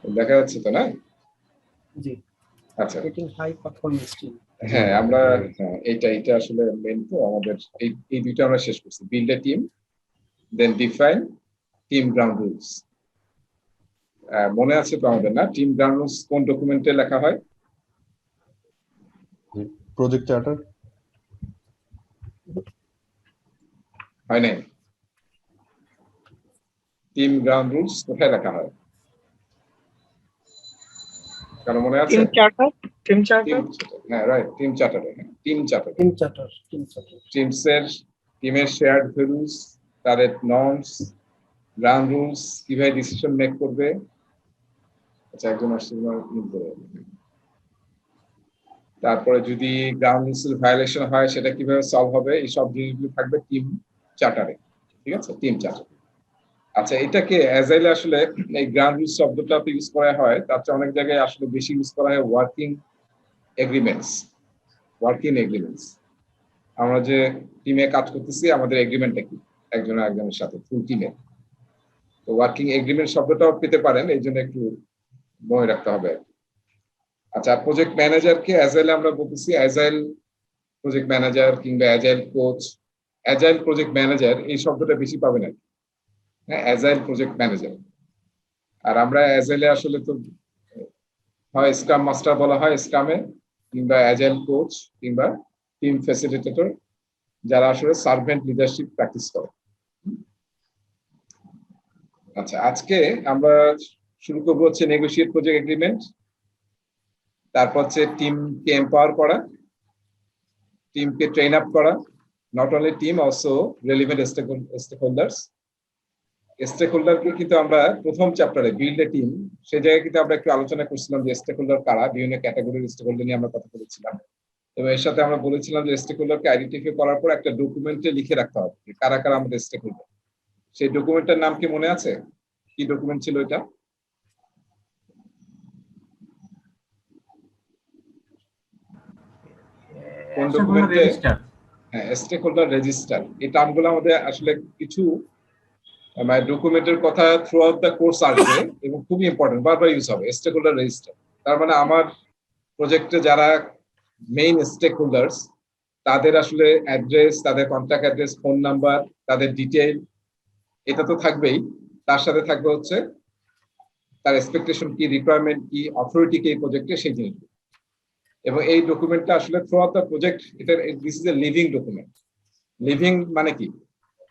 দেখা যাচ্ছে তো না? জি, আচ্ছা, গেটিং হাই পারফরম্যান্স টিম। হ্যাঁ আমরা, হ্যাঁ এটা আসলে মেন। তো আমাদের এই দুইটা আমরা শেষ করছি, build a team, then define team ground rules. মনে আছে তো আমাদের, না? টিম গ্রাউন্ড রুলস কোন ডকুমেন্টে লেখা হয়? Project charter. হয় নাই? টিম গ্রাউন্ড রুলস কোথায় লেখা হয়? কারো মনে আছে? Team charter. হ্যাঁ রাইট, টিম চার্টারে। টিম চার্টারে টিম চার্টার। টিমের শেয়ার্ড ভ্যালুস, তাদের নর্মস, গ্রাউন্ড রুলস, কিভাবে ডিসিশন মেক করবে। আচ্ছা, একজন আসছে, তারপরে যদি গ্রাউন্ড রুলস ভায়োলেশন হয় সেটা কিভাবে সলভ হবে, এই সব জিনিসগুলো থাকবে টিম চার্টারে। ঠিক আছে, টিম চার্টার। আচ্ছা, এটাকে অ্যাজাইলে আসলে এই গ্রাউন্ড রুলস শব্দটা ইউজ করা হয়, তার চেয়ে অনেক জায়গায় আসলে বেশি ইউজ করা হয় ওয়ার্কিং এগ্রিমেন্টস। ওয়ার্কিং এগ্রিমেন্টস, আমরা যে টিমে কাজ করতেছি, আমাদের এগ্রিমেন্টটা কি একজনের একজনের সাথে, ফুল টিমে। তো ওয়ার্কিং এগ্রিমেন্ট শব্দটাও পেতে পারেন, এই জন্য একটু মনে রাখতে হবে। আচ্ছা, প্রজেক্ট ম্যানেজারকে অ্যাজাইলে আমরা বলতেছি অ্যাজাইল প্রজেক্ট ম্যানেজার কিংবা agile coach. Agile project manager এই শব্দটা বেশি পাবেন আর কি, হ্যাঁ, অ্যাজাইল প্রজেক্ট ম্যানেজার। আর আমরা অ্যাজাইলে আসলে তো হয় স্ক্রাম মাস্টার বলা হয় স্ক্রামে, কিংবা অ্যাজাইল কোচ, কিংবা টিম ফ্যাসিলিটেটর, যারা আসলে সার্ভেন্ট লিডারশিপ প্র্যাকটিস করে। আচ্ছা, আজকে আমরা শুরু করবো হচ্ছে নেগোশিয়েট প্রজেক্ট এগ্রিমেন্ট, তারপর হচ্ছে টিমকে এম্পাওয়ার করা, টিমকে ট্রেন আপ করা, not only team also relevant stakeholders. স্টেকহোল্ডারকে কিন্তু আমরা প্রথম চ্যাপ্টারে বিল্ড এ টিম, সেই জায়গায় কিন্তু আমরা একটু আলোচনা করছিলাম যে স্টেকহোল্ডার কারা, বিভিন্ন ক্যাটাগরির স্টেকহোল্ডার নিয়ে আমরা কথা বলেছিলাম। এবং এর সাথে আমরা বলেছিলাম যে স্টেকহোল্ডারকে আইডেন্টিফাই করার পর একটা ডকুমেন্টে লিখে রাখতে হবে কারা কারা আমাদের স্টেকহোল্ডার। সেই ডকুমেন্টের নাম কি মনে আছে? কি ডকুমেন্ট ছিল এটা? কোন ডকুমেন্টে? হ্যাঁ, স্টেকহোল্ডার রেজিস্টার। এই টার্মগুলো আমাদের আসলে কিছু মানে ডকুমেন্টের কথা থ্রু আউট দ্য কোর্স আসবে এবং খুবই ইম্পর্টেন্ট, বারবার ইউজ হবে। স্টেকহোল্ডার রেজিস্টার তার মানে আমার প্রজেক্টে যারা মেইন স্টেকহোল্ডার্স, তাদের আসলে অ্যাড্রেস, তাদের কন্ট্যাক্ট অ্যাড্রেস, ফোন নাম্বার, তাদের ডিটেইল, এটা তো থাকবেই। তার সাথে থাকবে হচ্ছে তার এক্সপেকটেশন কি, রিকোয়ারমেন্ট কি, অথরিটি কি এই প্রজেক্টে, সেই জিনিসগুলো। এবং এই ডকুমেন্টটা আসলে থ্রু আউট দ্য প্রজেক্ট, এটা this is a living document. Living মানে কি?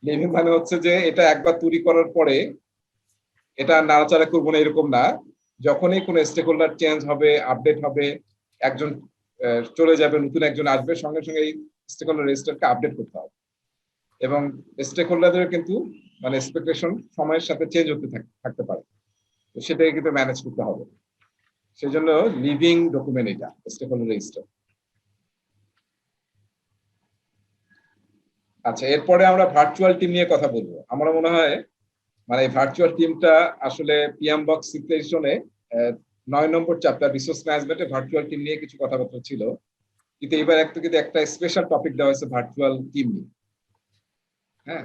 লিভিং মানে হচ্ছে যে এটা একবার তৈরি করার পরে এটা নাড়াচাড়া করবো না, এরকম না। যখনই কোনো স্টেক হোল্ডার চেঞ্জ হবে, আপডেট হবে, একজন চলে যাবে, নতুন একজন আসবে, সঙ্গে সঙ্গে এই স্টেক হোল্ডার রেজিস্টারকে আপডেট করতে হবে। এবং স্টেক হোল্ডারদের কিন্তু মানে এক্সপেকটেশন সময়ের সাথে চেঞ্জ হতে থাকতে পারে, তো সেটাকে কিন্তু ম্যানেজ করতে হবে। সেই জন্য লিভিং ডকুমেন্ট এটা স্টেক হোল্ডার রেজিস্টার। আচ্ছা, এরপরে আমরা ভার্চুয়াল টিম নিয়ে কথা বলবো। আমার মনে হয় মানে ভার্চুয়াল টিমটা আসলে পিএমবক্স সিচুয়েশনে 9 নম্বর চ্যাপ্টার রিসোর্স ম্যানেজমেন্টে ভার্চুয়াল টিম নিয়ে কিছু কথাবার্তা ছিল, কিন্তু এবার একটা স্পেশাল টপিক দেওয়া হয়েছে ভার্চুয়াল টিম নিয়ে। হ্যাঁ,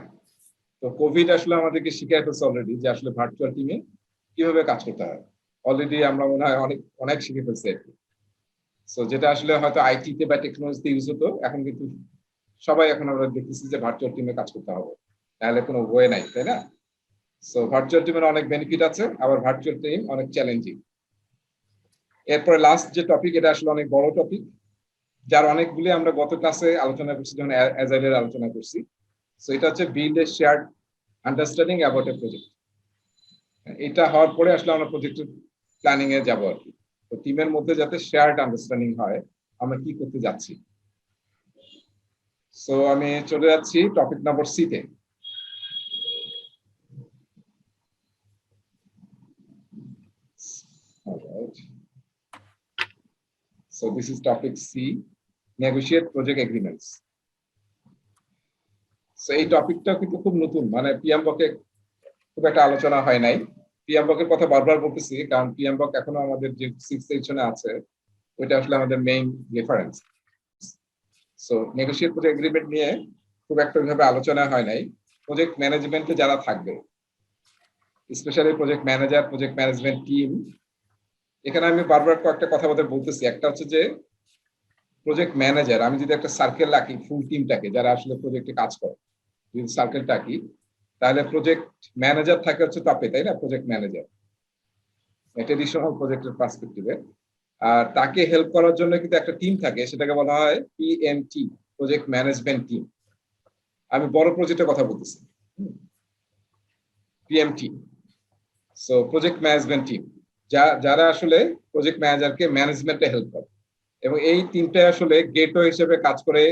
তো কোভিড আসলে আমাদেরকে শিখিয়ে ফেলছে অলরেডি যে আসলে ভার্চুয়াল টিমে কিভাবে কাজ করতে হয়। অলরেডি আমরা মনে হয় অনেক শিখে ফেলছি আর কি। সো যেটা আসলে হয়তো আইটিতে বা টেকনোলজিতে ইউজ হতো, এখন কিন্তু সবাই এখন আমরা দেখতেছি যে ভার্চুয়াল টিমে কাজ করতে হবে, তাহলে কোনো ওয়ে নাই, তাই না? সো ভার্চুয়াল টিমের অনেক বেনিফিট আছে, আবার ভার্চুয়াল টিম অনেক চ্যালেঞ্জিং। এরপরে লাস্ট যে টপিক, এটা আসলে অনেক বড় টপিক, যার অনেকগুলি আমরা গত ক্লাসে আলোচনা করছি যখন অ্যাজাইলের আলোচনা করছি। সো এটা হচ্ছে build a shared understanding about a project. এটা হওয়ার পরে আসলে আমরা প্রজেক্টের প্ল্যানিং এ যাবো আর কি। তো টিমের মধ্যে যাতে শেয়ার্ড আন্ডারস্ট্যান্ডিং হয় আমরা কি করতে যাচ্ছি। সো আমি চলে যাচ্ছি টপিক নাম্বার সি তে। Alright. So this is topic C, negotiate project agreements. So এই টপিকটা কিন্তু খুব নতুন, মানে পিএমবকে খুব একটা আলোচনা হয় নাই। পিএমবকের কথা বারবার বলতেছি কারণ পিএমবক এখনো আমাদের যে 6th সেকশনে আছে, ওইটা আসলে আমাদের main reference. So negotiate project agreement নিয়ে খুব একটা ভাবে আলোচনা হয় নাই। প্রজেক্ট ম্যানেজমেন্টে যারা থাকবে, specially project manager, project management team, এখানে আমি বারবার কয়েকটা কথা বলতেছি। একটা হচ্ছে যে প্রজেক্ট ম্যানেজার, আমি যদি একটা সার্কেল রাখি ফুল টিমটাকে যারা আসলে প্রজেক্টে কাজ করে, যদি সার্কেলটা আঁকি, তাহলে প্রজেক্ট ম্যানেজার থাকে হচ্ছে টপে, তাই না? প্রজেক্ট ম্যানেজার ট্রেডিশনাল প্রজেক্টের পার্সপেক্টিভে। আর তাকে হেল্প করার জন্য কিন্তু একটা টিম থাকে, সেটাকে বলা হয় পিএমটি, প্রজেক্ট ম্যানেজমেন্ট টিম। আমি বড় প্রজেক্টের কথা বলতেছি, PMT. So project management team, যারা আসলে প্রজেক্ট ম্যানেজারকে ম্যানেজমেন্টে হেল্প করে, এবং এই টিমটা আসলে গেটওয়ে হিসেবে কাজ করে,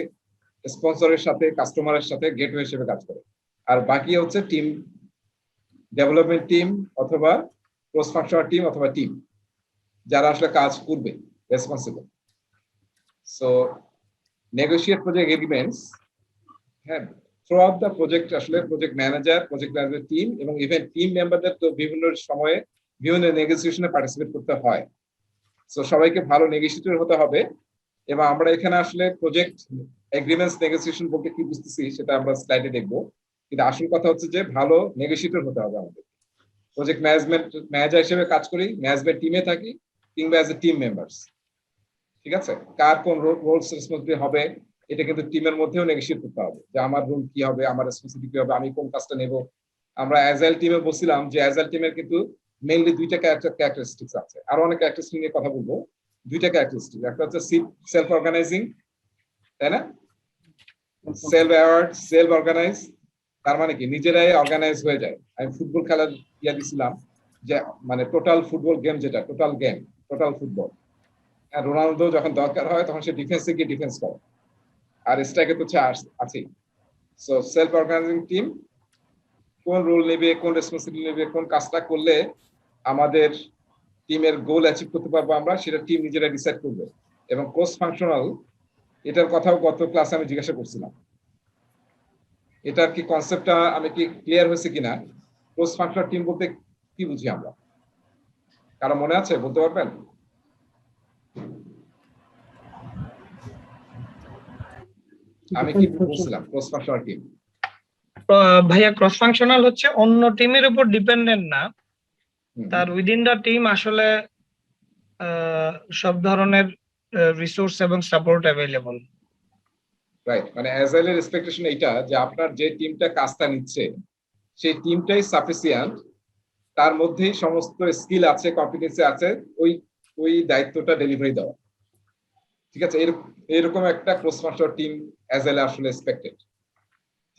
স্পন্সরের সাথে, কাস্টমারের সাথে গেটওয়ে হিসেবে কাজ করে। আর বাকি হচ্ছে টিম ডেভেলপমেন্ট টিম অথবা ক্রস ফাংশনাল টিম অথবা টিম, যারা আসলে কাজ করবে, responsible. So negotiate project agreements, হ্যাঁ, থ্রু আউট দ্য প্রজেক্ট আসলে প্রজেক্ট ম্যানেজার টিম এবং ইভেন টিম মেম্বারদের তো বিভিন্ন সময়ে বিভিন্ন নেগোসিয়েশনে পার্টিসিপেট করতে হয়। সো সবাইকে ভালো নেগোশিয়েটর হতে হবে। এবং আমরা এখানে আসলে প্রজেক্ট এগ্রিমেন্টস নেগোসিয়েশন বলতে কি বুঝতেছি সেটা আমরা স্লাইডে দেখবো, কিন্তু আসল কথা হচ্ছে যে ভালো নেগোশিয়েটর হতে হবে আমাদের। প্রজেক্ট ম্যানেজার হিসেবে কাজ করি, ম্যানেজমেন্ট টিমে থাকি, কিংবা অ্যাজ এ টিম মেম্বার্স। ঠিক আছে, কার কোন রোলস রেসপন্সিবিলিটি হবে এটা কিন্তু টিমের মধ্যেও নেগোশিয়েট করতে হবে, যে আমার রোল কি হবে, আমার রেসপন্সিবিলিটি কি হবে, আমি কোন কাজটা নেব। আমরা অ্যাজাইল টিমে বলছিলাম যে অ্যাজাইল টিমের কিন্তু মেইনলি দুইটা ক্যারেক্টারিস্টিক্স আছে, আরো অনেক ক্যারেক্টারিস্টিক নিয়ে কথা বলবো। দুইটা ক্যারেক্টারিস্টিক, একটা হচ্ছে সেলফ অর্গানাইজিং, তাই না? সেলফ অর্গানাইজ, তার মানে কি নিজেরাই অর্গানাইজ হয়ে যায়। আমি ফুটবল খেলার ইয়া দিছিলাম যে মানে টোটাল ফুটবল গেম, যেটা টোটাল ফুটবল, রোনালদো যখন দরকার হয় তখন সে ডিফেন্সে গিয়ে ডিফেন্স করে, আর স্ট্রাইকে তো আছেই। সো সেলফ অর্গানাইজিং টিম কোন রোল নেবে, কোন রেসপন্সিবিলিটি নেবে, কোন কাজটা করলে আমাদের টিমের গোল অ্যাচিভ করতে পারবো আমরা, সেটা টিম নিজেরা ডিসাইড করবে। এবং ক্রস ফাংশনাল, এটার কথাও গত ক্লাসে আমি জিজ্ঞাসা করছিলাম, এটার কি কনসেপ্টটা আমি কি ক্লিয়ার হয়েছে কিনা? ক্রস ফাংশনাল টিম বলতে কি বুঝি আমরা, কারো মনে আছে, বলতে পারবেন? আমি কি বলছিলাম ক্রস ফাংশনাল টিম? ভাইয়া ক্রস ফাংশনাল হচ্ছে অন্য টিমের উপর ডিপেন্ডেন্ট না, তার উইদিন দা টিম আসলে সব ধরনের রিসোর্স এবং সাপোর্ট অ্যাভেলেবল। রাইট, মানে অ্যাজাইলের এক্সপেকটেশন এইটা যে আপনার যে টিমটা কাজটা নিচ্ছে সেই টিমটাই সাফিসিয়েন্ট, তার মধ্যেই সমস্ত স্কিল আছে, কম্পিটেন্সি আছে ওই ওই দায়িত্বটা ডেলিভারি দেওয়া। ঠিক আছে, এরকম একটা ক্রস ফাংশনাল টিম অ্যাজাইলে আসলে এক্সপেক্টেড।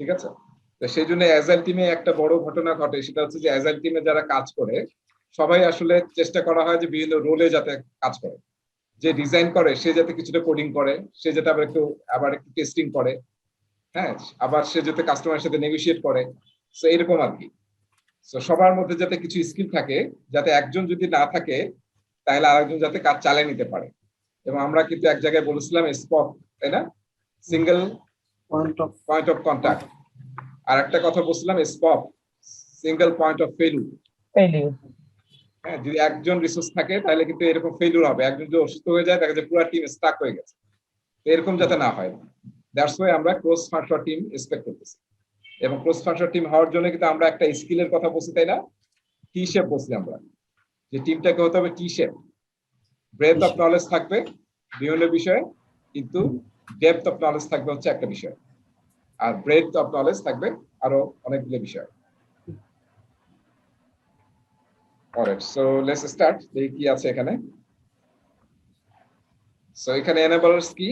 ঠিক আছে, তো সেই জন্য অ্যাজাইল টিমে একটা বড় ঘটনা ঘটে, সেটা হচ্ছে যে অ্যাজাইল টিমে যারা কাজ করে সবাই আসলে চেষ্টা করা হয় যে বিভিন্ন রোলে যাতে কাজ করে। যে ডিজাইন করে সে যাতে কিছুটা কোডিং করে, সে যাতে আবার একটু টেস্টিং করে, হ্যাঁ, আবার সে যাতে কাস্টমারের সাথে নেগোশিয়েট করে। সো এরকম আর কি। সো সবার মধ্যে যাতে কিছু স্কিল থাকে, যাতে একজন যদি না থাকে তাহলে আরেকজন যাতে কাজ চালিয়ে নিতে পারে। এবং আমরা কিন্তু এক জায়গায় বলেছিলাম স্পক, তাই না? Single point of contact. আর একটা কথা বলছিলাম SPOC, single point of failure. হ্যাঁ, যদি একজন রিসোর্স থাকে তাহলে কিন্তু এরকম ফেলিউর হবে, একজন যদি অসুস্থ হয়ে যায় দেখা যায় পুরো টিম স্টাক হয়ে গেছে। এরকম যাতে না হয়, দ্যাটস ওয়াই আমরা ক্রস ফাংশনাল টিম এক্সপেক্ট করতেছি। এবং ক্রস ফাংশনাল টিম হওয়ার জন্য কিন্তু আমরা একটা স্কিলের কথা বলছি, তাই না? টি শেপ বলছি আমরা, যে টিমটাকে হতে হবে T shape. Breadth of knowledge থাকবে বিভিন্ন বিষয়ে, কিন্তু ডেপথ অফ নলেজ থাকবে হচ্ছে একটা বিষয়, আর ব্রেথ অফ নলেজ থাকবে আরো অনেকগুলো বিষয়। Alright, so let's start. দেখি কি আছে এখানে। সো এখানে এনাবলার্স কি?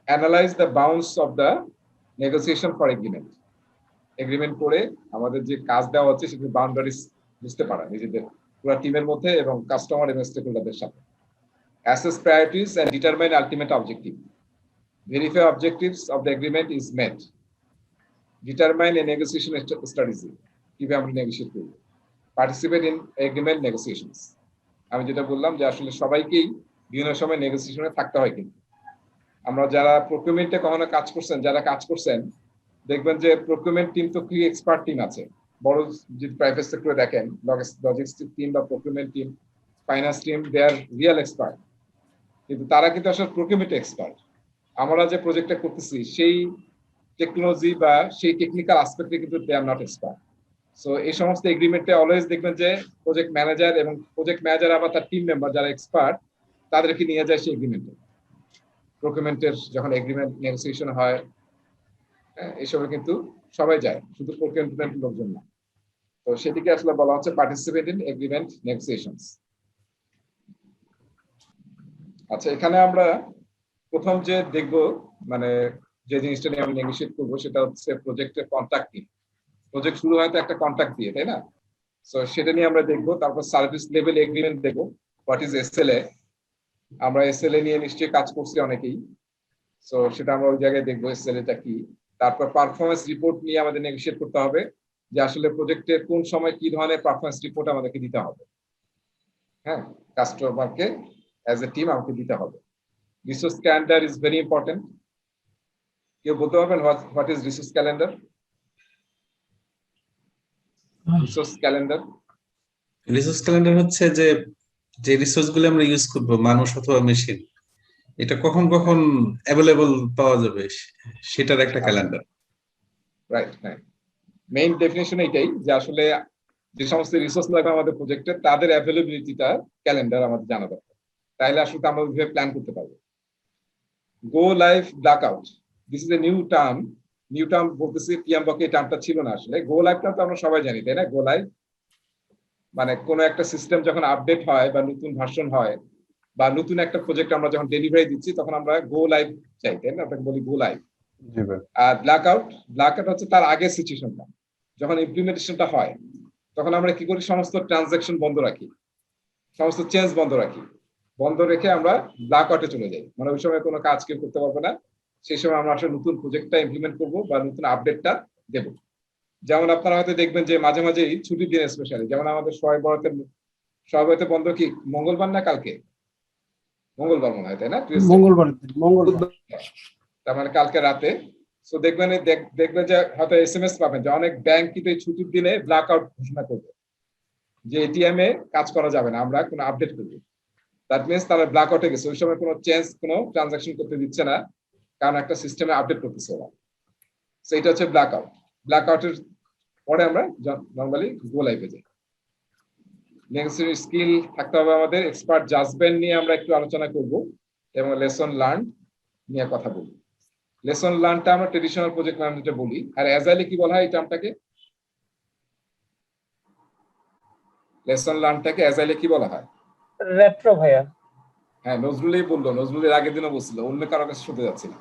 Analyse the bounds of the negotiation for agreement. Agreement করে আমাদের যে কাজ দেওয়া হচ্ছে সেগুলো বাউন্ডারিজ বুঝতে পারা নিজেদের পুরো টিমের মধ্যে এবং কাস্টমার এবং স্টেকহোল্ডারদের সাথে। Assess priorities and determine ultimate objective. Verify objectives of the agreement is met. Determine a negotiation strategy, কিভাবে আমরা নেগোসিয়েট করব। Participate in agreement negotiations. আমি যেটা বললাম যে আসলে সবাইকেই বিভিন্ন সময় নেগোসিয়েশনে থাকতে হয়। কিন্তু আমরা যারা প্রকিউরমেন্টে কখনো কাজ করছেন, দেখবেন যে প্রকিউরমেন্ট টিম তো কি এক্সপার্ট টিম আছে, বড় যদি প্রাইভেট সেক্টরে দেখেন, লজিস্টিক টিম বা প্রকিউরমেন্ট টিম, ফাইন্যান্স টিম, দে আর রিয়েল এক্সপার্ট, কিন্তু তারা কিন্তু আসলে প্রকিউরমেন্টে এক্সপার্ট। আমরা যে প্রজেক্টটা করতেছি সেই টেকনোলজি বা সেই টেকনিক্যাল আসপেক্টে কিন্তু দে আর নট এক্সপার্ট। সো এই সমস্ত এগ্রিমেন্টে অলওয়েজ দেখবেন যে প্রজেক্ট ম্যানেজার এবং প্রজেক্ট ম্যানেজার আবার তার টিম মেম্বার যারা এক্সপার্ট তাদেরকে নিয়ে যায় সেই এগ্রিমেন্টে। প্রকিউরমেন্টের যখন এগ্রিমেন্ট নেগোসিয়েশন হয়, এসবে কিন্তু সবাই যায়, শুধু প্রকিউরমেন্ট লোকজন না। তো সেটিকে আসলে বলা হচ্ছে পার্টিসিপেট ইন এগ্রিমেন্ট নেগোসিয়েশনস। আচ্ছা, এখানে আমরা প্রথম যে দেখব, মানে যে জিনিসটা নিয়ে আমরা নেগোশিয়েট করবো সেটা হচ্ছে প্রজেক্টের কন্ট্রাক্ট নিয়ে। প্রজেক্ট শুরু হয় তো একটা কন্ট্রাক্ট দিয়ে, তাই না? সো সেটা নিয়ে আমরা দেখবো। তারপর সার্ভিস লেভেল এগ্রিমেন্ট দেখবো, হোয়াট ইজ এসএলএ। আমরা এসএলএ নিয়ে নিশ্চয়ই কাজ করছি অনেকেই, সো সেটা আমরা ওই জায়গায় দেখবো এসএলএটা কি। তারপর পারফরমেন্স রিপোর্ট নিয়ে আমাদের নেগোশিয়েট করতে হবে, যে আসলে প্রজেক্টের কোন সময় কি ধরনের পারফরমেন্স রিপোর্ট আমাদেরকে দিতে হবে। হ্যাঁ, কাস্টমারকে অ্যাজ এ টিম আমাকে দিতে হবে। Resource calendar is very important. কেউ বলতে পারবেন what is resource calendar? Resource calendar হচ্ছে যে যে রিসোর্স গুলো আমরা ইউজ করব, মানুষ অথবা মেশিন, এটা কখন কখন অ্যাভেলেবল পাওয়া যাবে সেটার একটা ক্যালেন্ডার। রাইট, হ্যাঁ। মেইন ডেফিনেশন এটাই যে আসলে যে সমস্ত রিসোর্স লাগবে আমাদের প্রজেক্টে তাদের অ্যাভেলেবিলিটিটা ক্যালেন্ডার আমাদের জানা দরকার, তাহলে আসলে আমরা ওইভাবে প্ল্যান করতে পারবো। গো live blackout, this is a new term বলতেছি, পিএমবকে এই টার্মটা ছিল না আসলে। গো লাইভটা তো আমরা সবাই জানি, তাই না? গো লাইভ মানে কোনো একটা সিস্টেম যখন আপডেট হয় বা নতুন ভার্সন হয় বা নতুন একটা প্রজেক্ট আমরা যখন ডেলিভারি দিচ্ছি তখন আমরা গো লাইভ চাই, তাই না? ওটাকে বলি গো লাইভ। আর ব্ল্যাকআউট হচ্ছে তার আগের সিচুয়েশনটা, যখন ইমপ্লিমেন্টেশনটা হয় তখন আমরা কি করি, সমস্ত ট্রানজাকশন বন্ধ রাখি, সমস্ত চেঞ্জ বন্ধ রাখি, বন্ধ রেখে আমরা ব্ল্যাকআউটে চলে যাই। মানে ওই সময় কোনো কাজ কেউ করতে পারবে না, সেই সময় আমরা আসলে নতুন প্রজেক্টটা ইমপ্লিমেন্ট করবো বা নতুন আপডেটটা দেবো। যেমন আপনারা হয়তো দেখবেন যে মাঝে মাঝেই ছুটির দিন, স্পেশালি যেমন আমাদের সবাইতে বন্ধ কি মঙ্গলবার না কালকে? মঙ্গলবার মনে হয়, তাই না? মঙ্গলবার। তার মানে কালকে রাতে। সো দেখবেন যে হয়তো এসএমএস পাবেন যে অনেক ব্যাংক কিন্তু এই ছুটির দিনে ব্ল্যাকআউট ঘোষণা করবে, যে এটিএম এ কাজ করা যাবে না, আমরা কোনো আপডেট করবো। দ্যাট মিনস তারা ব্ল্যাকআউটে গেছে, ওই সময় কোনো চেঞ্জ, কোনো ট্রানজাকশন করতে দিচ্ছে না, কারণ একটা সিস্টেমে আপডেট করতেছে ওরা। সো এটা হচ্ছে ব্ল্যাকআউট। ব্ল্যাকআউটের পরে আমরা নর্মালি গো লাইভে যাই। নেগোসিয়েশন স্কিল থাকতে হবে আমাদের। এক্সপার্ট জাজমেন্ট নিয়ে আমরা একটু আলোচনা করব এবং লেসন লার্ন নিয়ে কথা বলব। লেসন লার্নটা আমরা ট্রেডিশনাল প্রজেক্ট ম্যানেজমেন্টে বলি। আর অ্যাজাইলে কি বলা হয় এই টার্মটাকে? লেসন লার্নটাকে অ্যাজাইলে কি বলা হয়? রেট্রো ভাইয়া। হ্যাঁ, নজরুলই বললো, নজরুলের আগের দিনও বলছিল, অন্য কারো কাছে শুনতে যাচ্ছি না।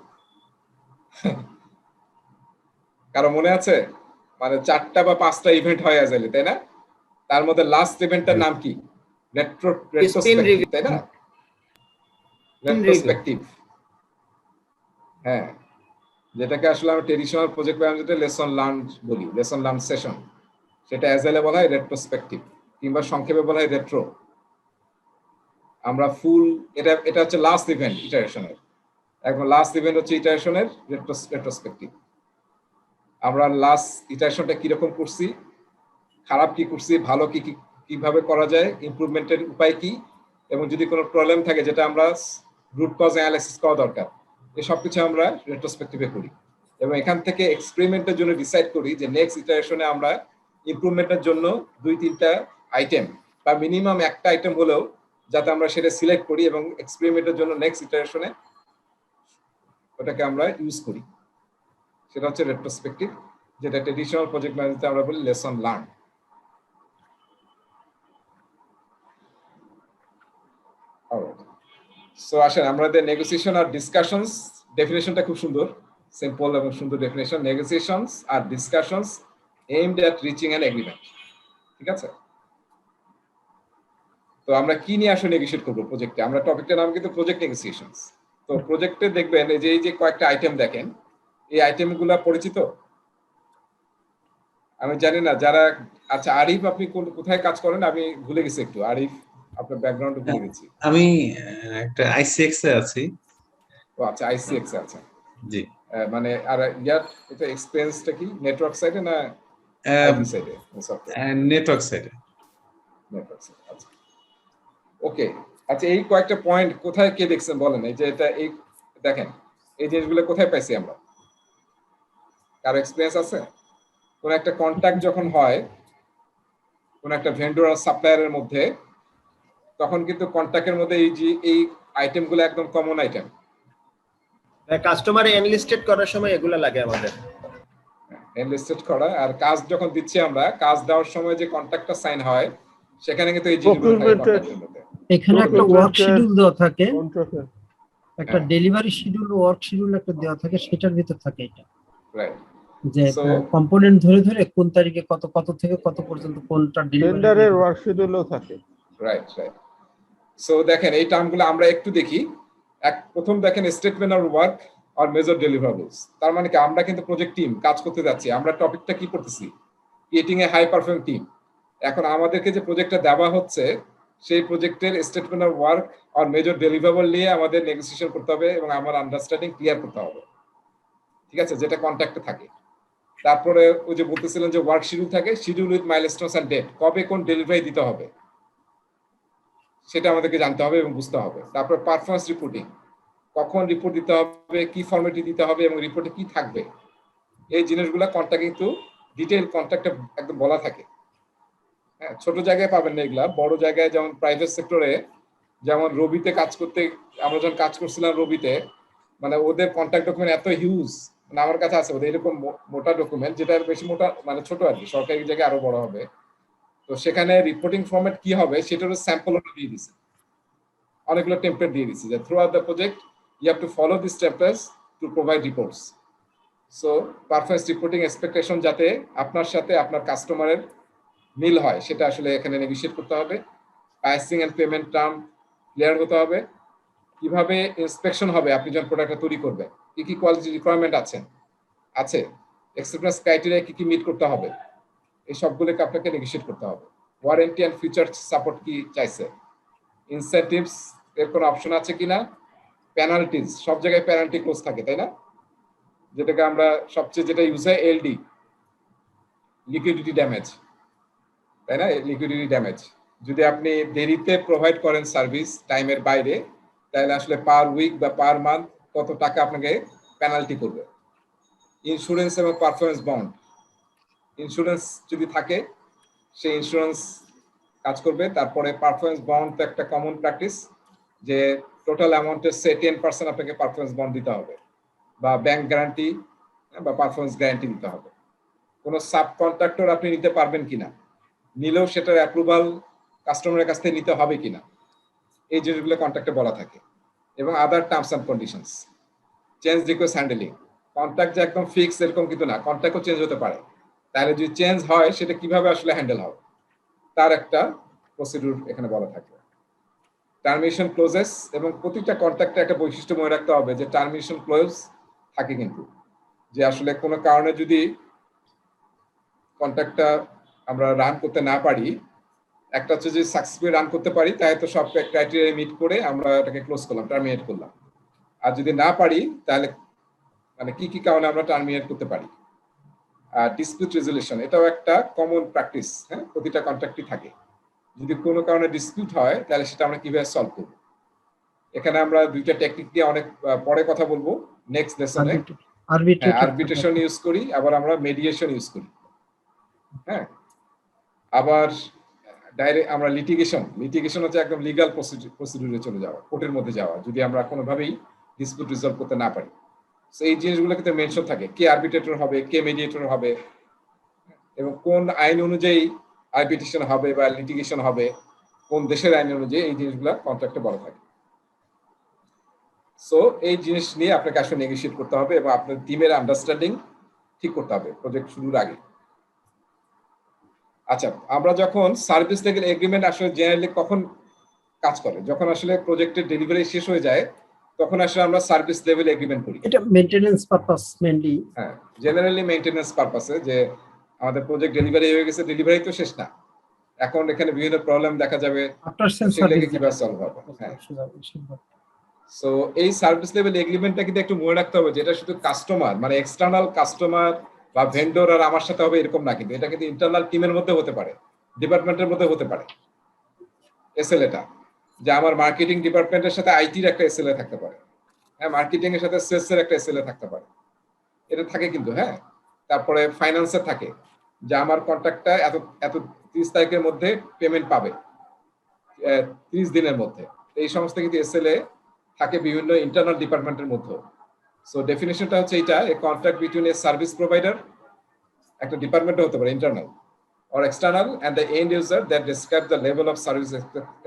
কারো মনে আছে? মানে 4টা বা 5টা ইভেন্ট হয় অ্যাজাইলে, তাই না? তার মধ্যে লাস্ট ইভেন্টটার নাম কি? রেট্রোস্পেক্টিভ, তাই না? রেট্রোস্পেক্টিভ, হ্যাঁ, যেটাকে আসলে আমরা ট্রেডিশনাল প্রজেক্ট ম্যানেজমেন্টে লেসন লার্ন বলি, লেসন লার্ন সেশন। সেটা অ্যাজাইলে বলা হয় রেট্রোস্পেক্টিভ, কিংবা সংক্ষেপে বলা হয় রেট্রো। আমরা ফুল এটা হচ্ছে লাস্ট ইভেন্ট ইটারেশনের, একদম লাস্ট ইভেন্ট হচ্ছে ইটারেশনের রেট্রোস্পেক্টিভ। আমরা লাস্ট ইটারেশনটা কিরকম করছি, খারাপ কি করছি, ভালো কিভাবে করা যায়, ইমপ্রুভমেন্টের উপায় কি, এবং যদি কোনো প্রবলেম থাকে যেটা আমরা রুট কজ অ্যানালাইসিস করা দরকার, এই সবকিছু আমরা রেট্রোস্পেক্টিভে করি। এবং এখান থেকে এক্সপেরিমেন্টের জন্য ডিসাইড করি যে নেক্সট ইটারেশনে আমরা ইমপ্রুভমেন্টের জন্য 2-3টা আইটেম বা মিনিমাম একটা আইটেম হলেও যাতে আমরা সেটা সিলেক্ট করি এবং এক্সপেরিমেন্টের জন্য নেক্সট ইটারেশনে ওটাকে আমরা ইউজ করি। সেটা হচ্ছে রেট্রোস্পেক্টিভ, যেটা ট্রেডিশনাল প্রজেক্ট ম্যানেজমেন্টে আমরা বলি লেসন লার্ন। সো আসেন আমাদের নেগোসিয়েশন আর ডিসকাশনস ডেফিনেশনটা খুব সুন্দর, সিম্পল এবং সুন্দর ডেফিনেশন। নেগোসিয়েশনস আর discussions aimed at reaching an agreement, ঠিক আছে? তো আমরা কি নিয়ে আসলে নেগোশিয়েট করব প্রজেক্টে? আমরা টপিকটার নাম কিন্তু প্রজেক্ট নেগোসিয়েশনস। তো প্রজেক্টে দেখবেন এই যে কয়েকটা আইটেম দেখেন, এই আইটেমগুলো পরিচিত? আমি জানি না যারা, আচ্ছা আরিফ আপনি কোথায় কাজ করেন? আমি ভুলে গেছি একটু, আরিফ আপনার ব্যাকগ্রাউন্ড ভুলে গেছি। আমি একটা আইসিএক্স এ আছি। ও আচ্ছা, আইসিএক্স এ আছেন, জি। মানে আর ইয়ার এটা এক্সপেরিয়েন্সটা কি নেটওয়ার্ক সাইডে না আইটি সাইডে? নেটওয়ার্ক সাইডে। নেটওয়ার্ক সাইডে, আচ্ছা ওকে। আচ্ছা, এই কয়েকটা পয়েন্ট কোথায় কে দেখছেন বলেন? এই যে এটা, এই দেখেন এই জিনিসগুলো কোথায় পাইছি আমরা? কারো এক্সপেরিয়েন্স আছে? কোন একটা কন্ট্যাক্ট যখন হয় কোন একটা ভেন্ডর আর সাপ্লায়ারের মধ্যে, তখন কিন্তু কন্ট্রাক্টের মধ্যে এই আইটেমগুলো একদম কমন আইটেম। কাস্টমার এনলিস্টেড করার সময় এগুলা লাগে আমাদের, এনলিস্টেড করা, আর কাজ যখন দিচ্ছি আমরা, কাজ দেওয়ার সময় যে কন্ট্রাক্টটা সাইন হয় সেখানে কিন্তু এই জিনিসগুলো থাকে কন্ট্রাক্টের মধ্যে। এখানে একটা ওয়ার্ক শিডিউল দেওয়া থাকে, কন্ট্রাক্টর একটা ডেলিভারি শিডিউল, ওয়ার্ক শিডিউল একটা দেওয়া থাকে, সেটার ভিতর থাকে এটা, রাইট। যে কম্পোনেন্ট ধরে ধরে কোন তারিখে কত কত থেকে কত পর্যন্ত কোনটা টেন্ডারের ডেলিভারি। ওয়ার্ক শিডিউলও থাকে। Right right. সো দেখেন এই টার্মগুলো আমরা একটু দেখি। প্রথম দেখেন স্টেটমেন্ট অফ ওয়ার্ক আর মেজর ডেলিভারেবলস। তার মানে কি আমরা কিন্তু প্রজেক্ট টিম কাজ করতে যাচ্ছি, আমরা টপিকটা কি করতেছি, creating a high performing team. এখন আমাদেরকে যে প্রজেক্টটা দেওয়া হচ্ছে সেই প্রজেক্টের স্টেটমেন্ট অফ ওয়ার্ক আর মেজর ডেলিভারেবল নিয়ে আমাদের নেগোসিয়েশন করতে হবে এবং আমার আন্ডারস্ট্যান্ডিং ক্লিয়ার করতে হবে, ঠিক আছে, যেটা কন্ট্রাক্টে থাকে। তারপরে ওই যে বলতেছিলেন যে ওয়ার্ক শিডিউল থাকে, schedule with milestones and date, কবে কোন ডেলিভারি দিতে হবে সেটা আমাদেরকে জানতে হবে এবং বুঝতে হবে। তারপর পারফরমেন্স রিপোর্টিং, কখন রিপোর্ট দিতে হবে, কি ফরম্যাটে দিতে হবে এবং রিপোর্টে কি থাকবে, এই জিনিসগুলো কন্ট্রাক্ট কিন্তু ডিটেইল কন্ট্রাক্টে একদম বলা থাকে। হ্যাঁ, ছোট জায়গায় পাবেন না এগুলা, বড় জায়গায় যেমন প্রাইভেট সেক্টরে, যেমন রবিতে কাজ করতে, আমরা যখন কাজ করছিলাম রবিতে, মানে ওদের কন্ট্রাক্ট ডকুমেন্ট এত হিউজ, মানে আমার কাছে আছে ওদের এরকম মোটা ডকুমেন্ট, যেটা বেশি মোটা মানে ছোট আর কি, সরকারি জায়গায় আরো বড় হবে। তো সেখানে রিপোর্টিং ফরম্যাট কি হবে সেটারও স্যাম্পল দিয়ে দিছে, অনেকগুলো টেমপ্লেট দিয়ে দিছি, যে throughout the project you have to follow this templates to provide reports. So performance reporting expectation যাতে আপনার সাথে আপনার কাস্টমারের মিল হয় সেটা আসলে এখানে নেগোশিয়েট করতে হবে। Pricing and payment term clear হতে হবে। কিভাবে ইন্সপেকশন হবে আপনি যখন প্রোডাক্টটা তৈরি করবেন, কি কি কোয়ালিটি রিকোয়ারমেন্ট আছে, অ্যাকসেপ্টেন্স ক্রাইটেরিয়া কি কি মিট করতে হবে, এই সবগুলোকে আপনাকে নেগোশিয়েট করতে হবে। ওয়ারেন্টি এন্ড ফিচার সাপোর্ট কি চাইছে, ইনসেন্টিভস এর কোনো অপশন আছে কিনা, পেনাল্টিজ, সব জায়গায় পেনাল্টি ক্লোজ থাকে তাই না, যেটাকে আমরা সবচেয়ে যেটা ইউজ হয় এলডি, লিকুইডিটি ড্যামেজ, তাই না, লিকুইডিটি ড্যামেজ। যদি আপনি দেরিতে প্রোভাইড করেন সার্ভিস টাইমের বাইরে, তাহলে আসলে পার উইক বা পার মান্থ কত টাকা আপনাকে পেনাল্টি করবে। ইন্স্যুরেন্স এবং পারফরমেন্স বন্ড, ইন্স্যুরেন্স যদি থাকে সেই ইন্স্যুরেন্স কাজ করবে। তারপরে পারফরমেন্স বন্ড তো একটা কমন প্র্যাকটিস, যে টোটাল অ্যামাউন্টের সে 10% আপনাকে পারফরমেন্স বন্ড দিতে হবে, বা ব্যাংক গ্যারান্টি বা পারফরমেন্স গ্যারান্টি দিতে হবে। কোনো সাব কন্ট্রাক্টর আপনি নিতে পারবেন কিনা, নিলেও সেটার অ্যাপ্রুভাল কাস্টমারের কাছ থেকে নিতে হবে কিনা, এই জিনিসগুলো কন্ট্রাক্টে বলা থাকে। এবং other terms and conditions, change request handling, contract যে একদম ফিক্স এরকম কিন্তু না, কন্ট্রাক্টও চেঞ্জ হতে পারে। তাহলে যদি চেঞ্জ হয় সেটা কিভাবে আসলে হ্যান্ডেল হবে তার একটা প্রসিডিউর এখানে বলা থাকে। টার্মিনেশন ক্লোজেস, এবং প্রতিটা কন্ট্রাক্টে একটা বৈশিষ্ট্য মনে রাখতে হবে যে টার্মিনেশন ক্লোজ থাকে কিন্তু, যে আসলে কোনো কারণে যদি কন্ট্রাক্টটা আমরা রান করতে না পারি, একটা হচ্ছে যে সাকসেসফুলি রান করতে পারি তাই তো সব ক্রাইটেরিয়া মিট করে আমরা এটাকে ক্লোজ করলাম, টার্মিনেট করলাম। আর যদি না পারি তাহলে মানে কি কি কারণে আমরা টার্মিনেট করতে পারি। ডিসপিউট রেজলিউশন, এটাও একটা কমন প্র্যাকটিস, হ্যাঁ, প্রতিটা কন্ট্রাক্টই থাকে। যদি কোনো কারণে ডিসপিউট হয় তাহলে সেটা আমরা কিভাবে সলভ করব। এখানে আমরা দুইটা টেকনিক দিয়ে অনেক পরে কথা বলবো নেক্সট লেসনে। আরবিট্রেশন ইউজ করি, আবার আমরা মেডিয়েশন ইউজ করি। হ্যাঁ, আবার ডাইরেক্ট আমরা লিটিগেশন হচ্ছে একদম লিগ্যাল প্রসিডিউরে চলে যাওয়া, কোর্টের মধ্যে যাওয়া, যদি আমরা কোনোভাবেই ডিসপিউট রিজলভ করতে না পারি। এই জিনিসগুলো কিন্তু মেনশন থাকে, কে আরবিট্রেটর হবে, কে মিডিয়েটর হবে, এবং কোন আইন অনুযায়ী আরবিট্রেশন হবে বা লিটিগেশন হবে, কোন দেশের আইন অনুযায়ী, এই জিনিসগুলো কন্ট্রাক্টে বলা থাকে। সো এই জিনিস নিয়ে আপনাকে আসলে নেগোশিয়েট করতে হবে এবং আপনার টিমের আন্ডারস্ট্যান্ডিং ঠিক করতে হবে প্রজেক্ট শুরুর আগে। আচ্ছা, আমরা যখন সার্ভিস লেভেল এগ্রিমেন্ট আসলে জেনারেলি কখন কাজ করে, যখন আসলে প্রজেক্টের ডেলিভারি শেষ হয়ে যায় তখন আসলে আমরা সার্ভিস লেভেল এগ্রিমেন্ট করি। এটা মেইনটেনেন্স পারপাস মেইনলি। হ্যাঁ, জেনারেলি মেইনটেনেন্স পারপাসে, যে আমাদের প্রজেক্ট ডেলিভারি হয়ে গেছে, ডেলিভারি তো শেষ না, এখন এখানে বিভিন্ন প্রবলেম দেখা যাবে, আফটার সেল সার্ভিস কিভাবে সলভ হবে। হ্যাঁ, হ্যাঁ, সো এই সার্ভিস লেভেল এগ্রিমেন্টটা কিন্তু একটু মনে রাখতে হবে, যেটা শুধু কাস্টমার মানে এক্সটার্নাল কাস্টমার বা ভেন্ডর আর আমার সাথে হবে এরকম না, কিন্তু এটা কিন্তু ইন্টারনাল টিমের মধ্যে হতে পারে, ডিপার্টমেন্টের মধ্যে হতে পারে। এসএলএটা যে আমার মার্কেটিং ডিপার্টমেন্টের সাথে আইটির একটা এসএলএ থাকতে পারে, হ্যাঁ, মার্কেটিং এর সাথে সেলস এর একটা এসএলএ থাকতে পারে, এটা থাকে কিন্তু। হ্যাঁ, তারপরে ফাইন্যান্সের থাকে, যে আমার কন্ট্রাক্টটা এত 30 তারিখের মধ্যে পেমেন্ট পাবে, 30 দিনের মধ্যে। এই সমস্ত কিন্তু এসএলএ থাকে বিভিন্ন ইন্টারনাল ডিপার্টমেন্টের মধ্যে। সো ডেফিনেশনটা হচ্ছে এটা, এ contract between a service provider, একটা ডিপার্টমেন্টও হতে পারে internal or external, and the end user that describe the level of service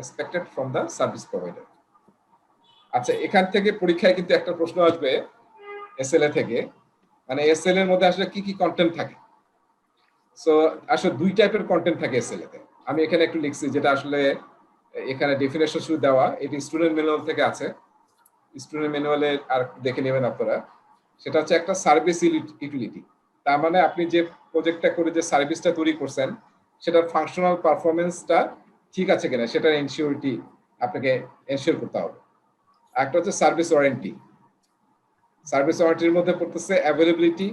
expected from the service provider. আচ্ছা, এখান থেকে পরীক্ষায় কিন্তু একটা প্রশ্ন আসবে এসএলএ থেকে, মানে এসএলএ এর মধ্যে আসলে কি কি কন্টেন্ট থাকে। সো আসলে দুই টাইপের কন্টেন্ট থাকে এসএলএ তে। আমি এখানে একটু লিখছি, যেটা আসলে এখানে ডেফিনেশন শুরু দেওয়া, এটি স্টুডেন্ট ম্যানুয়াল থেকে আছে, স্টুডেন্ট ম্যানুয়ালে আর দেখে নেবেন আপনারা। সেটা হচ্ছে একটা সার্ভিস ইউটিলিটি, তার মানে আপনি যে প্রজেক্টটা করে যে সার্ভিসটা তৈরি করছেন সেটার ফাংশনাল পারফরমেন্সটা ঠিক আছে কিনা সেটার এনশিওরিটি আপনাকে এনশিওর করতে হবে। একটা হচ্ছে সার্ভিস ওয়ারেন্টি। সার্ভিস ওয়ারেন্টির মধ্যে পড়তেছে অ্যাভেলেবিলিটি,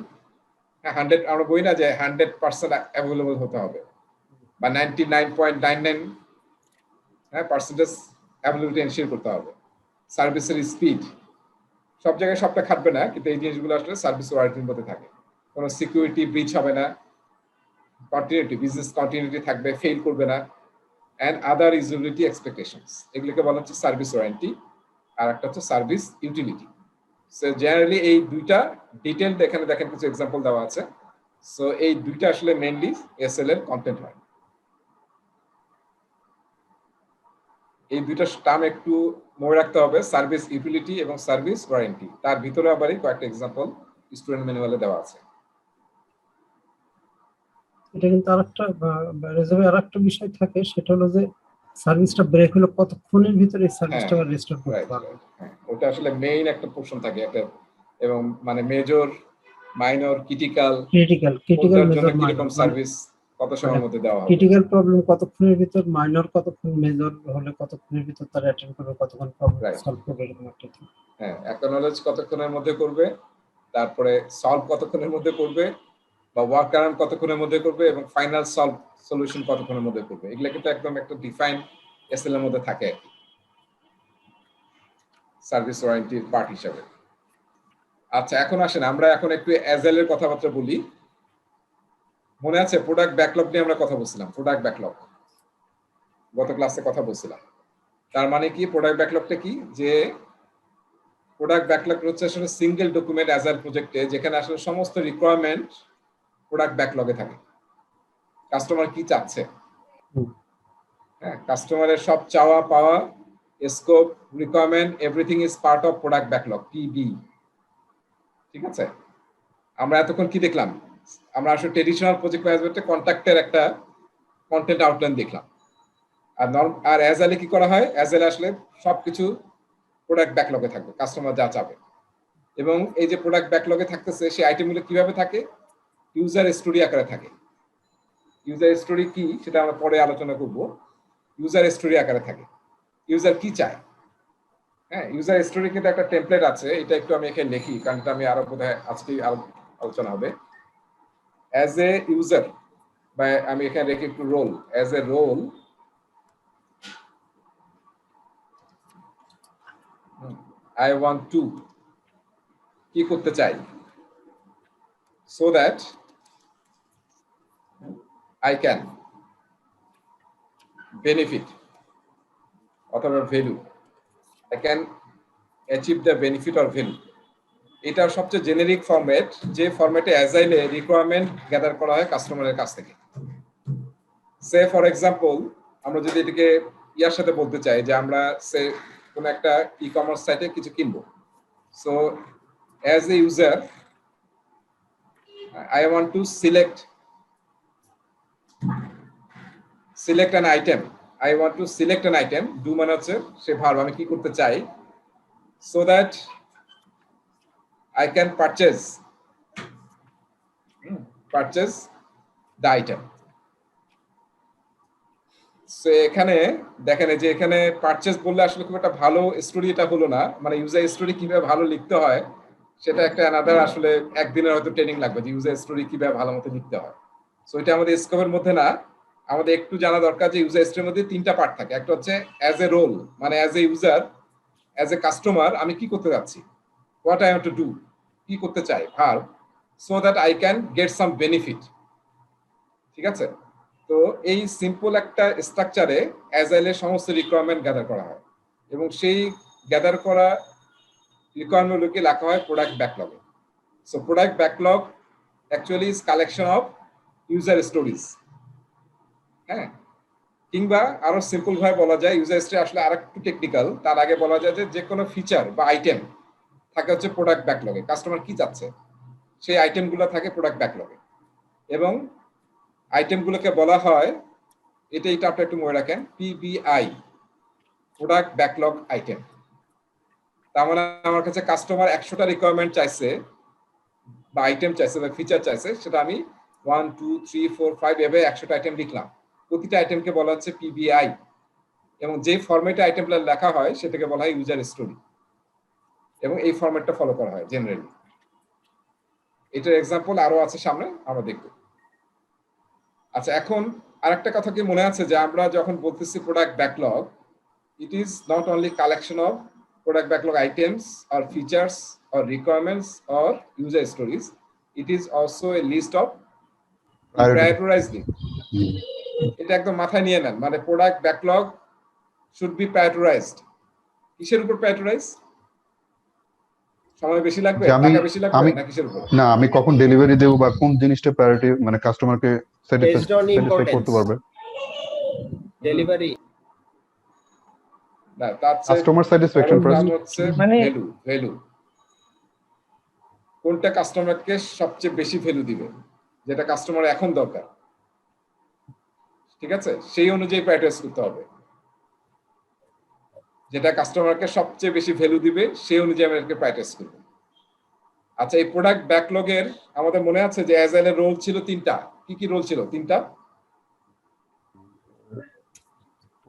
100, আমরা বলি না যে 100% অ্যাভেলেবল হতে হবে, বা 99.99 পার্সেন্টেজ অ্যাভেলেবিলিটি এনশিওর করতে হবে। সার্ভিসের স্পিড, সব জায়গায় সবটা খাটবে না, কিন্তু এই জিনিসগুলো আসলে সার্ভিস ওয়ারেন্টির মধ্যে থাকে। কোনো সিকিউরিটি ব্রিচ হবে না, কন্টিনিউটি, বিজনেস কন্টিনিউটি থাকবে, ফেল করবে না, এন্ড আদার ইউজিবিলিটি এক্সপেকটেশনস, এগুলোকে বলা হচ্ছে সার্ভিস ওয়ারেন্টি। আর একটা হচ্ছে সার্ভিস ইউটিলিটি। সো জেনারেলি এই দুইটা ডিটেইলড এখানে দেখেন কিছু এক্সাম্পল দেওয়া আছে। সো এই দুইটা আসলে মেইনলি এসএল এর কন্টেন্ট হয়। এই দুইটা টার্ম একটু মনে রাখতে হবে, সার্ভিস ইউটিলিটি এবং সার্ভিস ওয়ারেন্টি। তার ভিতরে আবার কয়েকটা এক্সাম্পল স্টুডেন্ট ম্যানুয়ালে দেওয়া আছে। এটা কিন্তু আরেকটা রেজার্ভে আরেকটা বিষয় থাকে, সেটা হলো যে সার্ভিসটা ব্রেক হলো কতক্ষণের ভিতরে সার্ভিসটা আবার রেস্টোর করতে পারবে। ওটা আসলে মেইন একটা পোরশন থাকে একটা, এবং মানে মেজর, মাইনর, ক্রিটিক্যাল মেজর কিরকম সার্ভিস কত সময়ের মধ্যে দেওয়া হবে। ক্রিটিক্যাল প্রবলেম কতক্ষণের ভিতর, মাইনর কতক্ষণ, মেজর হলে কতক্ষণের ভিতর তারা অ্যাটেন্ড করবে, কতক্ষণ প্রবলেম সলভ করবে, এরকম একটা ঠিক। হ্যাঁ, অ্যাকনলেজ কতক্ষণের মধ্যে করবে, তারপরে সলভ কতক্ষণের মধ্যে করবে, বা ওয়ার্ক অ্যারাউন্ড কতক্ষণের মধ্যে করবে, এবং ফাইনাল সলভ সলিউশন কতক্ষণের মধ্যে করবে। এগুলো কিন্তু একদম একটা ডিফাইন্ড এসএল এর মধ্যে থাকে আর কি, সার্ভিস ওয়ারেন্টির পার্ট হিসেবে। আচ্ছা, এখন আসেন আমরা এখন একটু অ্যাজাইল এর কথাবার্তা বলি। মনে আছে প্রোডাক্ট ব্যাকলগ নিয়ে আমরা কথা বলছিলাম, প্রোডাক্ট ব্যাকলগ গত ক্লাসে কথা বলছিলাম। তার মানে কি প্রোডাক্ট ব্যাকলগটা কি, যে প্রোডাক্ট ব্যাকলগ হচ্ছে আসলে সিঙ্গেল ডকুমেন্ট অ্যাজাইল প্রজেক্টে, যেখানে আসলে সমস্ত রিকোয়ারমেন্ট প্রোডাক্ট ব্যাকলগে থাকে। কাস্টমার কি চাচ্ছে, হ্যাঁ, কাস্টমারের সব চাওয়া পাওয়া, scope, requirement, everything is part of product backlog, PB. ঠিক আছে, আমরা এতক্ষণ কি দেখলাম, আমরা আসলে ট্রেডিশনাল প্রজেক্ট ম্যানেজমেন্টে কন্ট্রাক্টের একটা কন্টেন্ট আউটলাইন দেখলাম। আর অ্যাজাইলে কি করা হয়, অ্যাজাইলে আসলে সবকিছু প্রোডাক্ট ব্যাকলগে থাকবে, কাস্টমার যা চাবে। এবং এই যে প্রোডাক্ট ব্যাকলগে থাকতেছে, সেই আইটেমগুলো কিভাবে থাকে, ইউজার স্টোরি আকারে থাকে। ইউজার স্টোরি কি সেটা আমরা পরে আলোচনা করব। ইউজার স্টোরি আকারে থাকে, ইউজার কি চায়। হ্যাঁ, ইউজার স্টোরি কিন্তু একটা টেমপ্লেট আছে, এটা একটু আমি এখানে লিখি, কারণ এটা আমি আরো বোধহয় আজকেই আলোচনা হবে। অ্যাজ এ ইউজার, বা আমি এখানে রেখে একটু role, as a role, I want to কি করতে চাই, so that I can benefit অথবা value, I can achieve the benefit or value। এটা সবচেয়ে জেনেরিক ফরম্যাট, যে ফরম্যাটে অ্যাজাইলে রিকোয়ারমেন্ট গ্যাদার করা হয় কাস্টমারের কাছ থেকে। সে ফর এক্সাম্পল, আমরা যদি এটাকে ইয়ার সাথে বলতে চাই যে আমরা সে কোন একটা ই কমার্স সাইটে কিছু কিনবো। So as a user I want to select an item, I want to select an item, do মানে হচ্ছে সে ভার্ব, আমি কি করতে চাই, so that I can purchase the item। So এখানে দেখেন যে এখানে পারচেজ বললে আসলে খুব একটা ভালো স্টোরি এটা হলো না, মানে ইউজার স্টোরি কিভাবে ভালো লিখতে হয় সেটা একটা অ্যানাদার, আসলে একদিনের হয়তো ট্রেনিং লাগবে যে ইউজার স্টোরি কিভাবে ভালো মতো লিখতে হয়। সো এটা আমাদের স্কোপের মধ্যে না, আমাদের একটু জানা দরকার যে ইউজার স্টোরির মধ্যে তিনটা পার্ট থাকে। একটা হচ্ছে অ্যাজ এ রোল, মানে as a user, as a customer আমি কি করতে যাচ্ছি, what I want to do, কি করতে চাই, verb, so that I can get some benefit. ঠিক আছে, তো তো এই সিম্পল একটা স্ট্রাকচারে অ্যাজাইলের সমস্ত রিকোয়ারমেন্ট গ্যাদার করা হয় এবং সেই গ্যাদার করা রিকোয়ারমেন্টগুলোকে লেখা হয় প্রোডাক্ট ব্যাকলগে। So product backlog actually is collection of user stories. হ্যাঁ, কিংবা আরো সিম্পল ভাবে বলা যায়, ইউজার স্টোরি আসলে আরেকটু টেকনিক্যাল, তার আগে বলা যায় যে কোনো ফিচার বা আইটেম থাকে হচ্ছে প্রোডাক্ট ব্যাকলগে। কাস্টমার কি চাচ্ছে সেই আইটেমগুলো থাকে প্রোডাক্ট ব্যাকলগে, এবং আইটেমগুলোকে বলা হয়, এটা আপনি একটু মনে রাখেন, পিবিআই, প্রোডাক্ট ব্যাকলগ আইটেম। তার মানে আমার কাছে কাস্টমার 100টা রিকোয়ারমেন্ট চাইছে বা আইটেম চাইছে বা ফিচার চাইছে, সেটা আমি 1 2 3 4 5 এভাবে 100টা আইটেম লিখলাম। প্রতিটা আইটেমকে বলা হচ্ছে পিবিআই, এবং যে ফরম্যাটে আইটেমগুলো লেখা হয় সেটাকে বলা হয় ইউজার স্টোরি, এবং এই ফরম্যাটটা ফলো করা হয় জেনারেলি। এটার এক্সাম্পল আরো আছে সামনে, আমরা দেখব। আচ্ছা, এখন আরেকটা কথা কি মনে আছে যে আমরা যখন বলতেছি product backlog, it is not only collection of product backlog items or features or requirements or user stories, it is also a list of prioritizing. এটা একদম মাথায় নিয়ে নেন, মানে product backlog should be prioritised. কিসের উপর প্রায়োরিটাইজ? সময় বেশি লাগবে, টাকা বেশি লাগবে, না কিসের উপর? না, আমি কখন ডেলিভারি দেব বা কোন জিনিসটা প্রায়োরিটি, মানে কাস্টমারকে স্যাটিসফাই করতে পারবে, ডেলিভারি না, তার কাস্টমার স্যাটিসফ্যাকশন ফার্স্ট, হচ্ছে মানে ভ্যালু। কোনটা কাস্টমারকে সবচেয়ে বেশি ভ্যালু দিবে, যেটা কাস্টমার এখন দরকার, ঠিক আছে, সেই অনুযায়ী প্রায়োরিটাইজ করতে হবে। যেটা কাস্টমারকে সবচেয়ে বেশি ভ্যালু দিবে সেই অনুযায়ী আমরা প্রায়োরিটাইজ করব। আচ্ছা, এই প্রোডাক্ট ব্যাকলগের আমাদের মনে আছে যে অ্যাজাইলের রোল ছিল 3টা। কি কি রোল ছিল? 3টা।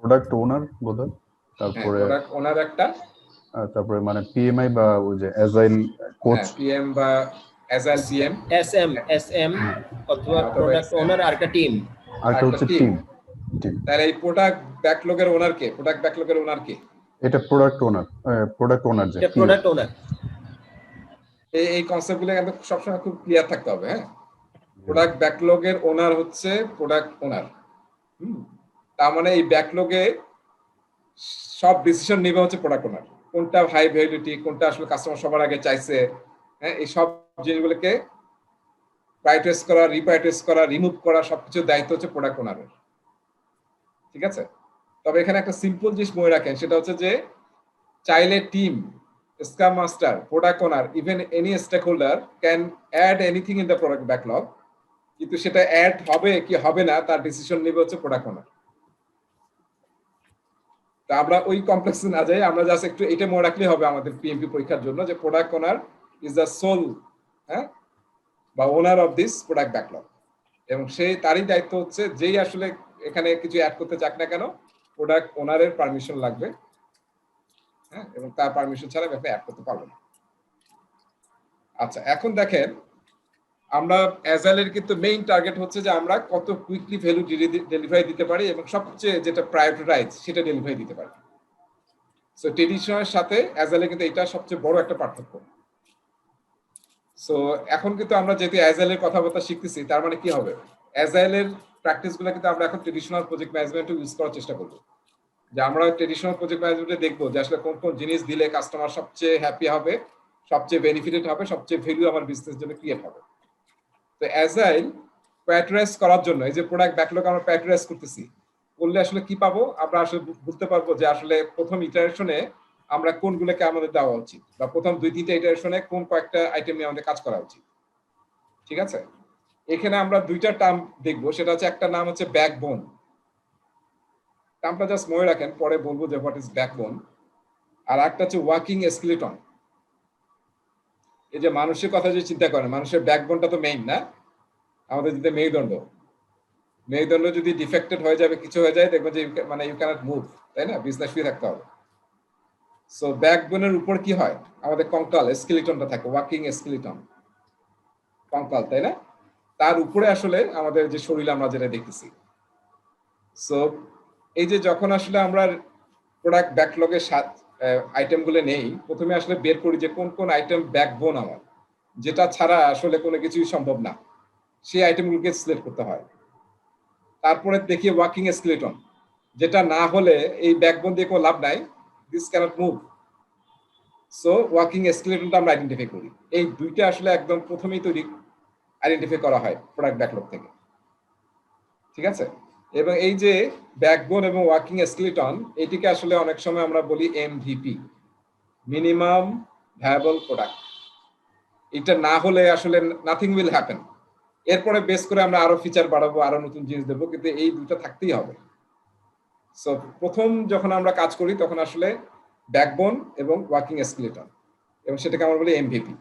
প্রোডাক্ট ওনার বোধহয়, তারপরে প্রোডাক্ট ওনার একটা, তারপরে মানে পিএমআই বা ওই যে অ্যাজাইল কোচ, পিএম বা অ্যাজাইল পিএম, এসএম অথবা প্রোডাক্ট ওনার আর একটা টিম, আর একটা হচ্ছে টিম। তাহলে এই প্রোডাক্ট ব্যাকলগের ওনার কে? প্রোডাক্ট ব্যাকলগের ওনার কে? এটা প্রোডাক্ট ওনার যে প্রোডাক্ট ওনার। এই কনসেপ্টগুলো কিন্তু সবসময় খুব ক্লিয়ার থাকতে হবে। হ্যাঁ, প্রোডাক্ট ব্যাকলগের ওনার হচ্ছে প্রোডাক্ট ওনার। তার মানে এই ব্যাকলগে সব ডিসিশন নেবে হচ্ছে প্রোডাক্ট ওনার, কোনটা হাই ভ্যালিডিটি, কোনটা আসলে কাস্টমার সবার আগে চাইছে। হ্যাঁ, এই সব জিনিসগুলোকে প্রায়োরিটাইজ করা, রিপ্রায়োরিটাইজ করা, রিমুভ করা, সবকিছুর দায়িত্ব হচ্ছে প্রোডাক্ট ওনারের। ঠিক আছে, তবে এখানে একটা সিম্পল জিনিস মনে রাখেন, সেটা হচ্ছে যে চাইলে team, scrum master, product owner, even any stakeholder can add anything in the product backlog, কিন্তু সেটা অ্যাড হবে কি হবে না তার ডিসিশন নেবে হচ্ছে প্রোডাক্ট ওনার। তা আমরা ওই কমপ্লেক্সে না যাই, আমরা জাস্ট একটু এটা মনে রাখলে হবে আমাদের পিএমপি পরীক্ষার জন্য, যে product owner is the sole, হ্যাঁ, বা owner of this product backlog, এবং সেই তারই দায়িত্ব হচ্ছে, যেই আসলে এখানে কিছু অ্যাড করতে চাক না কেন, প্রোডাক্ট ওনারের পারমিশন লাগবে। হ্যাঁ, এবং তার পারমিশন ছাড়া আপনি অ্যাড করতে পারবেন না। আচ্ছা, এখন দেখেন, আমরা অ্যাজাইলের কিন্তু মেইন টার্গেট হচ্ছে যে আমরা কত কুইকলি ভ্যালু ডেলিভারি দিতে পারি এবং সবচেয়ে যেটা প্রায়োরিটাইজ সেটা ডেলিভারি দিতে পারি। সো ট্রেডিশনের সাথে অ্যাজাইলে কিন্তু এটা সবচেয়ে বড় একটা পার্থক্য। সো এখন কিন্তু আমরা যেহেতু অ্যাজাইলের কথাবার্তা শিখতেছি, তার মানে কি হবে, অ্যাজাইলের প্র্যাকটিসগুলো কিন্তু আমরা এখন ট্রেডিশনাল প্রজেক্ট ম্যানেজমেন্টে ইউজ করার চেষ্টা করব। যে আমরা ট্রেডিশনাল প্রজেক্ট ম্যানেজমেন্টে দেখবো যে আসলে কোন কোন জিনিস দিলে কাস্টমার সবচেয়ে হ্যাপি হবে, সবচেয়ে বেনিফিটেড হবে, সবচেয়ে ভ্যালু আমার বিজনেস জন্য ক্রিয়েট হবে। তো অ্যাজাইল প্যারাটাইজ করার জন্য এই যে প্রোডাক্ট ব্যাকলগ আমরা প্যারাটাইজ করতেছি, করলে আসলে কি পাবো, আমরা আসলে বুঝতে পারবো যে আসলে প্রথম ইটারেশনে আমরা কোনগুলোকে আমাদের দেওয়া উচিত, বা প্রথম 2-3টা ইটারেশনে কোন কয়েকটা আইটেম নিয়ে আমাদের কাজ করা উচিত। ঠিক আছে, এখানে আমরা 2টা টার্ম দেখবো, সেটা হচ্ছে একটা নাম হচ্ছে ব্যাকবোন। টার্মটা জাস্ট মনে রাখেন, পরে বলবো যে হোয়াট ইজ ব্যাকবোন। আর একটা হচ্ছে ওয়ার্কিং স্কেলিটন। এই যে মানুষের কথা যে চিন্তা করেন, মানুষের ব্যাকবোনটা তো মেইন না, আমাদের যদি মেরুদণ্ড যদি ডিফেক্টেড হয়ে যাবে, কিছু হয়ে যায়, দেখবেন যে মানে ইউ ক্যানট মুভ, তাই না, বিজনেস শুয়ে থাকতে হবে। সো ব্যাকবোনের উপর কি হয়, আমাদের কঙ্কাল স্কেলিটনটা থাকে, ওয়ার্কিং স্কেলিটন, কঙ্কাল, তাই না, তার উপরে আসলে আমাদের যে শরীর আমরা যেটা দেখতেছি। সো এই যে যখন আসলে আমরা প্রোডাক্ট ব্যাকলগের আইটেমগুলো নেই, প্রথমে আসলে বের করি যে কোন কোন আইটেম ব্যাকবোন আমার, যেটা ছাড়া আসলে কোনো কিছুই সম্ভব না, সেই আইটেমগুলোকে সিলেক্ট করতে হয়। তারপরে দেখি ওয়ার্কিং স্কেলেটন, যেটা না হলে এই ব্যাকবোন দিয়ে কোনো লাভ নাই, this cannot move. So working স্কেলেটনটা আমরা আইডেন্টিফাই করি। এই দুইটা আসলে একদম প্রথমেই তৈরি আইডেন্টিফাই করা হয় প্রোডাক্ট ব্যাকলগ থেকে, ঠিক আছে। এবং এই যে ব্যাকবোন এবং ওয়ার্কিং স্কেলেটন, এটিকে আসলে অনেক সময় আমরা বলি এমভিপি, মিনিমাম ভায়াবল প্রোডাক্ট। এটা না হলে আসলে নাথিং উইল হ্যাপেন। এরপরে বেস করে আমরা আরো ফিচার বাড়াবো, আরো নতুন জিনিস দেবো, কিন্তু এই দুটো থাকতেই হবে। সো প্রথম যখন আমরা কাজ করি তখন আসলে ব্যাকবোন এবং ওয়ার্কিং স্কেলেটন, এবং সেটাকে আমরা বলি MVP,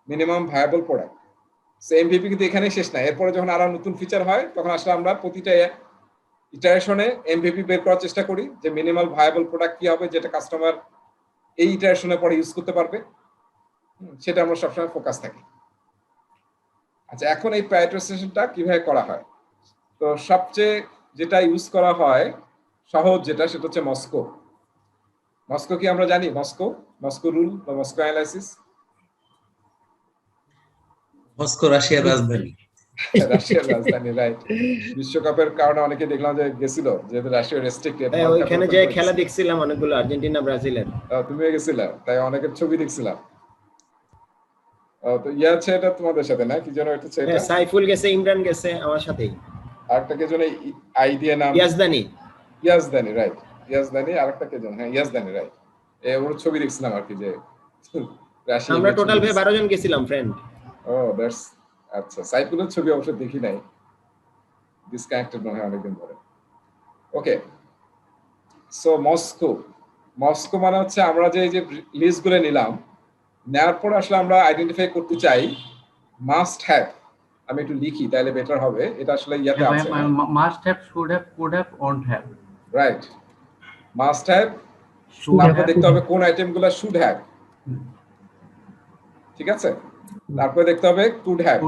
minimum viable product. So MVP কিন্তু এখানেই শেষ না, এরপরে যখন আরো নতুন ফিচার হয় তখন আসলে আমরা প্রতিটা ইটারেশনে এমভিপি বের করার চেষ্টা করি, যে মিনিমাল ভায়াবল প্রোডাক্ট কি হবে যেটা কাস্টমার এই ইটারেশনের পরে ইউজ করতে পারবে, সেটা আমরা সবসময় ফোকাস থাকি। আচ্ছা, এখন এই প্রায়োরিটাইজেশনটা কিভাবে করা হয়? তো সবচেয়ে যেটা ইউজ করা হয় সহজ যেটা, সেটা হচ্ছে মস্কো। মস্কো কি আমরা জানি? মস্কো রুল বা মস্কো অ্যানালাইসিস। মস্কো রাশিয়ার রাজধানী। রাশিয়ার রাজধানী, রাইট। বিশ্বকাপের কারণে অনেকে দেখলাম যে গেছিল, যেহেতু রাশিয়া রেস্ট্রিক্টেড। ওইখানে যে খেলা দেখছিলাম অনেকগুলো, আর্জেন্টিনা ব্রাজিলের। তুমিও গেছিলা? তাই অনেকের ছবি দেখছিলাম। তো ইয়া আছে, এটা তোমাদের সাথে না? কি যেন এটা ছেলে, সাইফুল গেছে, ইমরান গেছে আমার সাথেই। আরেকটা কে যেন আইডিয়া নাম, ইয়াজদানি, রাইট। ইয়াজদানি, আরেকটা কে যেন, হ্যাঁ ইয়াজদানি, রাইট। ওর ছবি দেখছিলাম আর কি, যে রাশিয়া। আমরা টোটাল 12 জন গেছিলাম ফ্রেন্ড। ও দ্যাটস, আচ্ছা। সাইফুলের ছবি অবশ্য দেখি নাই, ডিসকানেক্টেড মনে হয় অনেকদিন ধরে। ওকে, সো মস্কো মানে হচ্ছে আমরা যে লিস্ট গুলো নিলাম, নেওয়ার পর আসলে আমরা আইডেন্টিফাই করতে চাই মাস্ট হ্যাভ। আমি একটু লিখি তাহলে বেটার হবে। এটা আসলে ইয়াতে আছে, must have, should have, could have, won't have. Right, must have. তারপর দেখতে হবে কোন আইটেম গুলা শুড হ্যাভ, ঠিক আছে। তারপরে দেখতে হবে কুড হ্যাভ,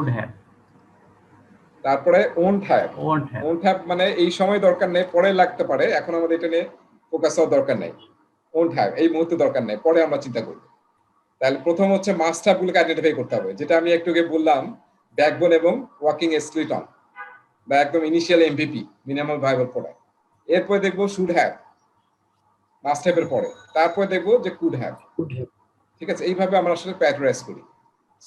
তারপরে ওন্ট হ্যাভ মানে এই সময় দরকার নেই, পরে লাগতে পারে, এখন আমাদের এটা নিয়ে ফোকাস হওয়ার দরকার নেই। ওন্ট হ্যাভ এই মুহূর্তে দরকার নেই, পরে আমরা চিন্তা করব। তাহলে প্রথম হচ্ছে মাস্ট হ্যাভ গুলোকে আইডেন্টিফাই করতে হবে, যেটা আমি একটু আগে বললাম, ব্যাকবোন এবং ওয়ার্কিং স্কেলেটন বা একদম initial MVP, minimum viable product. এরপরে দেখবো শুড হ্যাভ, মাস্ট হ্যাভ এর পরে। তারপরে দেখবো যে কুড হ্যাভ, ঠিক আছে। এইভাবে আমরা আসলে প্যাটারাইজ করি।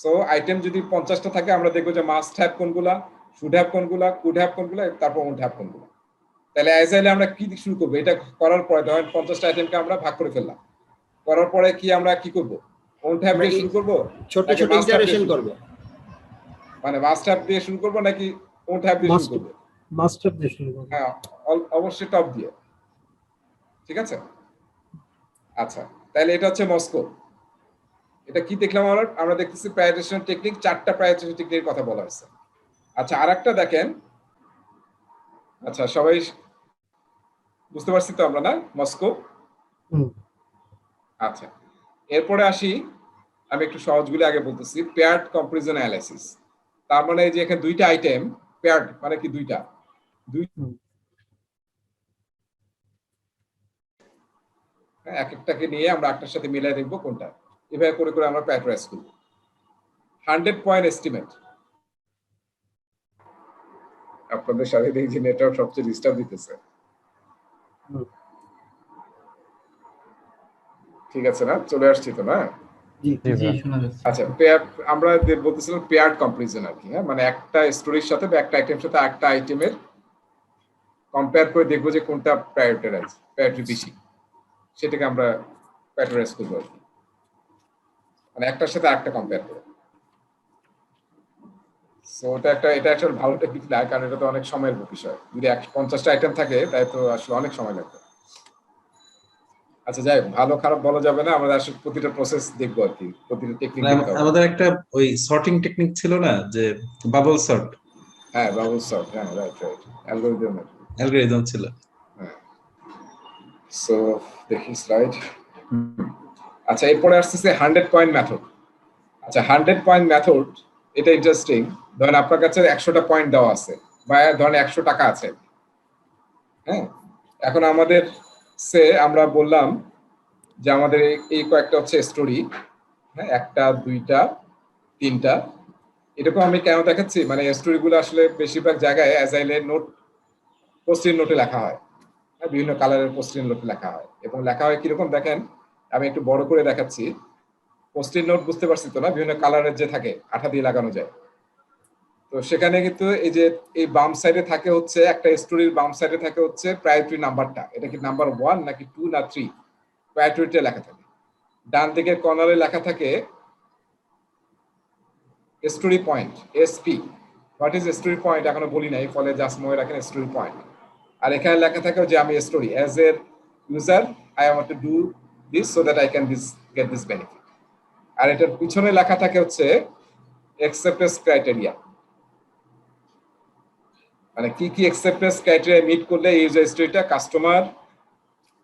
সো আইটেম যদি 50টা থাকে, আমরা দেখবো যে মাস্ট হ্যাভ কোনগুলা, শুড হ্যাভ কোনগুলা, কুড হ্যাভ কোনগুলা, তারপর ওন্ট হ্যাভ কোনগুলা। তাহলে অ্যাজাইলে আমরা কি শুরু করবো? এটা করার পরে ধরেন 50টা আইটেমকে আমরা ভাগ করে ফেললাম, করার পরে কি আমরা কি করব? ওন্ট হ্যাভ দিয়ে শুরু করব, ছোট ছোট ইটারেশন করব। মানে মাস্ট হ্যাভ দিয়ে শুরু করব নাকি ওন্ট হ্যাভ দিয়ে শুরু করব? মাস্ট হ্যাভ দিয়ে শুরু করব। হ্যাঁ, অবশ্যই টপ দিয়ে, ঠিক আছে। আচ্ছা, তাহলে এটা হচ্ছে মস্কো। এটা কি দেখলাম আমরা দেখতেছি প্রায়োরিটাইজেশন টেকনিক, 4টা প্রায়োরিটাইজেশন টেকনিকের কথা বলা হয়েছে। আচ্ছা, আরেকটা দেখেন। আচ্ছা, সবাই বুঝতে পারছি তো আমরা, না? মস্কো। আচ্ছা, এরপরে আসি, আমি একটু সহজগুলো আগে বলতেছি। পেয়ার্ড কম্পারিজন অ্যানালাইসিস, তার মানে যে এখানে দুইটা আইটেম, পেয়ার্ড মানে কি দুইটা, এক একটাকে নিয়ে আমরা একটার সাথে মিলাই দেখবো কোনটা। এভাবে করে করে আমরা প্যাটারাইজ করব। 100 পয়েন্ট এস্টিমেট। আপনাদের সাথে দেখি যে নেটওয়ার্ক সবচেয়ে ডিস্টার্ব দিতেছে, ঠিক আছে না? চলে আসছি তো, না? আচ্ছা, আমরা বলতেছিলাম পেয়ার্ড কম্পারিজন আর কি। হ্যাঁ, মানে একটা স্টোরির সাথে বা একটা আইটেমের সাথে একটা আইটেমের কম্পেয়ার করে দেখবো যে কোনটা প্রায়োরিটি বেশি, সেটাকে আমরা প্যাটারাইজ করবো আর কি, মানে একটার সাথে আরেকটা কম্পেয়ার করে। সো এটা একটা ভালো টেকনিক না, কারণ এটা তো অনেক সময়ের বিষয়। যদি 50টা আইটেম থাকে তাই তো আসলে অনেক সময় লাগবে। আচ্ছা, যাই হোক, ভালো খারাপ বলা যাবে না, আমরা আসলে প্রতিটা প্রসেস দেখবো আর কি, প্রতিটা টেকনিক। আমাদের একটা ওই সর্টিং টেকনিক ছিল না, যে বাবল সর্ট। হ্যাঁ, বাবল সর্ট, হ্যাঁ, রাইট। অ্যালগরিদম ছিল। হ্যাঁ, সো দেখি স্লাইড। আচ্ছা, এরপরে আসতেছে 100 পয়েন্ট মেথড। আচ্ছা, 100 পয়েন্ট মেথড, এটা ইন্টারেস্টিং। ধরেন আপনার কাছে 100টা পয়েন্ট দেওয়া আছে, বা ধরেন 100 টাকা আছে। হ্যাঁ, এখন আমাদের আমরা বললাম যে আমাদের এই কয়েকটা হচ্ছে স্টোরি, হ্যাঁ, 1টা 2টা 3টা, এরকম আমি কেন দেখাচ্ছি, মানে স্টোরিগুলো আসলে বেশিরভাগ জায়গায় অ্যাজাইলে নোট পোস্ট-ইট নোটে লেখা হয়, বিভিন্ন কালারের পোস্ট-ইট নোটে লেখা হয়, এবং লেখা হয় কিরকম দেখেন, আমি একটু বড় করে দেখাচ্ছি। পোস্ট-ইট নোট বুঝতে পারছি তো না, বিভিন্ন কালারের যে থাকে, আঠা দিয়ে লাগানো যায়। তো সেখানে কিন্তু এই যে এই বাম সাইডে থাকে হচ্ছে একটা স্টোরির বাম সাইডে থাকে হচ্ছে প্রায়োরিটি নাম্বারটা, এটা কি নাম্বার 1 নাকি 2 না 3, প্রায়োরিটিতে লেখা থাকে। ডান দিকের কর্নারে লেখা থাকে story point, SP. What is story point এখনো বলি নাই, ফলে জাস্ট মনে রাখেন স্টোরি পয়েন্ট। আর এখানে লেখা থাকে যে আমি story as a user I want to do this so that I can get this benefit. আর এটার পিছনে লেখা থাকে হচ্ছে অ্যাকসেপ্টেন্স ক্রাইটেরিয়া, মানে কি কি অ্যাকসেপ্টেন্স ক্রাইটেরিয়া মিট করলে এই ইউজার স্টোরিটা কাস্টমার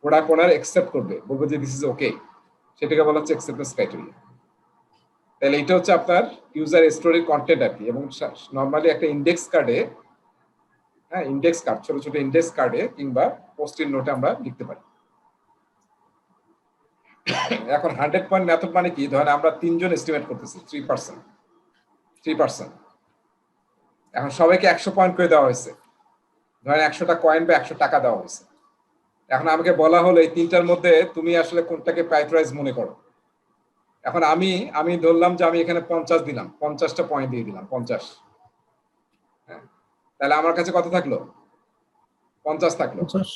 প্রোডাক্ট ওনার অ্যাকসেপ্ট করবে, বলবো যে দিস ইজ ওকে, সেটাকে বলা হচ্ছে অ্যাকসেপ্টেন্স ক্রাইটেরিয়া। তাহলে এটা হচ্ছে আপনার ইউজার স্টোরির কন্টেন্ট আর কি। এবং নর্মালি একটা ইন্ডেক্স কার্ডে, হ্যাঁ ইন্ডেক্স কার্ড, ছোট ছোট ইন্ডেক্স কার্ডে কিংবা পোস্ট-ইট নোটে আমরা লিখতে পারি। এখন 100 পয়েন্ট মেথড মানে কি, ধরেন আমরা 3 জন এস্টিমেট করতেছি 3%। এখন সবাইকে 100 পয়েন্ট করে দেওয়া হয়েছে, ধরেন 100টা কয়েন বা 100 টাকা দেওয়া হয়েছে। এখন আমাকে বলা হলো এই তিনটার মধ্যে তুমি আসলে কোনটাকে প্রায়োরিটাইজ মনে করো। এখন আমি ধরলাম যে আমি এখানে 50 দিলাম, 50টা পয়েন্ট দিয়ে দিলাম, 50। হ্যাঁ, তাহলে আমার কাছে কত থাকলো, 50 থাকলো। 50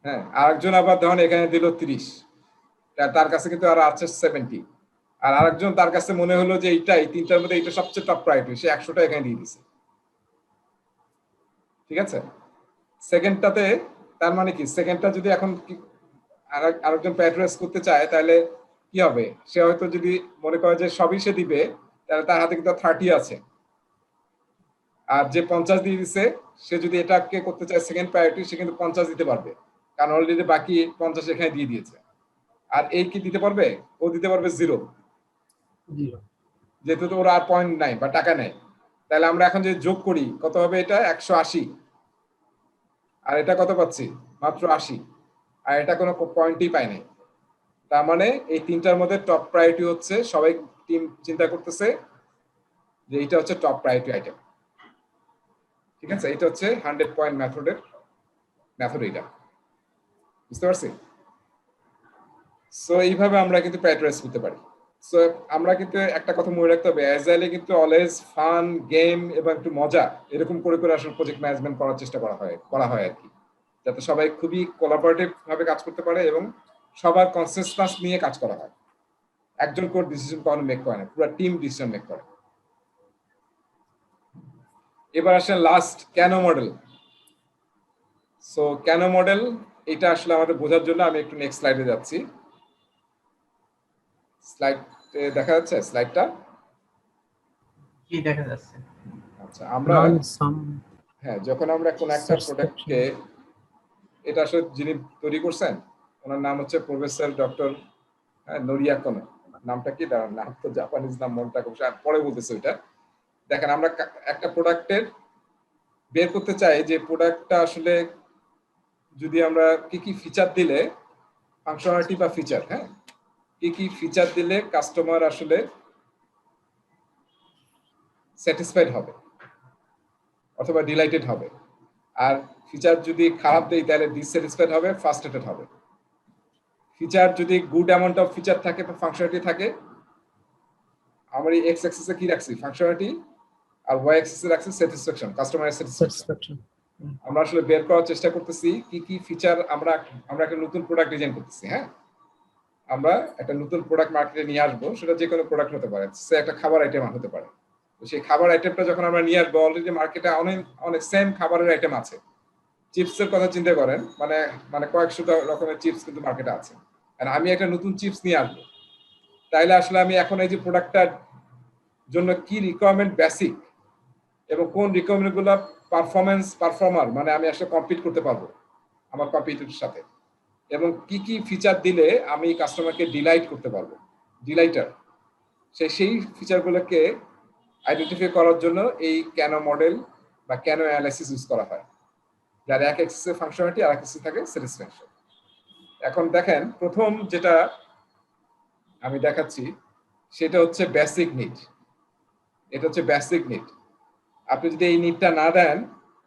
হ্যাঁ, আরেকজন আবার ধরেন এখানে দিল 30, তার কাছে কিন্তু আর আছে 70। আর আরেকজন, তার কাছে মনে হলো যে এইটাই তিনটার মধ্যে এইটা সবচেয়ে টপ প্রায়োরিটি, সে 100টা এখানে দিয়ে দিছে। ঠিক আছে, সেকেন্ডটাতে তার মানে কি, সেকেন্ডটা যদি এখন আরেকজন প্রায়োরিটাইজ করতে চায় তাহলে কি হবে, সে হয়তো যদি মনে করে যে সবই সে দিবে, তাহলে তার হাতে কিন্তু 30 আছে। আর যে 50 দিয়ে দিছে, সে যদি এটাকে করতে চায় সেকেন্ড প্রায়োরিটি, সে কিন্তু 50 দিতে পারবে, কারণ অলরেডি বাকি 50 এখানে দিয়ে দিয়েছে। আর এই কি দিতে পারবে, ও দিতে পারবে 0, যেহেতু তো ওর আর পয়েন্ট নাই বা টাকা নেই। তাহলে আমরা এখন যদি যোগ করি কত হবে, এটা 180, আর এটা কত পাচ্ছি, মাত্র 80, আর এটা কোনো পয়েন্টই পায় নাই। তার মানে এই তিনটার মধ্যে টপ প্রায়োরিটি হচ্ছে, সবাই টিম চিন্তা করতেছে যে এটা হচ্ছে টপ প্রায়োরিটি আইটেম। ঠিক আছে, এটা হচ্ছে 100 পয়েন্ট মেথড এটা, বুঝতে পারছি? সো এইভাবে আমরা কিন্তু প্রায়োরিটাইজ করতে পারি। সো আমরা কিন্তু একটা কথা মনে রাখতে হবে, অ্যাজাইলে কিন্তু অলওয়েজ ফান, গেম এবং একটু মজা এরকম করে করে আসলে প্রজেক্ট ম্যানেজমেন্ট করার চেষ্টা করা হয় আর কি, যাতে সবাই খুবই কোলাবোরেটিভ ভাবে কাজ করতে পারে এবং সবার কনসেনসাস নিয়ে কাজ করা হয়। একজন কোড ডিসিশন কখনো মেক করে না, পুরো টিম ডিসিশন মেক করে। এবার আসেন লাস্ট, কেন মডেল। সো কেন মডেল, এটা আসলে আমাদের বোঝার জন্য আমি একটু নেক্সট স্লাইডে যাচ্ছি। স্লাইড দেখা যাচ্ছে, স্লাইডটা? কি দেখা যাচ্ছে? আচ্ছা, আমরা run some হ্যাঁ, যখন আমরা কোন একটা প্রোডাক্টকে, এটা আসলে যিনি তৈরি করছেন ওনার নাম হচ্ছে প্রফেসর ডক্টর নরিয়া কোনো, নামটা কি, দাঁড়ান, নাম তো জাপানিজ নাম, মনটা খুব পরে বলতেছে ওইটা। দেখেন, আমরা একটা প্রোডাক্টের বের করতে চাই যে প্রোডাক্টটা আসলে যদি আমরা কি কি ফিচার দিলে, ফাংশনালিটি বা ফিচার, হ্যাঁ, কি কি ফিচার দিলে কাস্টমার আসলে স্যাটিসফাইড হবে অথবা ডিলাইটেড হবে, আর ফিচার যদি খারাপ দেই তাহলে ডিসস্যাটিসফাইড হবে, ফ্রাস্ট্রেটেড হবে। ফিচার যদি গুড অ্যামাউন্ট অফ ফিচার থাকে বা ফাংশনালিটি থাকে, আমরা এই এক্স অ্যাক্সিসে কি রাখছি, ফাংশনালিটি, আর ওয়াই অ্যাক্সিসে রাখছি স্যাটিসফ্যাকশন, কাস্টমারের স্যাটিসফ্যাকশন। আমরা আসলে বের করার চেষ্টা করতেছি কি কি ফিচার আমরা একটা নতুন প্রোডাক্ট ডিজাইন করতেছি। হ্যাঁ, আমরা একটা নতুন প্রোডাক্ট মার্কেটে নিয়ে আসবো, সেটা যে কোনো প্রোডাক্ট হতে পারে, সে একটা খাবার আইটেম হতে পারে। তো সেই খাবার আইটেমটা যখন আমরা নিয়ে আসবো, অলরেডি মার্কেটে অনেক সেম খাবারের আইটেম আছে। চিপসের কথা চিন্তা করেন, মানে কয়েকশো রকমের চিপস কিন্তু মার্কেটে আছে, আর আমি একটা নতুন চিপস নিয়ে আসবো, তাইলে আসলে আমি এখন এই যে প্রোডাক্টটার জন্য কি রিকোয়ারমেন্ট বেসিক এবং কোন রিকোয়ারমেন্ট গুলো পারফর্মার, মানে আমি আসলে কম্পিট করতে পারবো আমার কম্পিটিটরের সাথে, এবং কি কি ফিচার দিলে আমি কাস্টমারকে ডিলাইট করতে পারবো, ডিলাইটার, সেই ফিচারগুলোকে আইডেন্টিফাই করার জন্য এই কেন মডেল বা কেন অ্যানালাইসিস ইউজ করা হয়, যার এক এক্সিসে ফাংশনালিটি আর এক এক্সিসে থাকে স্যাটিসফ্যাকশন। এখন দেখেন, প্রথম যেটা আমি দেখাচ্ছি সেটা হচ্ছে বেসিক নিড। এটা হচ্ছে বেসিক নিড। আপনি যদি এই নিডটা না দেন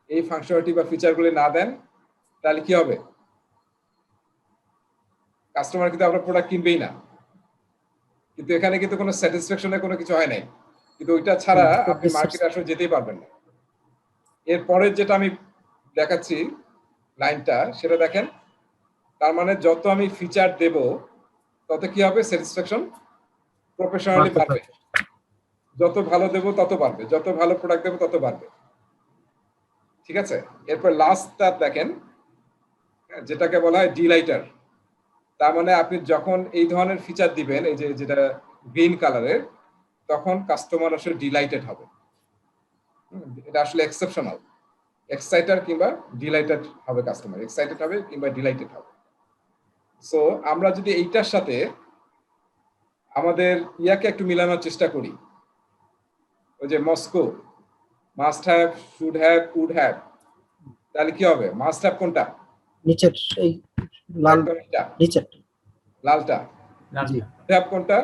এই ফাংশনালিটি বা ফিচারগুলি না দেন, তাহলে কি হবে? কাস্টমার কিন্তু আপনার প্রোডাক্ট কিনবেই না। কিন্তু এখানে কিন্তু কোনো স্যাটিসফ্যাকশনের কোনো কিছু হয় নাই, কিন্তু ওইটা ছাড়া আপনি মার্কেটে আসলে যেতেই পারবেন না। এরপরে যেটা আমি দেখাচ্ছি লাইনটা, সেটা দেখেন। তার মানে যত আমি ফিচার দেব তত কি হবে? স্যাটিসফ্যাকশন প্রফেশনালি বাড়বে। যত ভালো দেব তত বাড়বে, যত ভালো প্রোডাক্ট দেব তত বাড়বে। ঠিক আছে? এরপর লাস্টটা দেখেন, যেটাকে বলা হয় ডিলাইটার। তার মানে আপনি যখন এই ধরনের ফিচার দিবেন, এই যে যেটা গ্রিন কালারের, তখন কাস্টমার আসলে ডিলাইটেড হবে। এটা আসলে এক্সেপশনাল। এক্সাইটেড কিংবা ডিলাইটেড হবে কাস্টমার, এক্সাইটেড হবে কিংবা ডিলাইটেড হবে। সো আমরা যদি এইটার সাথে আমাদের ইয়াকে একটু মিলানোর চেষ্টা করি, ওই যে Moscow, must have, should have, would have, তাহলে কি হবে? মাস্ট হ্যাভ কোনটা? নিচের এই লাল একদম এটা, নিচের লালটা। জি শুড হ্যাভ কোনটা?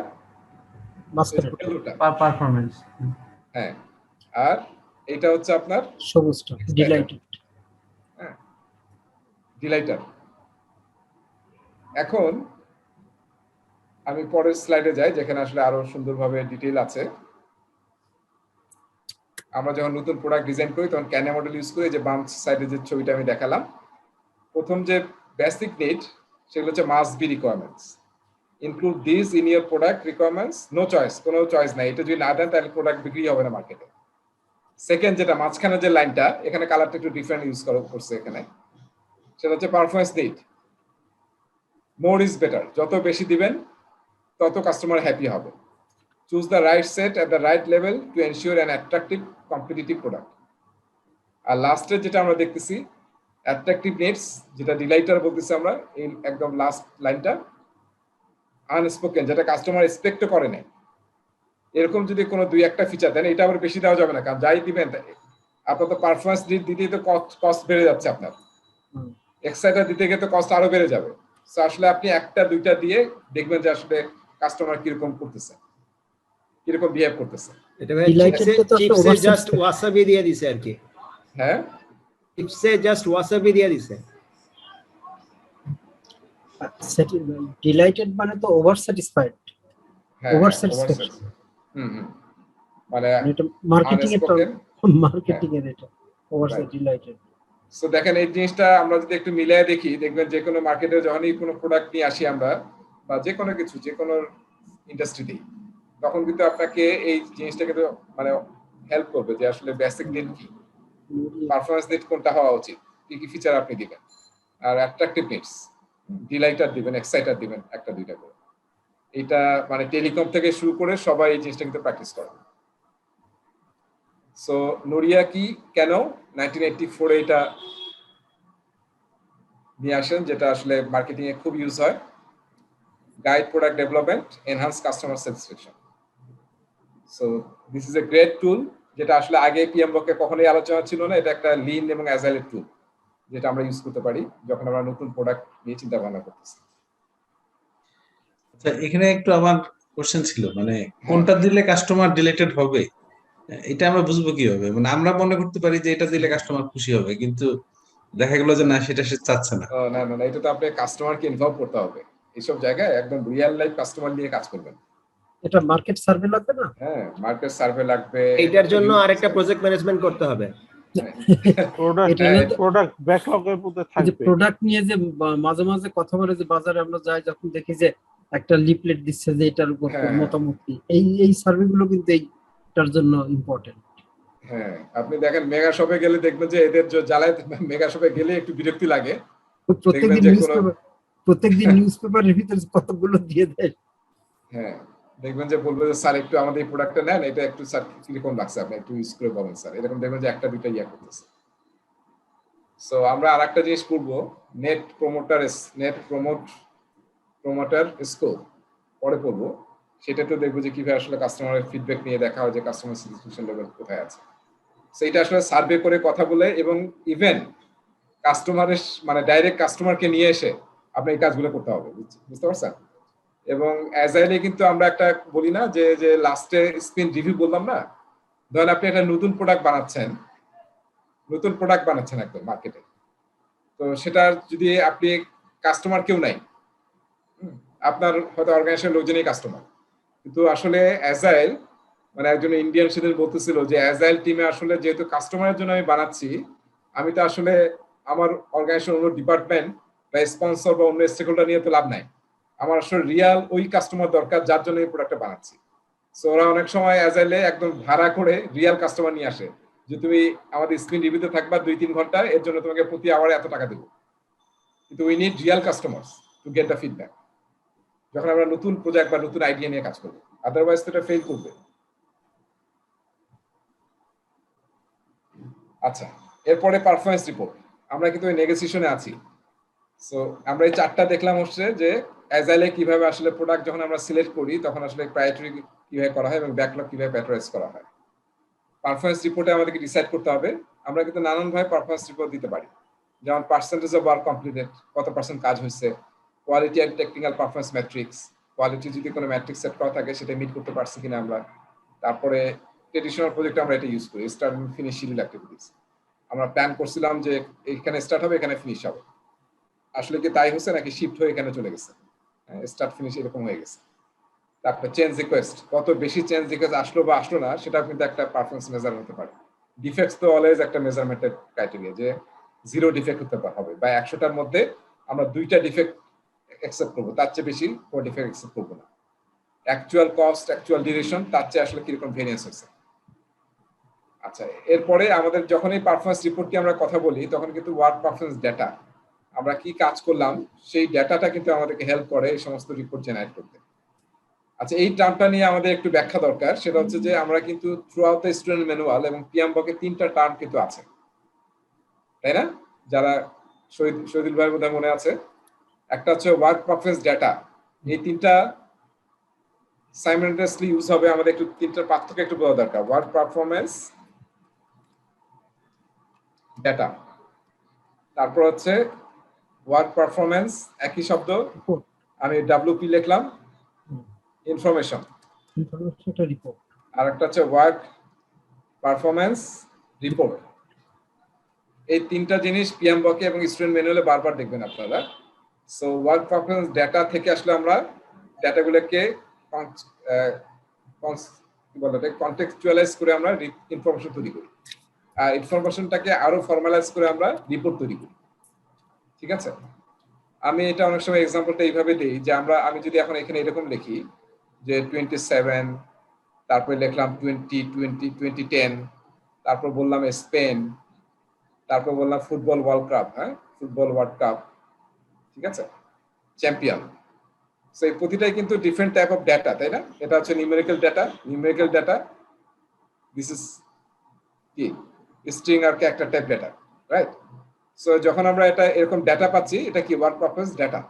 মাস্টার ব্লুটা। পারফরম্যান্স। হ্যাঁ, আর এটা হচ্ছে আপনার সবুজটা ডিলাইটেড। হ্যাঁ, ডিলাইটার। এখন আমি পরের স্লাইডে যাই, যেখানে আসলে আরো সুন্দরভাবে ডিটেইল আছে। আমরা যখন নতুন প্রোডাক্ট ডিজাইন করি তখন ক্যানে মডেল ইউজ করি। যে বাম সাইডে যে ছবিটা আমি দেখালাম, প্রথম যে বেসিক নিড সেগুলো হচ্ছে must be requirements, include this in your product requirements, no choice, কোনো চয়েস নাই। এটা যদি না দেন তাহলে প্রোডাক্ট বিক্রি হবে না মার্কেটে। সেকেন্ড, যেটা মাঝখানে যে লাইনটা, এখানে কালারটা একটু ডিফারেন্ট ইউজ করছে এখানে, সেটা হচ্ছে performance need. More is better, যত বেশি দিবেন তত কাস্টমার হ্যাপি হবে। Choose the right set at the right level to ensure an attractive competitive product. আর লাস্টে যেটা আমরা দেখতেছি অ্যাট্রাকটিভ নিডস, যেটা ডিলাইটার বলতেছি আমরা, এই একদম লাস্ট লাইনটা, আনস্পোকেন, যেটা কাস্টমার এক্সপেক্ট করে না। এরকম যদি কোনো দুই একটা ফিচার দেন, এটা আবার বেশি দেওয়া যাবে না, কারণ যাই দিবেন আপনার তো পারফরম্যান্স দিতেই তো কস্ট বেড়ে যাচ্ছে আপনার, এক্সাইটার দিতে গিয়ে তো কস্ট আরো বেড়ে যাবে। সো আসলে আপনি একটা দুইটা দিয়ে দেখবেন যে আসলে কাস্টমার কিরকম করতেছে, কিরকম বিহেভ করতেছে। এটা ভাই Delighted তো আসলে চিপসে overset জাস্ট থাকে। ওয়াসাবি দিয়ে দিছে আর কি, হ্যাঁ, চিপসে জাস্ট ওয়াসাবি দিয়ে দিছে। ডিলাইটেড মানে তো ওভার স্যাটিসফাইড, হ্যাঁ, Over হ্যাঁ, satisfaction. হুম। মানে এটা মার্কেটিং এর unspoken, মার্কেটিং এর এটা ওভার Right. ডিলাইটেড। সো দেখেন এই জিনিসটা আমরা যদি একটু মিলিয়ে দেখি, দেখবেন যে কোনো মার্কেটে যখনই কোনো প্রোডাক্ট নিয়ে আসি আমরা, বা যে কোনো কিছু, যে কোনো ইন্ডাস্ট্রিতেই, তখন কিন্তু আপনাকে এই জিনিসটা কিন্তু মানে হেল্প করবে যে আসলে বেসিক নিড কি, পারফরম্যান্স নিড কোনটা হওয়া উচিত, কি কি ফিচার আপনি দিবেন, আর অ্যাট্রাকটিভ নিডস, ডিলাইটার দিবেন, এক্সাইটার দিবেন, একটা দুইটা করে। এটা মানে টেলিকম থেকে শুরু করে সবাই এই জিনিসটা কিন্তু প্র্যাকটিস করে। সো নোরিয়া কি, কেন 1984 এটা নিয়ে আসেন, যেটা আসলে মার্কেটিং এ খুব ইউজ হয়, guide product development, enhance customer satisfaction. So this is a great tool, যেটা আসলে আগে পিএমবকে কখনোই আলোচনা ছিল না। এটা একটা লিন এবং অ্যাজাইল টুল, যেটা আমরা ইউজ করতে পারি যখন আমরা নতুন প্রোডাক্ট নিয়ে চিন্তা ভাবনা করতেছি। আচ্ছা, এখানে একটু আমার কোশ্চেন ছিল, মানে কোনটা দিলে কাস্টমার ডিলেটেড হবে, এটা আমরা বুঝবো কিভাবে? মানে আমরা মনে করতে পারি যে এটা দিলে কাস্টমার খুশি হবে, কিন্তু দেখা গেল যে না, সেটা সে চাচ্ছে না। না না না, এটা তো আপনি কাস্টমারকে ইনভলভ করতে হবে এইসব জায়গায়, একদম রিয়েল লাইফ কাস্টমার নিয়ে কাজ করবেন। এটা মার্কেট সার্ভে লাগবে না? হ্যাঁ, মার্কেট সার্ভে লাগবে, এইটার জন্য আরেকটা প্রজেক্ট ম্যানেজমেন্ট করতে হবে। প্রোডাক্ট ব্যাকলগের মধ্যে যে থাকবে। প্রোডাক্ট নিয়ে যে মাঝে মাঝে কথা বলে, যে বাজারে আমরা যাই যখন দেখি যে একটা লিফলেট দিচ্ছে যে এটার উপর হ্যাঁ। মতামত কি, এই সার্ভে গুলো কিন্তু এইটার জন্য ইম্পর্টেন্ট। হ্যাঁ, আপনি দেখেন মেগা শপে গেলে দেখবেন যে এদের যে জ্বালায়, মেগা শপে গেলে একটু বিরক্তি লাগে। প্রত্যেকদিন নিউজ পেপারের ভিতরে কতগুলো দিয়ে দেয়। হ্যাঁ, দেখবেন যে বলবে যে স্যার একটু আমাদের এই প্রোডাক্টটা নেন, এটা একটু স্যার কিরকম লাগছে, আপনি একটু ইউজ করে বলেন স্যার, এরকম দেখবেন যে একটা দুইটা ইয়া করতেছে। সো আমরা আরেকটা জিনিস পড়বো, নেট প্রমোটার স্কোর, পরে পড়বো। সেটা তো দেখবো যে কিভাবে আসলে কাস্টমারের ফিডব্যাক নিয়ে দেখা হয় যে কাস্টমার স্যাটিসফ্যাকশন লেভেল কোথায় আছে। সেইটা আসলে সার্ভে করে কথা বলে, এবং ইভেন কাস্টমারের মানে ডাইরেক্ট কাস্টমারকে নিয়ে এসে আপনি এই কাজগুলো করতে হবে, বুঝতে পারছেন? এবং অ্যাজাইলে কিন্তু আমরা একটা বলি না যে লাস্টে স্ক্রিন রিভিউ বললাম না, ধরেন আপনি একটা নতুন প্রোডাক্ট বানাচ্ছেন, নতুন প্রোডাক্ট বানাচ্ছেন একদম মার্কেটে, তো সেটার যদি আপনি কাস্টমার কেউ নাই, আপনার হয়তো অর্গানাইজেশন লোকজনই কাস্টমার, কিন্তু আসলে অ্যাজাইল মানে একজন ইন্ডিয়ান সেদিন বলতেছিল যে অ্যাজাইল টিমে আসলে যেহেতু কাস্টমারের জন্য আমি বানাচ্ছি, আমি তো আসলে আমার অর্গানাইজেশন অন্য ডিপার্টমেন্ট বা স্পন্সর বা অন্য স্টেকহোল্ডার নিয়ে তো লাভ নাই, আমার আসলে রিয়াল ওই কাস্টমার দরকার যার জন্য এই প্রোডাক্টটা বানাচ্ছি। সো ওরা অনেক সময় অ্যাজাইলে একদম ভাড়া করে রিয়াল কাস্টমার নিয়ে আসে যে তুমি আমাদের স্ক্রিন রিভিউতে থাকবা 2-3 ঘন্টা, এর জন্য তোমাকে প্রতি আওয়ারে এত টাকা দেবো, কিন্তু we need Real customers to get the feedback যখন আমরা নতুন প্রজেক্ট বা নতুন আইডিয়া নিয়ে কাজ করবো, আদারওয়াইজ তো এটা ফেল করবে। আচ্ছা, এরপরে পারফরমেন্স রিপোর্ট, আমরা কিন্তু ওই নেগোসিয়েশনে আছি। সো আমরা এই 4টা দেখলাম হচ্ছে যে অ্যাজাইলে কিভাবে আসলে প্রোডাক্ট যখন আমরা সিলেক্ট করি তখন আসলে প্রায়োরিটি কিভাবে করা হয় এবং ব্যাকলগ কিভাবে প্যাটারাইজ করা হয়। পারফরমেন্স রিপোর্টে আমাদেরকে ডিসাইড করতে হবে, আমরা কিন্তু নানানভাবে পারফরমেন্স রিপোর্ট দিতে পারি, যেমন পার্সেন্টেজ অফ ওয়ার্ক কমপ্লিটেড, কত পার্সেন্ট কাজ হয়েছে, quality and technical performance matrix, quality যদি কোনো ম্যাট্রিক্স সেট করা থাকে সেটা মিট করতে পারছি কিনা আমরা। তারপরে ট্রেডিশনাল প্রজেক্টে আমরা এটা ইউজ করি, স্টার্ট এবং ফিনিশ শিডিউল অ্যাক্টিভিটিস। আমরা প্ল্যান করছিলাম যে এখানে স্টার্ট হবে এখানে ফিনিশ হবে, আসলে কি তাই হচ্ছে নাকি শিফট হয়ে এখানে চলে গেছে, স্টার্ট ফিনিশ এরকম হয়ে গেছে। তারপরে চেঞ্জ রিকোয়েস্ট, কত বেশি চেঞ্জ রিকোয়েস্ট আসলো বা আসলো না সেটাও কিন্তু একটা পারফরমেন্স মেজার হতে পারে। ডিফেক্টস তো অলওয়েজ একটা মেজারমেন্টের ক্রাইটেরিয়া, যে 0 ডিফেক্ট হতে হবে বা 100টার মধ্যে আমরা 2টা ডিফেক্ট অ্যাকসেপ্ট করবো, তার চেয়ে বেশি কোনো ডিফেক্ট অ্যাকসেপ্ট করবো না। অ্যাকচুয়াল কস্ট, অ্যাকচুয়াল ডিউরেশন, তার চেয়ে আসলে কিরকম ভেরিয়েন্স হয়েছে। আচ্ছা, এরপরে আমাদের যখন এই পারফরমেন্স রিপোর্টটি আমরা কথা বলি তখন কিন্তু ওয়ার্ক পারফরমেন্স ডেটা, আমরা কি কাজ করলাম সেই ডেটাটা কিন্তু আমাদেরকে হেল্প করে এই সমস্ত রিপোর্ট জেনারেট করতে। আচ্ছা, এই টার্মটা নিয়ে আমাদের একটু ব্যাখ্যা দরকার, সেটা হচ্ছে যে আমরা কিন্তু through out the student manual এবং পিএমবকে 3টা টার্ম কিন্তু আছে, তাই না? যারা শহীদুল ভাইয়ের বোধহয় মনে আছে, একটা হচ্ছে ওয়ার্ক পারফরমেন্স ডেটা, এই 3টা সাইমultaneously ইউজ হবে, আমাদের একটু 3টার পার্থক্য একটু বোঝা দরকার। ওয়ার্ক পারফরমেন্স ডেটা, তারপর হচ্ছে ওয়ার্ক পারফরমেন্স, একই শব্দ, আমি ডব্লিউপি লিখলাম, ইনফরমেশন, ইনফরমেশনটা রিপোর্ট, আর একটা হচ্ছে ওয়ার্ক পারফরমেন্স রিপোর্ট। এই 3টা জিনিস পিএমবকে এবং স্টুডেন্ট ম্যানুয়ালে বারবার দেখবেন আপনারা। সো ওয়ার্ক পারফরমেন্স ডেটা থেকে আসলে আমরা ডেটাগুলোকে কন্টেক্সচুয়ালাইজ করে আমরা ইনফরমেশন তৈরি করি, আর ইনফরমেশনটাকে আরো ফর্মালাইজ করে আমরা রিপোর্ট তৈরি করি। ঠিক আছে, আমি এটা অনেক সময় এক্সাম্পলটা এইভাবে দিই যে আমি যদি এখন এখানে এরকম লিখি যে 27, তারপরে লিখলাম 2010, তারপর বললাম স্পেন, তারপর বললাম football world cup, football world cup, ঠিক আছে, চ্যাম্পিয়ন। সো এই প্রতিটাই কিন্তু ডিফারেন্ট টাইপ অফ ডেটা, তাই না? এটা হচ্ছে নিউমেরিক্যাল ডেটা, দিস ইজ কি স্ট্রিং আর character type data, right? So যখন আমরা এটা এরকম ডেটা পাচ্ছি, এটা কি ওয়ার্ক পারফরমেন্স ডেটা।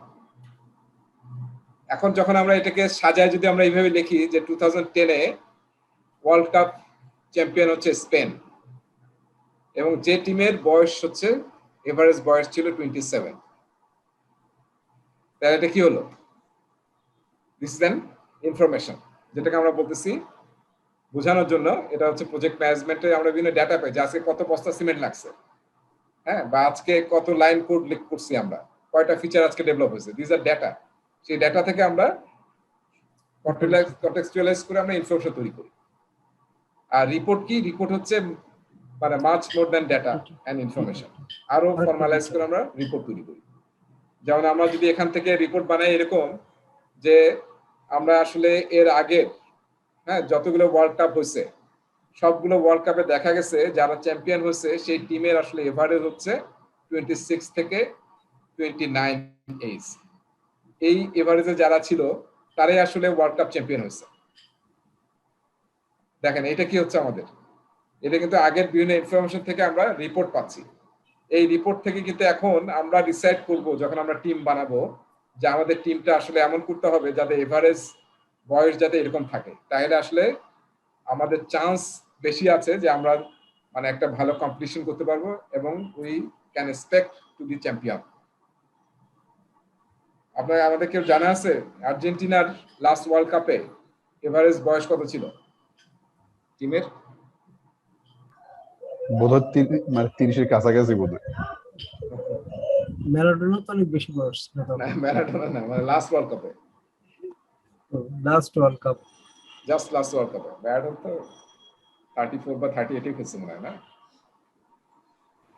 এখন যখন আমরা এটাকে সাজায় যদি আমরা এইভাবে লিখি যে 2010-এ ওয়ার্ল্ড কাপ চ্যাম্পিয়ন হচ্ছে স্পেন, এবং যে টিমের বয়স হচ্ছে এভারেজ বয়স ছিল 27, তাহলে এটা কি হলো? দিস ইজ অ্যান ইনফরমেশন, যেটাকে আমরা বলতেছি বোঝানোর জন্য, এটা হচ্ছে প্রজেক্ট ম্যানেজমেন্টে আমরা বিভিন্ন ডেটা পাই যে আজকে কত বস্তা সিমেন্ট লাগছে, বা আজকে কত লাইন কোড লিখ করছি আমরা, কয়টা ফিচার আজকে ডেভেলপ হয়েছে, দিস আর ডেটা। সেই ডেটা থেকে আমরা কন্টেক্সচুয়ালাইজ করে আমরা ইনফরমেশন তৈরি করি। আর রিপোর্ট কি? রিপোর্ট হচ্ছে মানে much more than data and information, আরো ফর্মালাইজ করে আমরা রিপোর্ট তৈরি করি। যেমন আমরা যদি এখান থেকে রিপোর্ট বানাই এরকম যে আমরা আসলে এর আগে যতগুলো ওয়ার্ল্ড কাপ হয়েছে সবগুলো ওয়ার্ল্ড কাপে দেখা গেছে যারা চ্যাম্পিয়ন হয়েছে সেই টিমের আসলে এভারেজ হচ্ছে 26 থেকে 29 এজ। এই এভারেজে যারা ছিল তারাই আসলে ওয়ার্ল্ড কাপ চ্যাম্পিয়ন হয়েছে। দেখেন এটা কি হচ্ছে আমাদের, এটা কিন্তু আগের বিভিন্ন ইনফরমেশন থেকে আমরা রিপোর্ট পাচ্ছি। এই রিপোর্ট থেকে কিন্তু এখন আমরা ডিসাইড করব যখন আমরা টিম বানাবো যে আমাদের টিমটা আসলে এমন করতে হবে যাতে এভারেজ বয়স যাতে এরকম থাকে, তাহলে আসলে আমাদের চান্স বেশি আছে যে আমরা মানে একটা ভালো কম্পিটিশন করতে পারবো এবং we can expect to be champion. আপনার আমাদের কেউ জানা আছে আর্জেন্টিনার লাস্ট ওয়ার্ল্ড কাপে এভারেজ বয়স কত ছিল টিমের? বোধহয় মানে 30-এর কাছাকাছি বোধহয়। ম্যারাডোনা তো অনেক বেশি বয়স ছিল তখন। না ম্যারাডোনা না, মানে লাস্ট ওয়ার্ল্ড কাপে, last world cup. Just last world কাপে ম্যারাডোনা তো 34 বা 38 খেলছে মনে হয় না।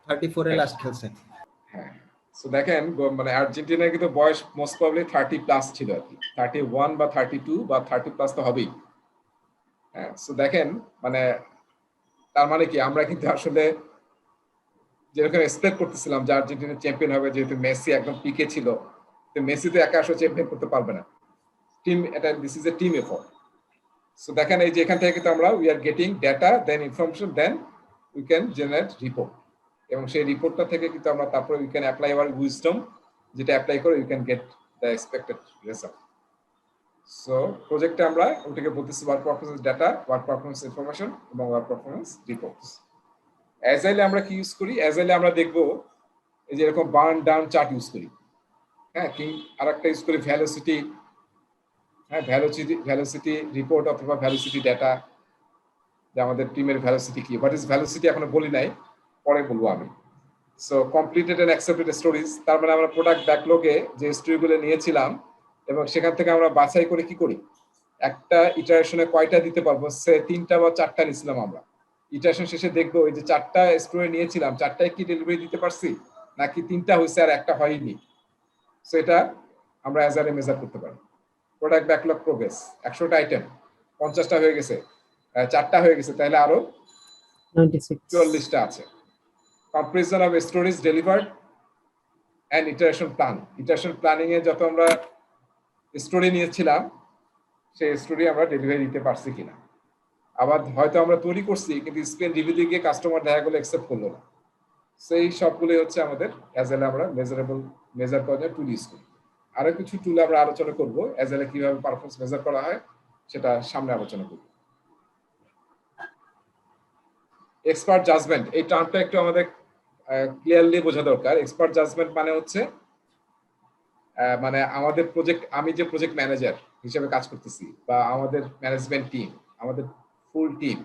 34 এ লাস্ট খেলছে। হ্যাঁ, সো দেখেন মানে আর্জেন্টিনার কিন্তু বয়স মোস্ট প্রবাবলি 30 প্লাস ছিল আর কি, 31 বা 32 বা 30 প্লাস তো হবেই। হ্যাঁ, সো দেখেন মানে তার মানে কি আমরা কিন্তু আসলে যেরকম এক্সপেক্ট করতেছিলাম যে আর্জেন্টিনা চ্যাম্পিয়ন হবে, যেহেতু মেসি একদম পিকে ছিল, তো মেসি তো একা আসলে চ্যাম্পিয়ন করতে পারবে না, টিম, এটা this is a team effort. So দেখেন এই যে এখান থেকে কিন্তু আমরা we are getting data, then information, then we can generate report, এবং সেই রিপোর্টটা থেকে কিন্তু আমরা তারপরে we can apply our wisdom, যেটা অ্যাপ্লাই করে we can get the expected result. So প্রজেক্টে আমরা ওটাকে বলতেছি work performance data, work performance information এবং ওয়ার্ক পারফরমেন্স রিপোর্টস। অ্যাজাইলে আমরা কি ইউজ করি? অ্যাজাইলে আমরা দেখবো এই যে এরকম বার্ন ডাউন চার্ট ইউজ করি, হ্যাঁ, কি আরেকটা ইউজ করি ভ্যালোসিটি, হ্যাঁ, ভ্যালোসিটি রিপোর্ট অথবা ভ্যালোসিটি ডেটা, যে আমাদের টিমের ভ্যালোসিটি কি, হোয়াট ইজ ভ্যালোসিটি এখনো বলি নাই, পরে বলবো আমি। So completed and accepted stories, তার মানে আমরা প্রোডাক্ট ব্যাকলগে যে স্টোরিগুলো নিয়েছিলাম এবং সেখান থেকে আমরা বাছাই করে কি করি, একটা ইটারেশনে কয়টা দিতে পারবো, সে 3টা বা 4টা নিয়েছিলাম আমরা, ইটারেশন শেষে দেখবো ওই যে 4টা স্টোরি নিয়েছিলাম 4টায় কি ডেলিভারি দিতে পারছি, নাকি 3টা হয়েছে আর একটা হয়নি। সো এটা আমরা অ্যাজারে মেজার করতে পারি। প্রোডাক্ট ব্যাকলগ প্রোগ্রেস, 100টা আইটেম 50টা হয়ে গেছে, 4টা হয়ে গেছে, তাহলে আরো 44টা আছে। Comparison of stories delivered end iteration plan, iteration planning এ যত আমরা স্টোরি নিয়েছিলাম সেই স্টোরি আমরা ডেলিভারি দিতে পারছি কিনা, আবার হয়তো আমরা তৈরি করছি কিন্তু স্পেন রিভিউ গিয়ে কাস্টমার দেখা গেলো অ্যাকসেপ্ট করলো না। সেই সবগুলোই হচ্ছে আমাদের অ্যাজাইলে আমরা মেজারেবল মেজার করার জন্য টুল ইউজ করি। আরো কিছু টুল আমরা আলোচনা করব, অ্যাজাইলে কিভাবে পারফরম্যান্স মেজার করা হয় সেটা সামনে আলোচনা করব। এক্সপার্ট জাজমেন্ট, এই টার্মটা একটু আমাদের ক্লিয়ারলি বোঝা দরকার। এক্সপার্ট জাজমেন্ট মানে হচ্ছে মানে আমাদের প্রজেক্ট, আমি যে প্রজেক্ট ম্যানেজার হিসেবে কাজ করতেছি বা আমাদের ম্যানেজমেন্ট টিম, আমাদের ফুল টিম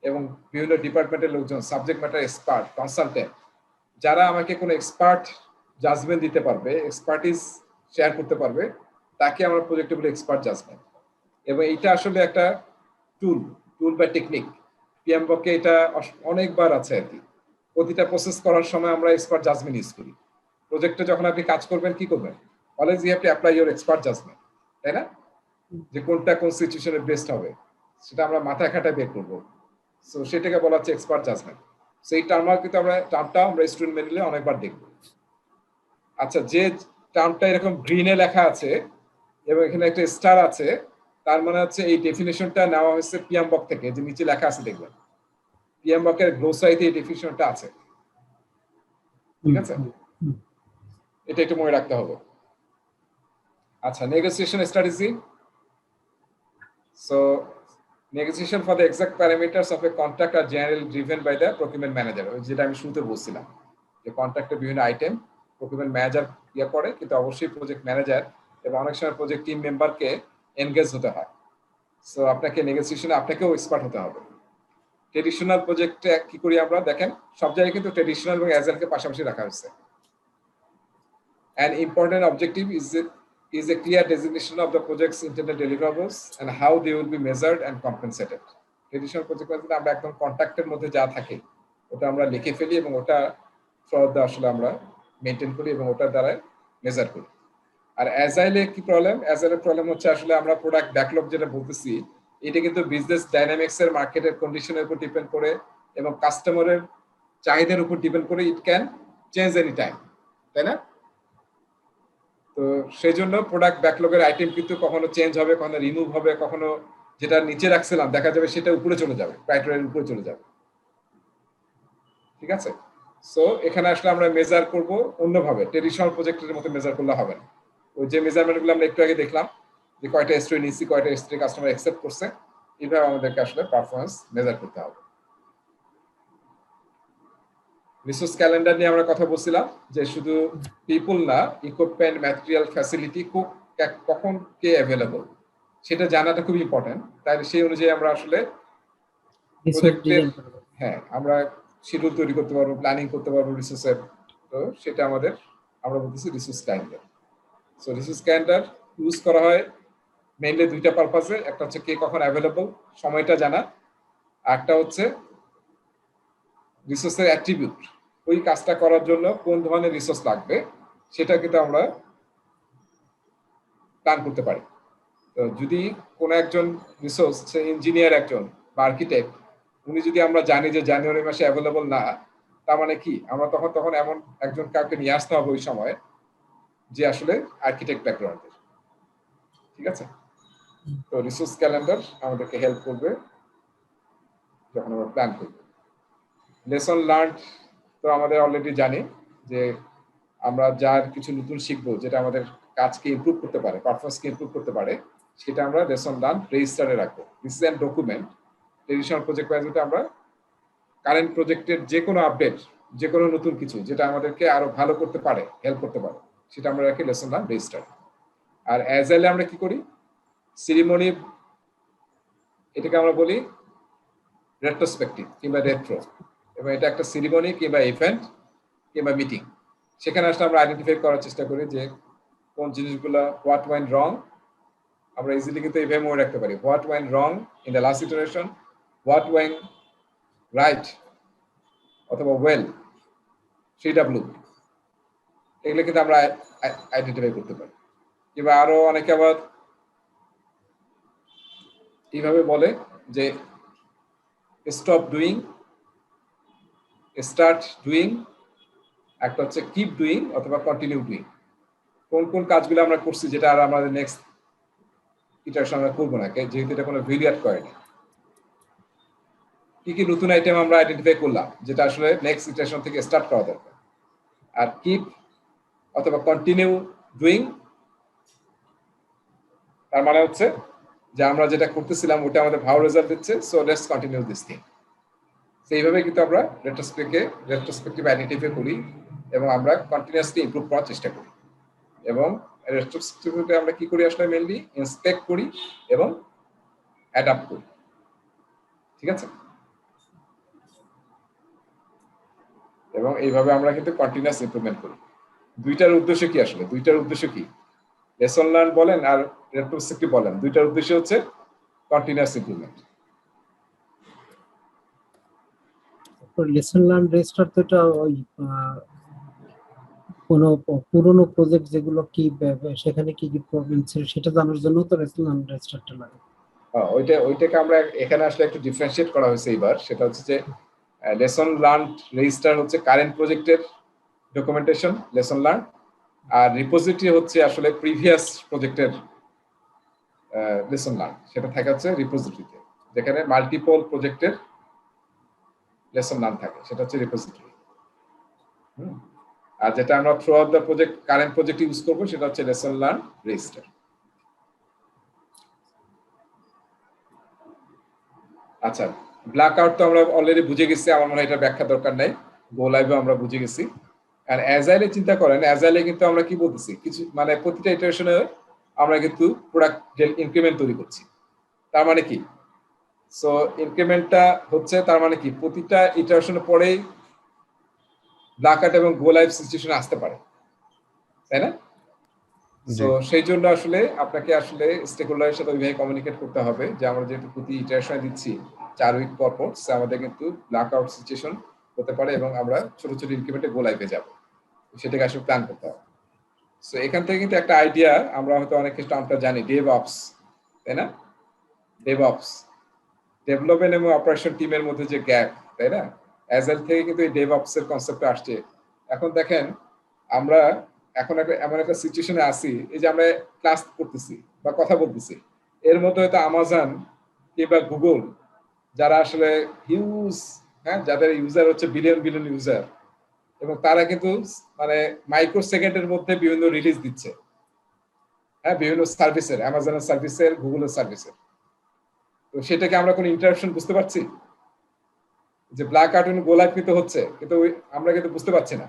এবং বিভিন্ন ডিপার্টমেন্টের লোকজন, সাবজেক্ট ম্যাটার এক্সপার্ট, কনসালটেন্ট, যারা আমাকে কোনো এক্সপার্ট জাজমেন্ট দিতে পারবে, এক্সপার্টিস শেয়ার করতে পারবে, তাকে আমরা প্রজেক্টে বলি এক্সপার্ট জাজমেন্ট। এবং এটা আসলে একটা টুল বা টেকনিক, পিএমবকে এটা অনেকবার আছে আর কি। প্রতিটা প্রসেস করার সময় আমরা এক্সপার্ট জাজমেন্ট ইউজ করি। প্রজেক্টে যখন আপনি কাজ করবেন কি করবেন, always you have to apply your expert judgement, তাই না? যে কোনটা কোন সিচুয়েশনে বেস্ট হবে সেটা আমরা মাথায় খাটায় বের করবো। সো সেটাকে বলা হচ্ছে এক্সপার্ট জাজমেন্ট। সেই টার্মটা কিন্তু আমরা স্টুডেন্ট ম্যানুয়ালে অনেকবার দেখবো। আচ্ছা, যে টার্মটা এরকম গ্রিনে লেখা আছে এবং এখানে একটা স্টার আছে, তার মানে হচ্ছে এই ডেফিনেশনটা নেওয়া হয়েছে পিএমবক থেকে, যে নিচে লেখা আছে দেখবেন পিএমবকের গ্লোসারিতে এই ডেফিনেশনটা আছে, ঠিক আছে? এটা একটু মনে রাখতে হবে। আচ্ছা, negotiation strategy. So negotiation for the exact parameters of a contract are generally driven by the procurement manager, যেটা আমি শুরুতে বলছিলাম যে কন্ট্রাক্টের বিভিন্ন আইটেম প্রকিউরমেন্ট ম্যানেজার ইয়ে করে, কিন্তু অবশ্যই প্রজেক্ট ম্যানেজার এবং অনেক সময় প্রজেক্ট টিম মেম্বারকে এনগেজ হতে হয়। সো আপনাকে নেগোসিয়েশনে আপনাকেও এক্সপার্ট হতে হবে। ট্রেডিশনাল প্রজেক্টে কি করি আমরা, দেখেন সব জায়গায় কিন্তু ট্রেডিশনাল এবং অ্যাজাইলকে পাশাপাশি রাখা হয়েছে। An important objective is a clear designation of the project's intended deliverables and how they will be measured and compensated. Traditional project ম্যানেজমেন্টে আমরা একদম কন্ট্রাক্টের মধ্যে যা থাকে ওটা আমরা লিখে ফেলি এবং ওটা থ্রুআউট আসলে আমরা মেনটেন করি এবং ওটার দ্বারা মেজার করি। আর অ্যাজাইলে কি প্রবলেম, অ্যাজাইলের প্রবলেম হচ্ছে আসলে আমরা প্রোডাক্ট ব্যাকলগ যেটা বলতেছি, এটা কিন্তু বিজনেস ডাইনামিক্স এর, মার্কেটের কন্ডিশনের উপর ডিপেন্ড করে এবং কাস্টমারের চাহিদার উপর ডিপেন্ড করে, it can change any time, তাই না? তো সেই জন্য প্রোডাক্ট ব্যাকলগের আইটেম কিন্তু কখনো চেঞ্জ হবে, কখনো রিমুভ হবে, কখনো যেটা নিচে রাখছিলাম দেখা যাবে সেটা উপরে চলে যাবে, ক্রাইটেরিয়ার উপরে চলে যাবে, ঠিক আছে? সো এখানে আসলে আমরা মেজার করব অন্যভাবে, ট্রেডিশনাল প্রজেক্টের মতো মেজার করলে হবে না। ওই যে মেজারমেন্টগুলো আমরা একটু আগে দেখলাম যে কয়টা স্টোরি নিচ্ছি, কয়টা স্টোরি কাস্টমার অ্যাকসেপ্ট করছে, এইভাবে আমাদেরকে আসলে পারফরমেন্স মেজার করতে হবে। রিসোর্স ক্যালেন্ডার নিয়ে আমরা কথা বলছিলাম যে শুধু পিপল না, ইকুইপমেন্ট, ম্যাটেরিয়াল, ফ্যাসিলিটি কখন কে অ্যাভেলেবল সেটা জানাটা খুব ইম্পর্টেন্ট। তাই সেই অনুযায়ী আমরা আসলে প্রজেক্টের, হ্যাঁ, আমরা শিডিউল তৈরি করতে পারবো, প্ল্যানিং করতে পারবো রিসোর্সের। তো সেটা আমরা বলতেছি resource calendar. So resource calendar use করা হয় মেইনলি দুইটা পারপাসে। একটা হচ্ছে কে কখন অ্যাভেলেবল, সময়টা জানা, আর একটা হচ্ছে রিসোর্সের অ্যাট্রিবিউট, ওই কাজটা করার জন্য কোন ধরনের রিসোর্স লাগবে সেটা কিন্তু আমরা প্ল্যান করতে পারি। তো যদি কোনো একজন রিসোর্স, সে ইঞ্জিনিয়ার একজন বা আর্কিটেক্ট, উনি যদি আমরা জানি যে জানুয়ারি মাসে অ্যাভেলেবল না, তার মানে কি আমরা তখন এমন একজন কাউকে নিয়ে আসতে হবে ওই সময় যে আসলে আর্কিটেক্ট ব্যাকগ্রাউন্ডের। ঠিক আছে? তো রিসোর্স ক্যালেন্ডার আমাদেরকে হেল্প করবে যখন আমরা প্ল্যান করব। লেসন লার্নড তো আমাদের অলরেডি জানি যে আমরা যার কিছু নতুন শিখবো যেটা আমাদের কাজকে ইমপ্রুভ করতে পারে, পারফরমেন্সকে ইমপ্রুভ করতে পারে, সেটা আমরা লেসন লার্ন রেজিস্টারে রাখবো। This is an document. Traditional project ম্যানেজমেন্টে আমরা কারেন্ট প্রজেক্টের যে কোনো আপডেট, যে কোনো নতুন কিছু যেটা আমাদেরকে আরো ভালো করতে পারে, হেল্প করতে পারে, সেটা আমরা রাখি লেসন লার্ন রেজিস্টার। আর অ্যাজাইলে আমরা কি করি, সিরিমনি, এটাকে আমরা বলি রেট্রোস্পেক্টিভ কিংবা রেট্রো, এবং এটা একটা সিরিমনি কিংবা ইভেন্ট কিংবা মিটিং। সেখানে আসলে আমরা আইডেন্টিফাই করার চেষ্টা করি যে কোন জিনিসগুলো হোয়াট ওয়েন্ট রং। আমরা ইজিলি কিন্তু এইভাবে মনে রাখতে পারি, what went wrong in the last iteration, what went right অথবা ওয়েল, CW, এগুলো কিন্তু আমরা আইডেন্টিফাই করতে পারি। কিংবা আরো অনেকে আবার এইভাবে বলে যে স্টপ ডুইং, স্টার্ট ডুইং, একটা হচ্ছে কিপ ডুইং অথবা কন্টিনিউ ডুইং। কোন কোন কাজগুলো আমরা করছি যেটা আর আমাদের নেক্সট ইটারেশন আমরা করবো না, যেহেতু এটা কোনো ভেরিয়েট করেনি। কি কি নতুন আইটেম আমরা আইডেন্টিফাই করলাম যেটা আসলে নেক্সট ইটারেশন থেকে স্টার্ট করা দরকার। আর কিপ অথবা কন্টিনিউ ডুইং, তার মানে হচ্ছে যে আমরা যেটা করতেছিলাম ওটা আমাদের ভালো রেজাল্ট দিচ্ছে, so let's continue this thing. সেইভাবে কিন্তু আমরা রেট্রোস্পেক্টিভ আইডেন্টিফাই করি এবং আমরা কন্টিনিউয়াসলি ইমপ্রুভ করার চেষ্টা করি। এবং রেট্রোস্পেক্টিভে আমরা কি করি আসলে মেইনলি ইন্সপেক্ট করি এবং অ্যাডাপ্ট করি। ঠিক আছে? এবং এইভাবে আমরা কিন্তু কন্টিনিউয়াস ইমপ্রুভমেন্ট করি। দুইটার উদ্দেশ্য কি আসলে? দুইটার উদ্দেশ্য কি? লেসন লার্ন বলেন আর রেট্রোস্পেক্টিভ বলেন, দুইটার উদ্দেশ্য হচ্ছে continuous improvement. Lesson learn register তো এটা ওই কোনো পুরোনো প্রজেক্ট যেগুলো কি সেখানে কি কি প্রবলেম ছিল সেটা জানার জন্য তো লেসন লার্ন রেজিস্টারটা লাগে। ওইটাকে আমরা এখানে আসলে একটু ডিফারেন্সিয়েট করা হয়েছে এবার। সেটা হচ্ছে যে লেসন লার্ন রেজিস্টার হচ্ছে কারেন্ট প্রজেক্টের ডকুমেন্টেশন লেসন লার্ন, আর রিপোজিটরি হচ্ছে আসলে প্রিভিয়াস প্রজেক্টের লেসন লার্ন। সেটা থাকে হচ্ছে রিপোজিটরিতে, যেখানে মাল্টিপল প্রজেক্টের লেসন লার্ন থাকে, সেটা হচ্ছে রিপোজিটরি। আর যেটা আমরা through out the project current project use করবো সেটা হচ্ছে লেসন লার্ন রেজিস্টার। আচ্ছা, ব্ল্যাক আউট তো আমরা অলরেডি বুঝে গেছি, আমার মনে হয় এটা ব্যাখ্যা দরকার নাই, গো লাইভে আমরা বুঝে গেছি। আর অ্যাজাইলে চিন্তা করেন, অ্যাজাইলে কিন্তু আমরা কি বলতেছি, কিছু মানে প্রতিটা ইটারেশনে আমরা কিন্তু প্রোডাক্ট ইনক্রিমেন্ট তৈরি করছি। তার মানে কি, সো ইনক্রিমেন্টটা হচ্ছে তার মানে কি প্রতিটা ইটারেশনের পরেই ব্ল্যাক আউট এবং গো লাইভ সিচুয়েশন আসতে পারে, তাই না? সো সেই জন্য আসলে আপনাকে আসলে স্টেকহোল্ডারের সাথে ওইভাবে কমিউনিকেট করতে হবে যে আমরা যেহেতু প্রতি ইটারেশনে দিচ্ছি 4 উইক পর পর, আমাদের কিন্তু ব্ল্যাক আউট সিচুয়েশন হতে পারে এবং আমরা ছোট ছোট ইনক্রিমেন্টে গো লাইভে যাব, সেটাকে আসলে প্ল্যান করতে হবে। সো এখান থেকে কিন্তু একটা আইডিয়া, আমরা হয়তো অনেক কিছু আমরা জানি ডেভঅপস, তাই না? ডেভঅপস, ডেভেলপমেন্ট এবং অপারেশন টিমের মধ্যে যে গ্যাপ, তাই না? অ্যাজাইল থেকে কিন্তু এই ডেভঅপস এর কনসেপ্টটা আসছে। এখন দেখেন আমরা এখন এমন একটা সিচুয়েশনে আছি, এই যে আমরা ক্লাস করতেছি বা কথা বলতেছি, এর মধ্যে হয়তো আমাজন কিংবা গুগল, যারা আসলে হিউজ, হ্যাঁ, যাদের ইউজার হচ্ছে বিলিয়ন বিলিয়ন ইউজার, এবং তারা কিন্তু মানে মাইক্রো সেকেন্ডের মধ্যে বিভিন্ন রিলিজ দিচ্ছে, হ্যাঁ, বিভিন্ন সার্ভিসের, অ্যামাজনের সার্ভিসের, গুগলের সার্ভিসের। তো সেটাকে আমরা কোনো ইন্টারাপশন বুঝতে পারছি যে ব্ল্যাক আউট এবং গো লাইভ কিন্তু হচ্ছে, কিন্তু আমরা কিন্তু বুঝতে পারছি না।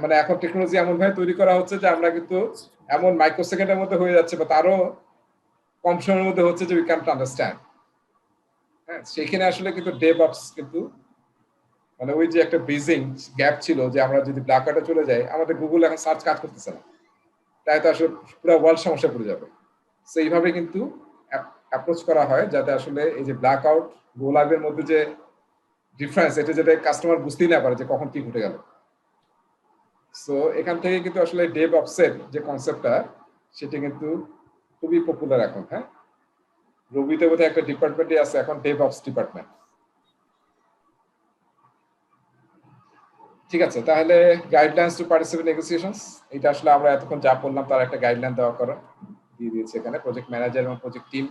মানে এখন টেকনোলজি এমন ভাবে তৈরি করা হচ্ছে যে আমরা কিন্তু এমন মাইক্রো সেকেন্ডের মধ্যে হয়ে যাচ্ছে বা তারও কম সময়ের মধ্যে হচ্ছে যে উই ক্যানট আন্ডারস্ট্যান্ড। হ্যাঁ, সেখানে আসলে কিন্তু ডেভঅপস কিন্তু মানে ওই যে একটা ব্রিজিং গ্যাপ ছিল যে আমরা যদি ব্ল্যাক আউটে চলে যাই, আমাদের গুগল এখন সার্চ কাজ করতেছে না, তাই তো আসলে পুরো ওয়ার্ল্ড সমস্যা পড়ে যাবে। তো এইভাবে কিন্তু অ্যাপ্রোচ করা হয় যাতে আসলে এই যে ব্ল্যাক আউট গো লাইভের মধ্যে যে ডিফারেন্স, এটা যাতে কাস্টমার বুঝতেই না পারে যে কখন কি ঘটে গেল। সো এখান থেকে কিন্তু আসলে ডেভ অফসেট যে কনসেপ্টটা, সেটা কিন্তু খুবই পপুলার এখন। হ্যাঁ, রবিতে বোধহয় একটা ডিপার্টমেন্টই আছে এখন, ডেভ অপস ডিপার্টমেন্ট। ঠিক আছে, তাহলে গাইডলাইন্স টু পার্টিসিপেট নেগোসিয়েশনস, এটা আসলে আমরা এতক্ষণ যা বললাম তার একটা গাইডলাইন দেওয়া করা দিয়ে দিয়েছে এখানে। প্রজেক্ট ম্যানেজার এবং প্রজেক্ট টিম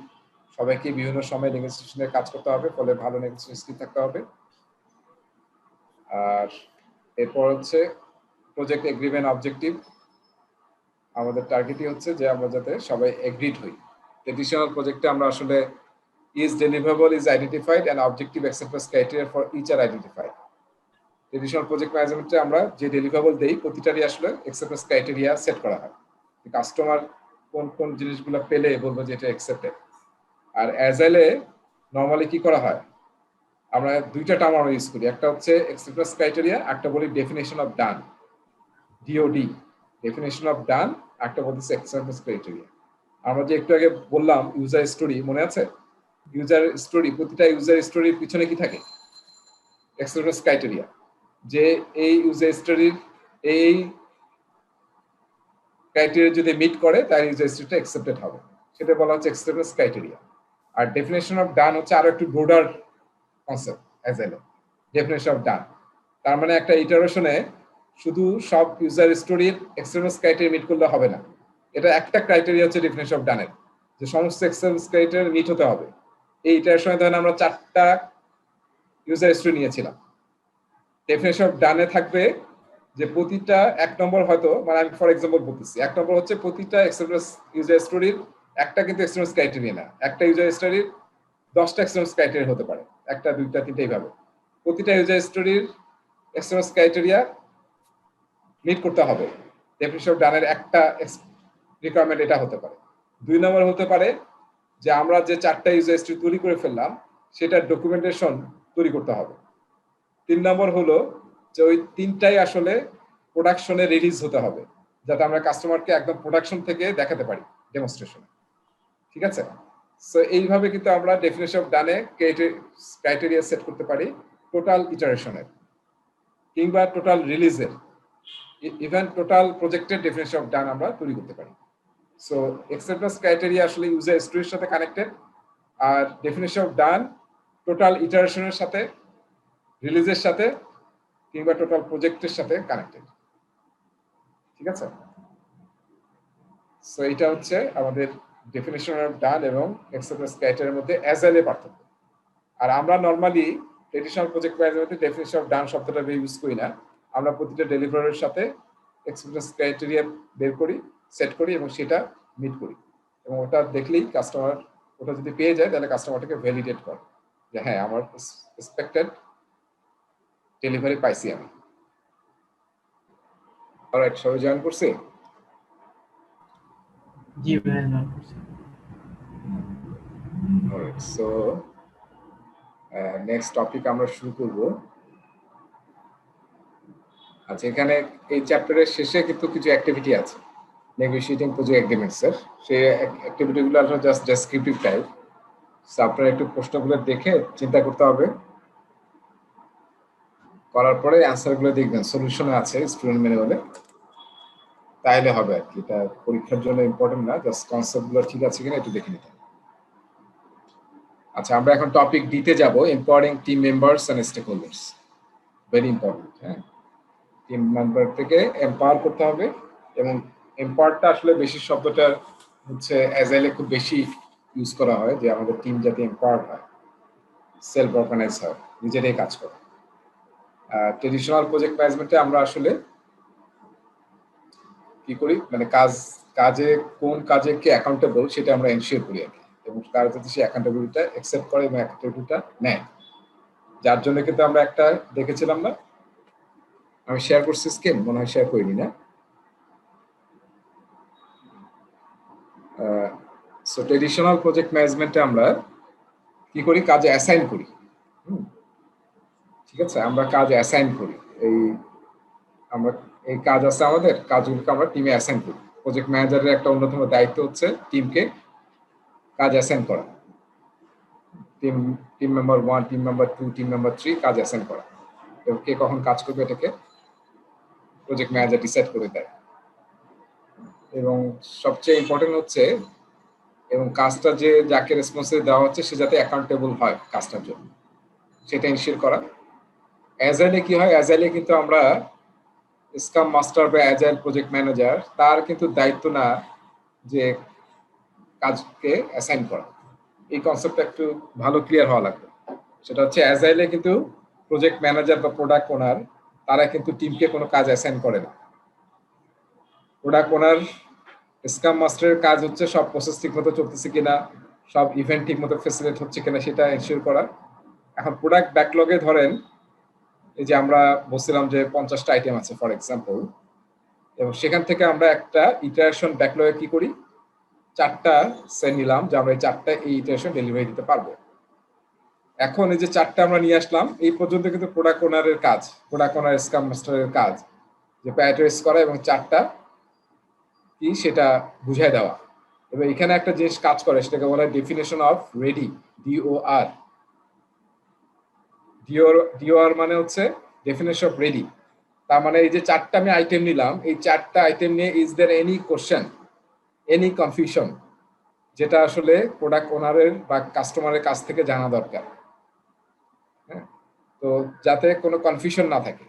সবাইকে বিভিন্ন সময় নেগোসিয়েশনে কাজ করতে হবে, ফলে ভালো নেগোসিয়েশন স্কিল থাকতে হবে। আর এরপর হচ্ছে প্রজেক্ট এগ্রিমেন্ট অবজেক্টিভ। আমাদের টার্গেটই হচ্ছে যে আমরা যাতে সবাই এগ্রিড হই। ট্রেডিশনাল প্রজেক্টে আমরা আসলে is deliverable is identified and objective acceptance criteria for each are identified. Traditional project ম্যানেজমেন্টে আমরা যে ডেলিভারেবল দেই প্রতিটারই আসলে অ্যাকসেপ্টেন্স ক্রাইটেরিয়া সেট করা হয়। কাস্টমার কোন কোন জিনিসগুলো পেলে বলবো যে এটা অ্যাকসেপ্টেড। আর অ্যাজাইলে নরমালি কি করা হয়, আমরা দুইটা টার্ম আমরা ইউজ করি, একটা হচ্ছে অ্যাকসেপ্টেন্স ক্রাইটেরিয়া, একটা বলি definition of done, DOD, definition of done, একটা বলতেছে অ্যাকসেপ্টেন্স ক্রাইটেরিয়া। আমরা যে একটু আগে বললাম ইউজার স্টোরি, মনে আছে? ইউজার স্টোরি, প্রতিটা ইউজার স্টোরির পিছনে কি থাকে? অ্যাকসেপ্টেন্স ক্রাইটেরিয়া, যে এই ইউজার স্টোরির এই ক্রাইটেরিয়া যদি মিট করে তার ইউজার স্টোরিটা অ্যাকসেপ্টেড হবে, সেটা বলা হচ্ছে অ্যাকসেপ্টেন্স ক্রাইটেরিয়া। আর ডেফিনেশন অফ ডান হচ্ছে আরো একটু ব্রডার কনসেপ্ট অ্যাজাইলে। ডেফিনেশন অফ ডান তার মানে একটা ইটারেশনে শুধু সব ইউজার স্টোরির অ্যাকসেপ্টেন্স ক্রাইটেরিয়া মিট করলে হবে না, এটা একটা ক্রাইটেরিয়া হচ্ছে ডেফিনেশন অফ ডানের, যে সমস্ত অ্যাকসেপ্টেন্স ক্রাইটেরিয়া মিট হতে হবে। এই ইটারেশনে ধরেন আমরা 4টা ইউজার স্টোরি নিয়েছিলাম, ডেফিনেশন অফ ডানে থাকবে যে প্রতিটা এক নম্বর হয়তো, মানে আমি ফর এক্সাম্পল বলতেছি, এক নম্বর হচ্ছে প্রতিটা অ্যাকসেপ্টেন্স ইউজার স্টোরির একটা কিন্তু অ্যাকসেপ্টেন্স ক্রাইটেরিয়া না, একটা ইউজার স্টোরির 10টা অ্যাকসেপ্টেন্স ক্রাইটেরিয়া হতে পারে, একটা দুইটা তিনটা এইভাবে। প্রতিটা ইউজার স্টোরির অ্যাকসেপ্টেন্স ক্রাইটেরিয়া মিট করতে হবে, ডেফিনেশন অফ ডানের একটা রিকোয়ারমেন্ট এটা হতে পারে। 2 নম্বর হতে পারে যে আমরা যে 4টা ইউজার স্টোরি তৈরি করে ফেললাম সেটার ডকুমেন্টেশন তৈরি করতে হবে। 3 নম্বর হলো যে ওই 3টাই আসলে প্রোডাকশনে রিলিজ হতে হবে, যাতে আমরা কাস্টমারকে একদম প্রোডাকশন থেকে দেখাতে পারি ডেমনস্ট্রেশনে। ঠিক আছে, সো এইভাবে কিন্তু আমরা ডেফিনেশন অফ ডানে ক্রাইটেরিয়া সেট করতে পারি টোটাল ইটারেশনের কিংবা টোটাল রিলিজের, ইভেন টোটাল প্রজেক্টের ডেফিনেশন অফ ডান আমরা তৈরি করতে পারি। সো অ্যাকসেপ্টেন্স ক্রাইটেরিয়া আসলে ইউজার স্টোরির সাথে কানেক্টেড, আর ডেফিনেশন অফ ডান টোটাল ইটারেশনের সাথে, রিলিজের সাথে কিংবা টোটাল প্রজেক্টের সাথে কানেক্টেড। ঠিক আছে, সো এটা হচ্ছে আমাদের ডেফিনেশন অফ ডান এবং অ্যাকসেপ্টেন্স ক্রাইটেরিয়ার মধ্যে অ্যাজাইলের পার্থক্য। আর আমরা নরমালি ট্রেডিশনাল প্রজেক্ট ম্যানেজমেন্টে ডেফিনেশন অফ ডান শব্দটা ইউজ করি না, আমরা প্রতিটা ডেলিভারের সাথে অ্যাকসেপ্টেন্স ক্রাইটেরিয়া বের করি, সেট করি এবং সেটা মিট করি, এবং ওটা দেখলেই কাস্টমার ওটা যদি পেয়ে যায় তাহলে কাস্টমারটাকে ভ্যালিডেট করে যে হ্যাঁ আমার এক্সপেক্টেড ডেলিভারি পাইছি আমি। অলরাইট, সবাই জয়েন করছি? জি ভাই, জয়েন করছি। অলরাইট, সো নেক্সট টপিক আমরা শুরু করব। আচ্ছা, এখানে এই চ্যাপ্টারের শেষে কিন্তু কিছু অ্যাক্টিভিটি আছে, নেগোশিয়েটিং প্রজেক্ট এগ্রিমেন্টস এর। সেই অ্যাক্টিভিটিগুলো আসলে জাস্ট ডেসক্রিপটিভ টাইপ, সো আপনারা একটু প্রশ্নগুলো দেখে চিন্তা করতে হবে, করার পরে অ্যান্সারগুলো দেখবেন সলিউশনে আছে স্টুডেন্ট ম্যানুয়ালে, তাইলে হবে আর কি। এটা পরীক্ষার জন্য ইম্পর্টেন্ট না, জাস্ট কনসেপ্টগুলো ঠিক আছে কিনা একটু দেখে নিতে হবে। আচ্ছা, আমরা এখন টপিক ডিতে যাব, empowering team members and stakeholders. Very important. হ্যাঁ, টিম মেম্বার থেকে এম্পাওয়ার করতে হবে, এবং এম্পাওয়ারটা আসলে বেশি শব্দটা হচ্ছে অ্যাজাইলে খুব বেশি ইউজ করা হয়, যে আমাদের টিম যাতে এম্পাওয়ার্ড হয়, সেলফ অর্গানাইজ হয়, নিজেরাই কাজ করে। ট্রেডিশনাল প্রজেক্ট ম্যানেজমেন্টে আমরা আসলে কি করি, মানে কোন কাজে কে অ্যাকাউন্টেবল সেটা আমরা এনশিওর করি আর কি, এবং তার যাতে সে অ্যাকাউন্টেবিলিটিটা অ্যাকসেপ্ট করে এবং অ্যাকাউন্টেবিলিটিটা নেয়, যার জন্য কিন্তু আমরা একটা দেখেছিলাম না, আমি শেয়ার করছি স্ক্রিন, মনে হয় শেয়ার করিনি না। সো ট্রেডিশনাল প্রজেক্ট ম্যানেজমেন্টে আমরা কি করি, কাজে অ্যাসাইন করি। ঠিক আছে, আমরা কাজ অ্যাসাইন করি। আমরা এই কাজ আছে আমাদের, কাজগুলোকে আমরা টিমে অ্যাসাইন করি। প্রজেক্ট ম্যানেজারের একটা অন্যতম দায়িত্ব হচ্ছে টিমকে কাজ অ্যাসাইন করা। Team member 1, team member 2, team member 3 কাজ অ্যাসাইন করা, এবং কে কখন কাজ করবে এটাকে প্রজেক্ট ম্যানেজার ডিসাইড করে দেয়। এবং সবচেয়ে ইম্পর্টেন্ট হচ্ছে, এবং কাজটা যে যাকে রেসপন্সিবিলিটি দেওয়া হচ্ছে সে যাতে অ্যাকাউন্টেবল হয় কাজটার জন্য, সেটা ইনশিওর করা। অ্যাজাইলে কি হয়, অ্যাজাইলে কিন্তু আমরা স্ক্রাম মাস্টার বা অ্যাজাইল প্রজেক্ট ম্যানেজার, তার কিন্তু দায়িত্ব না যে কাজকে অ্যাসাইন করা। এই কনসেপ্টটা একটু ভালো ক্লিয়ার হওয়া লাগবে। সেটা হচ্ছে অ্যাজাইলে কিন্তু প্রজেক্ট ম্যানেজার বা প্রোডাক্ট ওনার, তারা কিন্তু টিমকে কোনো কাজ অ্যাসাইন করে না। প্রোডাক্ট ওনার, স্ক্রাম মাস্টারের কাজ হচ্ছে সব প্রসেস ঠিক মতো চলতেছে কিনা, সব ইভেন্ট ঠিক মতো ফেসিলিটেট হচ্ছে কিনা সেটা এনশিওর করা। এখন প্রোডাক্ট ব্যাকলগে ধরেন এই যে আমরা বলছিলাম যে 50টা আইটেম আছে ফর এক্সাম্পল, এবং সেখান থেকে আমরা একটা ইটারেশন ব্যাকলগে কি করি, 4টা সেট নিলাম যে আমরা এই 4টা এই ইটারেশন ডেলিভারি দিতে পারবো। এখন এই যে 4টা আমরা নিয়ে আসলাম, এই পর্যন্ত কিন্তু প্রোডাক্ট ওনারের কাজ, প্রোডাক্ট ওনার স্ক্রাম মাস্টারের কাজ যে প্রায়োরিটাইজ করা এবং 4টা কি সেটা বুঝাই দেওয়া। এবার এখানে একটা জিনিস কাজ করে, সেটাকে বলা হয় definition of ready, DOR। DOR মানে হচ্ছে ডেফিনেশন অফ রেডি। তার মানে এই যে 4টা আমি আইটেম নিলাম, এই 4টা আইটেম নিয়ে is there any question, any confusion, যেটা আসলে প্রোডাক্ট ওনারের বা কাস্টমারের কাছ থেকে জানা দরকার। হ্যাঁ, তো যাতে কোনো কনফিউশন না থাকে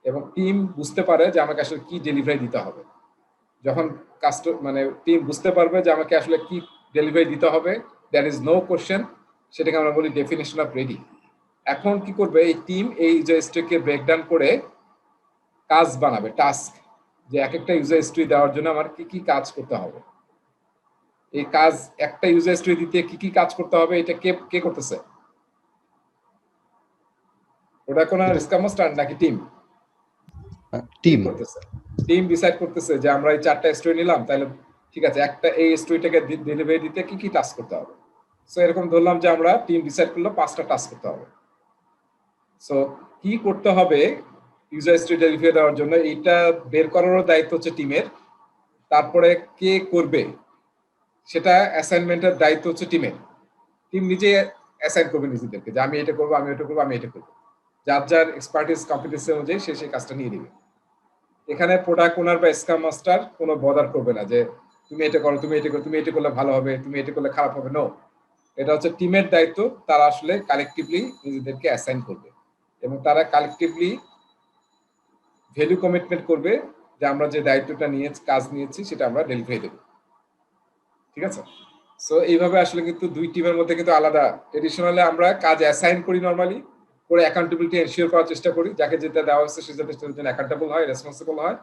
এবং টিম বুঝতে পারে যে আমাকে আসলে কি ডেলিভারি দিতে হবে। যখন মানে টিম বুঝতে পারবে যে আমাকে আসলে কি ডেলিভারি দিতে হবে, দ্যার ইজ নো কোশ্চেন, সেটাকে আমরা বলি ডেফিনেশন অফ রেডি। এখন কি করবে এই টিম, এই ইউজার স্টোরিকে ব্রেকডাউন করে কাজ বানাবে, টাস্ক, যে এক একটা ইউজার স্টোরি দেওয়ার জন্য আমার কি কি কাজ করতে হবে। এই কাজ একটা ইউজার স্টোরি দিতে কি কি কাজ করতে হবে, এটা কে কে করতেছে? ওটা কোন স্ক্রাম মাস্টার নাকি টিম? টিম করতেছে। টিম ডিসাইড করতেছে যে আমরা এই 4টা স্টোরি নিলাম, তাহলে ঠিক আছে, একটা এই স্টোরিটাকে ডেলিভারি দিতে কি কি টাস্ক করতে হবে। সো এরকম ধরলাম যে আমরা টিম ডিসাইড করলো 5টা টাস্ক করতে হবে। সো কি করতে হবে ইউজার স্টোরি ডেলিভারি দেওয়ার জন্য, এইটা বের করারও দায়িত্ব হচ্ছে টিমের। তারপরে কে করবে সেটা অ্যাসাইনমেন্টের দায়িত্ব হচ্ছে টিমের। টিম নিজে অ্যাসাইন করবে নিজেদেরকে যে আমি এটা করবো, আমি এটা করবো, আমি এটা করবো। যার যার এক্সপার্টিস কম্পিটেন্সি অনুযায়ী সে সেই কাজটা নিয়ে নেবে। এখানে প্রোডাক্ট ওনার বা স্ক্রাম মাস্টার কোনো বদার করবে না যে তুমি এটা করো, তুমি এটা করো, তুমি এটা করলে ভালো হবে, তুমি এটা করলে খারাপ হবে। নো, এটা হচ্ছে টিমের দায়িত্ব। তারা আসলে কালেকটিভলি নিজেদেরকে অ্যাসাইন করবে এবং তারা কালেকটিভলি ভ্যালু কমিটমেন্ট করবে যে আমরা যে দায়িত্বটা নিয়ে কাজ নিয়েছি সেটা আমরা ডেলিভারি দেবো। ঠিক আছে? সো এইভাবে আসলে কিন্তু দুই টিমের মধ্যে কিন্তু আলাদা। ট্রেডিশনালি আমরা কাজ অ্যাসাইন করি নরমালি, করে অ্যাকাউন্টেবিলিটি এনশিওর করার চেষ্টা করি, যাকে যেটা দেওয়া হচ্ছে সে যাতে সেটার জন্য অ্যাকাউন্টেবল হয়, রেসপন্সিবল হয়।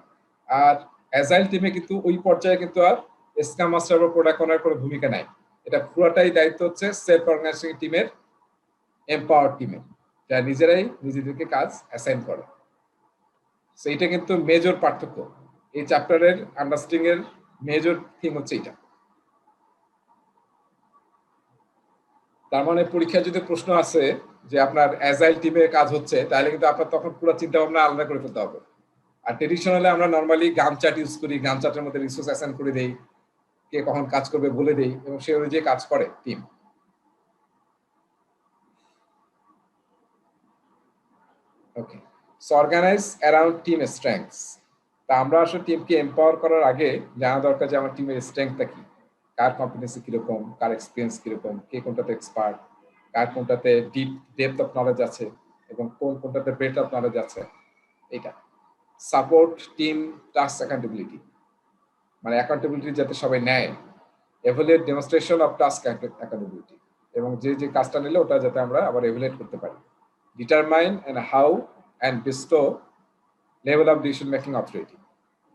আর অ্যাজাইল টিমে কিন্তু ওই পর্যায়ে কিন্তু আর স্ক্রাম মাস্টার বা প্রোডাক্ট ওনার কোনো ভূমিকা নাই। এটা পুরোটাই দায়িত্ব হচ্ছে সেলফ অর্গানাইজিং টিমের, এম্পাওয়ার টিমের, যারা নিজেরাই নিজেদেরকে কাজ অ্যাসাইন করে। সো এটা কিন্তু মেজর পার্থক্য। এই চ্যাপ্টারের আন্ডারস্ট্যান্ডিং এর মেজর থিম হচ্ছে এটা। তার মানে পরীক্ষায় যদি প্রশ্ন আসে যে আপনার অ্যাজাইল টিমে কাজ হচ্ছে, তাহলে কিন্তু আপনার তখন পুরো চিন্তা ভাবনা আলাদা করে ফেলতে হবে। আর ট্রেডিশনালি আমরা নর্মালি গান চার্ট ইউজ করি, গান চার্টের মধ্যে রিসোর্স অ্যাসাইন করে দেই, কে কখন কাজ করবে বলে দেই, এবং সে অনুযায়ী কাজ করে team. Okay, so organize around team strengths. তা আমরা আসলে টিমকে এম্পাওয়ার করার আগে জানা দরকার যে আমার টিমের স্ট্রেংথটা কি, কার কম্পিটেন্সি কিরকম, কার এক্সপিরিয়েন্স কিরকম, কে কোনটাতে এক্সপার্ট, কার কোনটাতে ডিপ ডেপথ অফ নলেজ আছে এবং কোনটাতে ব্রেথ অফ নলেজ আছে। এটা সাপোর্ট টিম টাস্ক অ্যাকাউন্টেবিলিটি, মানে অ্যাকাউন্টেবিলিটি যাতে সবাই নেয়, evaluate demonstration of task accountability, এবং যে যে কাজটা নিলে ওটা যাতে আমরা আবার এভালুয়েট করতে পারি। ডিটারমাইন এন্ড হাউ এন্ড বিস্টো level of decision making authority.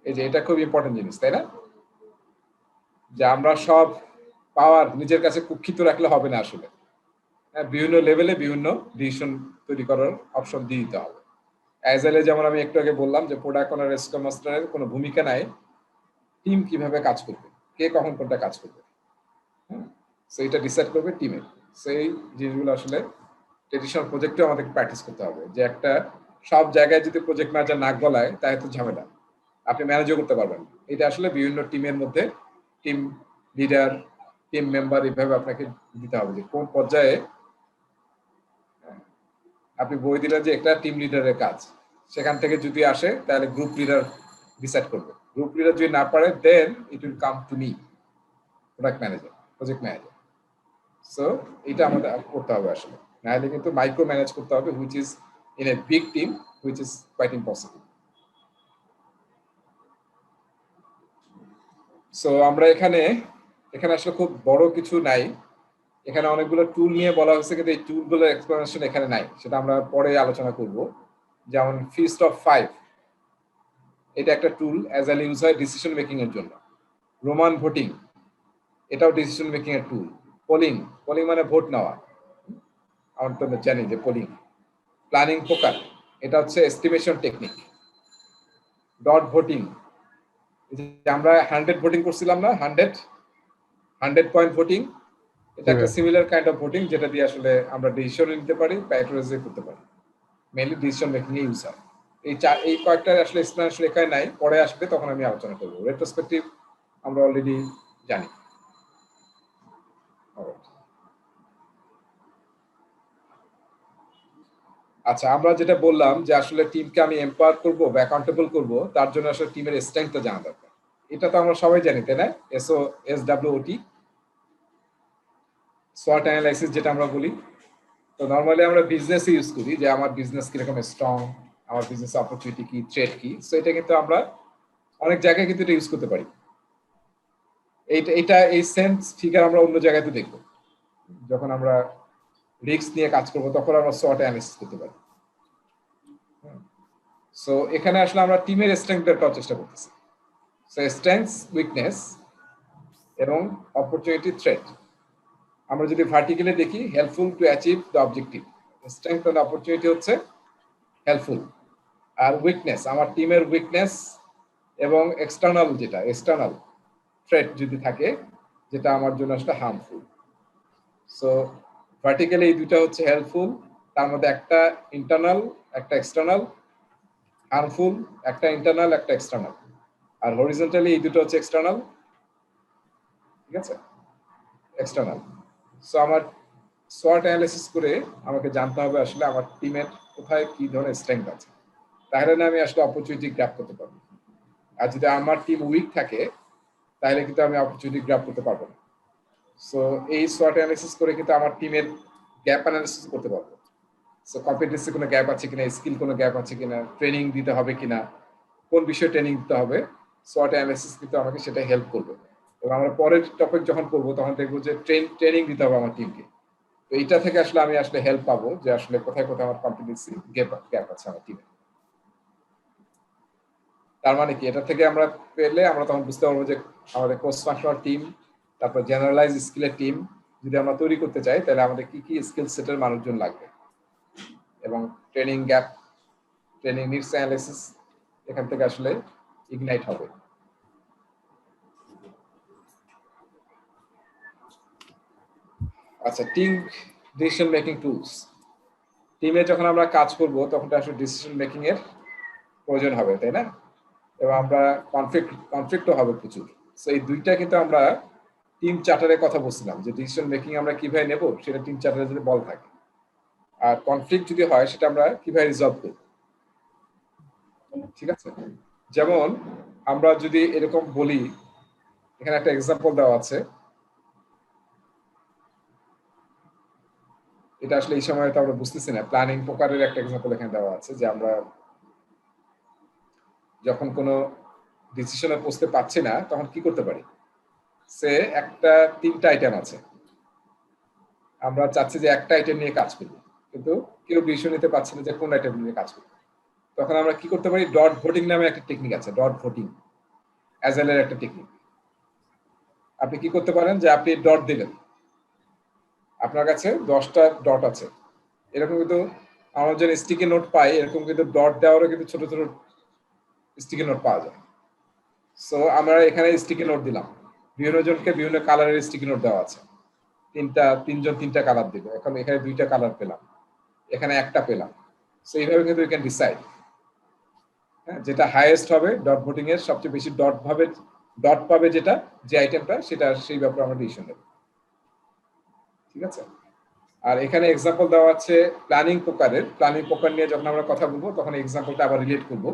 এই যে এটা খুব ইম্পর্টেন্ট জিনিস, তাই না? যে আমরা সব পাওয়ার নিজের কাছে কুক্ষিত রাখলে হবে না আসলে। বিভিন্ন লেভেলে বিভিন্ন ডিসিশন তৈরি করার অপশন দিয়ে দিতে হবে। অ্যাজাইলে যেমন আমি একটু আগে বললাম যে প্রোডাক্ট ওনার স্ক্রাম মাস্টারের কোনো ভূমিকা নাই, টিম কিভাবে কাজ করবে, কে কখন কোনটা কাজ করবে, হ্যাঁ, সো এটা ডিসাইড করবে টিমে। সেই জিনিসগুলো আসলে ট্রেডিশনাল প্রজেক্টে আমাদেরকে প্র্যাকটিস করতে হবে, যে একটা সব জায়গায় যদি প্রজেক্ট ম্যানেজার নাক গলায় তাহলে তো ঝামেলা, আপনি ম্যানেজও করতে পারবেন। এটা আসলে বিভিন্ন টিমের মধ্যে টিম লিডার, টিম মেম্বার এইভাবে আপনাকে দিতে হবে যে কোন পর্যায়ে। আপনি বই দিলেন যে একটা টিম লিডারের কাজ, সেখান থেকে যদি আসে তাহলে গ্রুপ লিডার ডিসাইড করবে। গ্রুপ লিডার যদি না পারে then it will come to me, product manager, project manager. So এটা আমাদের করতে হবে আসলে, নাহলে কিন্তু মাইক্রো ম্যানেজ করতে হবে, which is in a big team, which is quite impossible. So আমরা এখানে আসলে খুব বড় কিছু নাই, এখানে অনেকগুলো টুল নিয়ে বলা হয়েছে, কিন্তু এই টুলগুলোর এক্সপ্লেনেশন এখানে নাই, সেটা আমরা পরে আলোচনা করব। যেমন ফিস্ট অফ 5, এটা একটা টুল অ্যাজাইল ইউজ হয় ডিসিশন মেকিং এর জন্য। রোমান ভোটিং, এটাও ডিসিশন মেকিং এর টুল। পোলিং মানে ভোট নেওয়া, আমরা তো জানি যে পোলিং। প্ল্যানিং পোকার, এটা হচ্ছে এস্টিমেশন টেকনিক। ডট ভোটিং, আমরা 100 ভোটিং করছিলাম না, 100 পয়েন্ট ভোটিং, এটা একটা সিমিলার কাইন্ড অফ ভোটিং, যেটা দিয়ে আসলে আমরা ডিসিশন নিতে পারি বা অ্যাকুরেসি করতে পারি। মেইনলি ডিসিশন মেকিং এ ইউজ হয়। এই কয়েকটা আসলে এক্সপ্লেনেশন এখানে নাই, পরে আসবে তখন আমি আলোচনা করব। রেট্রোস্পেক্টিভ আমরা অলরেডি জানি। আচ্ছা, আমরা যেটা বললাম যে আসলে টিমকে আমি এম্পাওয়ার করব বা অ্যাকাউন্টেবল করব, তার জন্য আসলে টিমের স্ট্রেংথটা জানা দরকার। এটা তো আমরা সবাই জানি, তাই না? SWOT, SWOT অ্যানালাইসিস যেটা আমরা বলি। তো নরমালি আমরা বিজনেসে ইউজ করি যে আমার বিজনেস কিরকম স্ট্রং, আমার বিজনেস অপরচুনিটি কি, থ্রেট কি। সো এটা কিন্তু আমরা অনেক জায়গায় কিন্তু এটা ইউজ করতে পারি। এই সেন্স ফিগার আমরা অন্য জায়গায় তো দেখবো, যখন আমরা রিস্ক নিয়ে কাজ করব তখন আমরা SWOT অ্যানালাইসিস করতে পারি। সো এখানে আসলে আমরা টিমের স্ট্রেংথ বের করার চেষ্টা করতেছি। সো স্ট্রেংথস, উইকনেস এবং অপরচুনিটি, থ্রেট। আমরা যদি ভার্টিক্যালি দেখি, helpful to achieve the objective. Strength and opportunity হচ্ছে হেল্পফুল, আর উইকনেস আমার টিমের উইকনেস, এবং এক্সটার্নাল থ্রেট যদি থাকে যেটা আমার জন্য আসলে হার্মফুল। সো ভার্টিক্যালি এই দুইটা হচ্ছে হেল্পফুল, তার মধ্যে একটা ইন্টারনাল একটা এক্সটার্নাল, হার্মফুল একটা ইন্টারনাল একটা এক্সটার্নাল, আর হরিজন্টালি এই দুটো হচ্ছে এক্সটার্নাল। ঠিক আছে, এক্সটার্নাল। সো আমার SWOT অ্যানালাইসিস করে আমাকে জানতে হবে আসলে আমার টিমের কোথায় কি ধরনের স্ট্রেংথ আছে, তাহলে না আমি আসলে অপরচুনিটি গ্র্যাব করতে পারবো। আর যদি আমার টিম উইক থাকে তাহলে কিন্তু আমি অপরচুনিটি গ্র্যাব করতে পারবো না। সো এই SWOT অ্যানালাইসিস করে কিন্তু আমার টিমের গ্যাপ অ্যানালাইসিস করতে পারবো। সো কম্পিটেন্সি কোনো গ্যাপ আছে কিনা, স্কিল কোনো গ্যাপ আছে কিনা, ট্রেনিং দিতে হবে কিনা, কোন বিষয়ে ট্রেনিং দিতে হবে, SWOT অ্যানালাইসিস কিন্তু আমাকে সেটা হেল্প করবে। এবং আমরা পরের টপিক যখন করবো তখন দেখবো যে ট্রেনিং দিতে হবে আমার টিমকে। তো এইটা থেকে আসলে আমি আসলে হেল্প পাবো যে আসলে কোথায় কোথায় আমার কম্পিটেন্সি গ্যাপ আছে আমার টিমে। তার মানে কি, এটা থেকে আমরা পেলে আমরা তখন বুঝতে পারবো যে আমাদের ক্রস ফাংশনাল টিম, তারপর জেনারেলাইজ স্কিলের টিম যদি আমরা তৈরি করতে চাই তাহলে আমাদের কি কি স্কিল সেটের মানুষজন লাগবে, এবং training gap, training needs analysis এখান থেকে আসলে ইগনাইট হবে। আচ্ছা, টিম ডিসিশন মেকিং টুলস। টিমে যখন আমরা কাজ করব তখন আসলে ডিসিশন মেকিং এর প্রয়োজন হবে, তাই না? এবং আমরা কনফ্লিক্টও হবে প্রচুর। সো এই দুইটা কিন্তু আমরা টিম চার্টারের কথা বলছিলাম যে ডিসিশন মেকিং আমরা কিভাবে নেব সেটা টিম চার্টারে যদি বল থাকে, আর কনফ্লিক্ট যদি হয় সেটা আমরা কিভাবে রিজলভ করব। ঠিক আছে, যেমন আমরা যদি এরকম বলি, এখানে একটা এক্সাম্পল দেওয়া আছে, এটা আসলে এই সময় তো আমরা বুঝতেছি না। প্ল্যানিং পোকারের একটা এক্সাম্পল এখানে দেওয়া আছে যে আমরা যখন কোনো ডিসিশনে পৌঁছতে পারছি না তখন কি করতে পারি। সে একটা 3টা আইটেম আছে, আমরা চাচ্ছি যে একটা আইটেম নিয়ে কাজ করব, কিন্তু কেউ ডিসিশন নিতে পারছে না যে কোন আইটেম নিয়ে কাজ করব। তখন আমরা কি করতে পারি, ডট ভোটিং নামে একটা টেকনিক আছে, ডট ভোটিং অ্যাজাইলের একটা টেকনিক। আপনি কি করতে পারেন যে আপনি ডট দিলেন, আপনার কাছে 10টা ডট আছে, এরকম কিন্তু আমরা যখন স্টিকি নোট পাই এরকম কিন্তু ডট দেওয়ারও কিন্তু ছোট ছোট স্টিকি নোট পাওয়া যায়। সো আমরা এখানে স্টিকি নোট দিলাম, বিভিন্ন জনকে বিভিন্ন কালারের স্টিকি নোট দেওয়া আছে, তিনজন 3টা কালার দিবে। এখন এখানে 2টা কালার পেলাম, এখানে একটা পেলাম। সো এইভাবে কিন্তু ইউ ক্যান ডিসাইড, হ্যাঁ, যেটা হাইয়েস্ট হবে ডট ভোটিং এর সবচেয়ে বেশি ডট পাবে যেটা, যে আইটেমটা, সেটা সেই ব্যাপারে আমরা ডিসিশন নেব। ঠিক আছে। আর এখানে এক্সাম্পল দেওয়া আছে প্ল্যানিং পোকারের। প্ল্যানিং পোকার নিয়ে যখন আমরা কথা বলবো তখন এক্সাম্পলটা আবার রিলেট করব,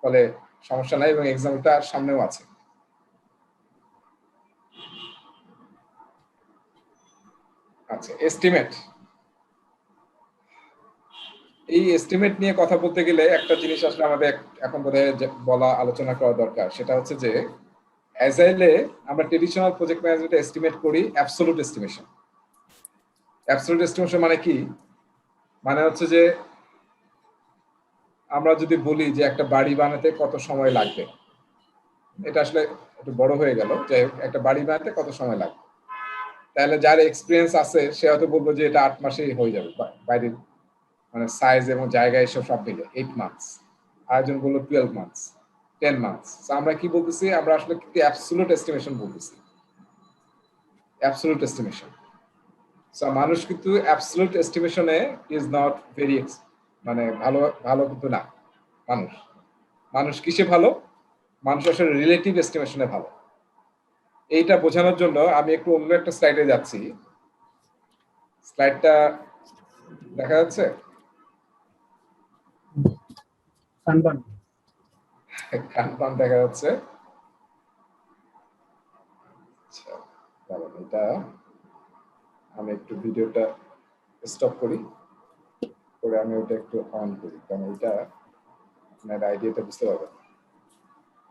ফলে সমস্যা নাই, এবং এক্সাম্পলটা সামনেও আছে। আচ্ছা, এস্টিমেট। এই এস্টিমেট নিয়ে কথা বলতে গেলে একটা জিনিস আসলে আমাদের এখন বোধহয় বলা আলোচনা করা দরকার, সেটা হচ্ছে যে অ্যাজাইলে আমরা ট্রেডিশনাল প্রজেক্ট ম্যানেজমেন্টে এস্টিমেট করি অ্যাবসলিউট এস্টিমেশন। অ্যাবসলিউট এস্টিমেশন মানে কি? মানে হচ্ছে যে আমরা যদি বলি যে একটা বাড়ি বানাতে কত সময় লাগবে, এটা আসলে একটু বড় হয়ে গেল, যে একটা বাড়ি বানাতে কত সময় লাগবে, তাহলে যার এক্সপিরিয়েন্স আছে সে হয়তো বলবো যে এটা 8 মাসেই হয়ে যাবে, বাইরের মানে সাইজ এবং জায়গা এসব সব মিলে 8 মান্থস। আরেকজন বললো 12 মান্থস, 10 মান্থস। আমরা কি বলতেছি? আমরা আসলে কিন্তু অ্যাবসলিউট এস্টিমেশন বলতেছি, অ্যাবসলিউট এস্টিমেশন। সো মানুষ কিন্তু অ্যাবসলিউট এস্টিমেশনে ইজ নট ভেরি মানে ভালো কিন্তু না। মানুষ কিসে ভালো? মানুষ আসলে রিলেটিভ এস্টিমেশনে ভালো। এইটা বোঝানোর জন্য আমি একটু অন্য একটা স্লাইডে যাচ্ছি। স্লাইডটা দেখা যাচ্ছে? কানপান দেখা যাচ্ছে। আচ্ছা, দাঁড়ান, এটা আমি একটু ভিডিওটা স্টপ করি, করে আমি ওটা একটু অন করি, কারণ এটা আপনার আইডিয়াটা বুঝতে পারবেন।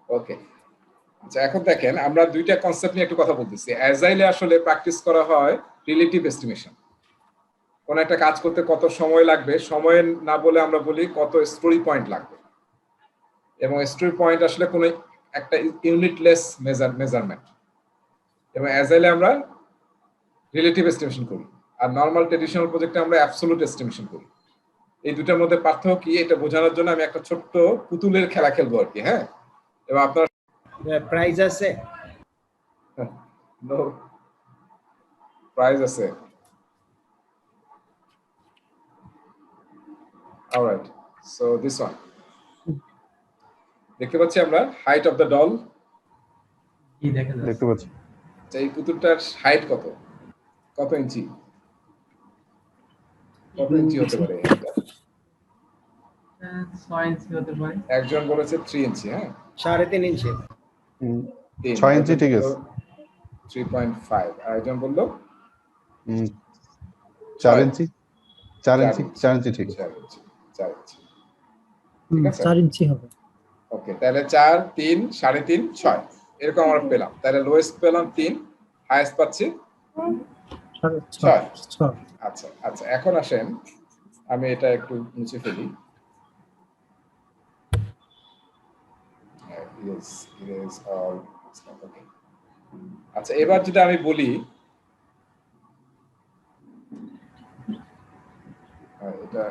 ওকে, আচ্ছা, এখন দেখেন আমরা দুইটা কনসেপ্ট নিয়ে একটু কথা বলতেছি। অ্যাজাইলে আসলে প্র্যাকটিস করা হয় রিলেটিভ এস্টিমেশন। কোন একটা কাজ করতে কত সময় লাগবে, সময় না বলে আমরা বলি কত স্টোরি পয়েন্ট লাগবে, এবং স্টোরি পয়েন্ট আসলে কোন একটা ইউনিটলেস মেজারমেন্ট। এবং অ্যাজাইলে আমরা রিলেটিভ এস্টিমেশন করি, আর নর্মাল ট্রেডিশনাল প্রজেক্টে আমরা অ্যাবসলিউট এস্টিমেশন করি। এই দুটার মধ্যে পার্থক্য কি, এটা বোঝানোর জন্য আমি একটা ছোট্ট পুতুলের খেলা খেলবো আর কি। হ্যাঁ, এবং আপনার প্রাইজ আছে? নো প্রাইজ আছে। অলরাইট, সো দিস ওয়ান দেখতে পাচ্ছি আমরা, হাইট অফ দ্য ডল। জি দেখা যাচ্ছে। দেখতে পাচ্ছি। এই পুতুলটার হাইট কত ইঞ্চি? কত ইঞ্চি হতে পারে? 6 ইঞ্চি হতে পারে। একজন বলেছে 3 ইঞ্চি। হ্যাঁ, 3.5 ইঞ্চি। 6 ইঞ্চি ঠিক আছে। 3.5। আর একজন বললো 4 ইঞ্চি। 4 ইঞ্চি ঠিক আছে। 4 ইঞ্চি ঠিক আছে, 4 ইঞ্চি হবে। ওকে, তাহলে 4, 3, 3.5, 6 এরকম আমরা পেলাম। তাহলে লোয়েস্ট পেলাম 3, হাইয়েস্ট পাচ্ছি 6। আচ্ছা আচ্ছা, এখন আসেন আমি এটা একটু মুছে ফেলি। আচ্ছা, এবার যদি আমি বলি, এটা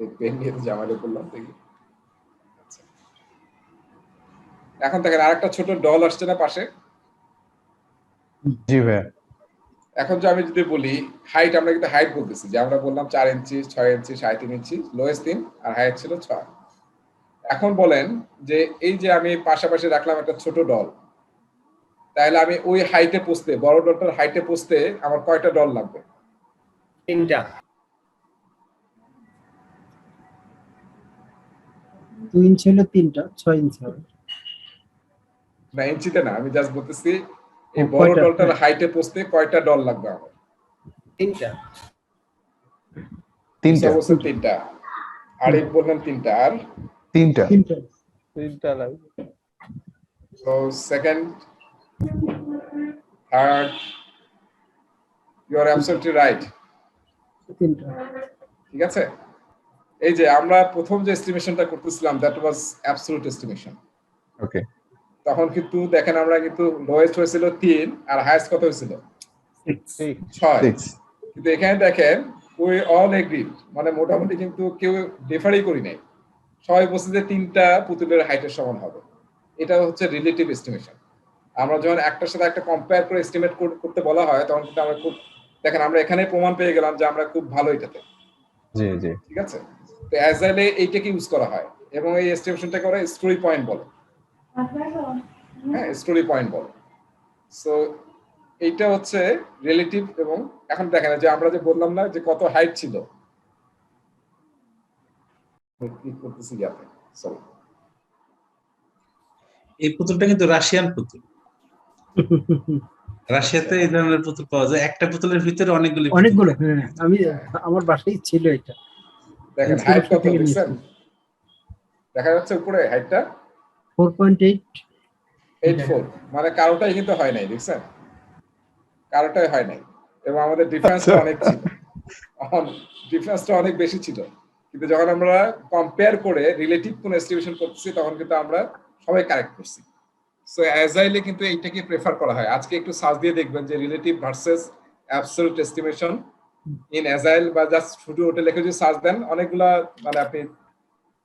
এই পেন নিয়ে জামালে করলাম দেখি। আচ্ছা, এখন দেখেন আরেকটা ছোট ডল আসছে না পাশে? জি ভাই। এখন যে আমি যদি বলি হাইট, আমরা কিন্তু হাইট বলতেছি, যে আমরা বললাম 4 ইঞ্চি, 6 ইঞ্চি, 3.5 ইঞ্চি, লোয়েস্ট 3, আর হাইট ছিল 6। এখন বলেন যে এই যে আমি পাশাপাশি রাখলাম একটা ছোট ডল, তাহলে আমি ওই হাইটে পৌঁছতে, বড় ডলটার হাইটে পৌঁছতে আমার কয়টা ডল লাগবে? 3টা। 2 ইঞ্চি হলে 3টা, 6 ইঞ্চি হবে না, ইঞ্চিতে না, আমি জাস্ট বলতেছি এই বড় ডলটার হাইটে পৌঁছতে কয়টা ডল লাগবে আমার? 3টা। 3টা। আরিফ বললেন 3টা, আর 3টা লাগবে। So second, third, you are absolutely right. 3টা। ঠিক আছে, এই যে আমরা প্রথম যে এস্টিমেশনটা করতেছিলাম, দ্যাট ওয়াজ অ্যাবসলিউট এস্টিমেশন। ওকে, তখন কিন্তু দেখেন আমরা কিন্তু লোয়েস্ট হয়েছিল 3, আর হাইয়েস্ট কত হয়েছিল? 6। কিন্তু এখানে দেখেন উই অল এগ্রিড, মানে মোটামুটি কিন্তু কেউ ডিফারই করি নাই, সবাই বলছে যে 3টা পুতুলের হাইটের সমান হবে। এটা হচ্ছে রিলেটিভ এস্টিমেশন। আমরা যখন একটার সাথে একটা কম্পেয়ার করে এস্টিমেট করতে বলা হয়, তখন কিন্তু আমরা খুব, দেখেন আমরা এখানে প্রমাণ পেয়ে গেলাম যে আমরা খুব ভালো এটাতে। জি জি। ঠিক আছে? তো অ্যাজাইলে এইটাকে ইউজ করা হয় এবং এই এস্টিমেশনটাকে ওরা স্টোরি পয়েন্ট বলে। হ্যাঁ, স্টোরি পয়েন্ট বলে। সো এইটা হচ্ছে রিলেটিভ। এবং এখন দেখেন যে আমরা যে বললাম না যে কত হাইট ছিল, ক্লিক করতেছি ইয়াতে, সরি, এই পুতুলটা কিন্তু রাশিয়ান পুতুল। রাশিয়াতে এই ধরনের পুতুল পাওয়া যায়, একটা পুতুলের ভিতরে অনেকগুলি পুতুল অনেকগুলো, থাকে। হ্যাঁ আমি আমার বাসায় ছিল এটা। দেখেন হাইট কত দেখছেন, দেখা যাচ্ছে উপরে হাইটটা 4.8। 84, মানে কারোটাই কিন্তু হয় নাই, দেখছেন, কারোটাই হয় নাই। এবং আমাদের ডিফারেন্সটা অনেক ছিল, ডিফারেন্সটা অনেক বেশি ছিল, কিন্তু যখন আমরা কম্পেয়ার করে রিলেটিভ কোন এস্টিমেশন করতেছি তখন কিন্তু আমরা সবাই কারেক্ট করছি। সো অ্যাজাইলে কিন্তু এইটাকে প্রেফার করা হয়। আজকে একটু সার্চ দিয়ে দেখবেন যে relative versus absolute estimation in agile, বা জাস্ট শুধু ওটা লিখে যদি সার্চ দেন অনেকগুলা মানে আপনি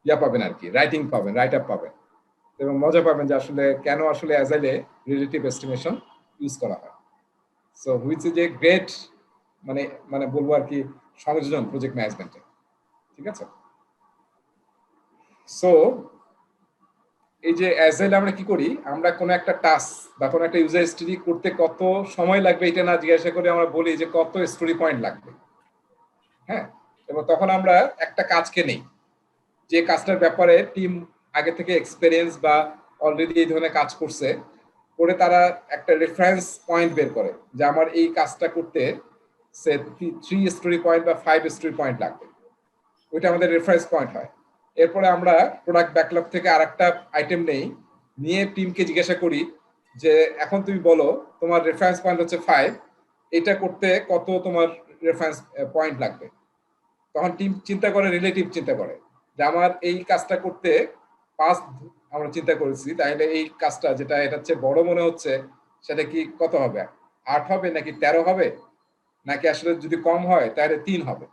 ইয়া পাবেন আর কি, রাইটিং পাবেন, রাইট আপ পাবেন, এবং মজা পাবেন যে আসলে কেন আসলে অ্যাজাইলে রিলেটিভ এস্টিমেশন ইউজ করা হয়। So which is a great মানে মানে বলবো আর কি সংযোজন প্রজেক্ট ম্যানেজমেন্টে। ঠিক আছে? সো এই যে অ্যাজাইল আমরা কি করি, আমরা কোনো একটা টাস্ক বা কোনো একটা ইউজার স্টোরি করতে কত সময় লাগবে এটা না জিজ্ঞাসা করে আমরা বলি যে কত স্টোরি পয়েন্ট লাগবে। হ্যাঁ, এবং তখন আমরা একটা কাজকে নেই যে কাজটার ব্যাপারে টিম আগে থেকে এক্সপেরিয়েন্স বা অলরেডি এই ধরনের কাজ করছে, করে তারা একটা রেফারেন্স পয়েন্ট বের করে যে আমার এই কাজটা করতে সে 3 স্টোরি পয়েন্ট বা 5 স্টোরি পয়েন্ট লাগবে, ওইটা আমাদের রেফারেন্স পয়েন্ট হয়। এরপরে আমরা প্রোডাক্ট ব্যাকলগ থেকে আরেকটা আইটেম নেই, নিয়ে টিমকে জিজ্ঞাসা করি যে এখন তুমি বলো তোমার রেফারেন্স পয়েন্ট হচ্ছে 5, এটা করতে কত তোমার রেফারেন্স পয়েন্ট লাগবে। তখন টিম চিন্তা করে, রিলেটিভ চিন্তা করে যে আমার এই কাজটা করতে 5 আমরা চিন্তা করেছি, তাহলে এই কাজটা যেটা এটা হচ্ছে বড় মনে হচ্ছে সেটা কি কত হবে, 8 হবে নাকি 13 হবে, নাকি আসলে যদি কম হয় তাহলে 3 হবে।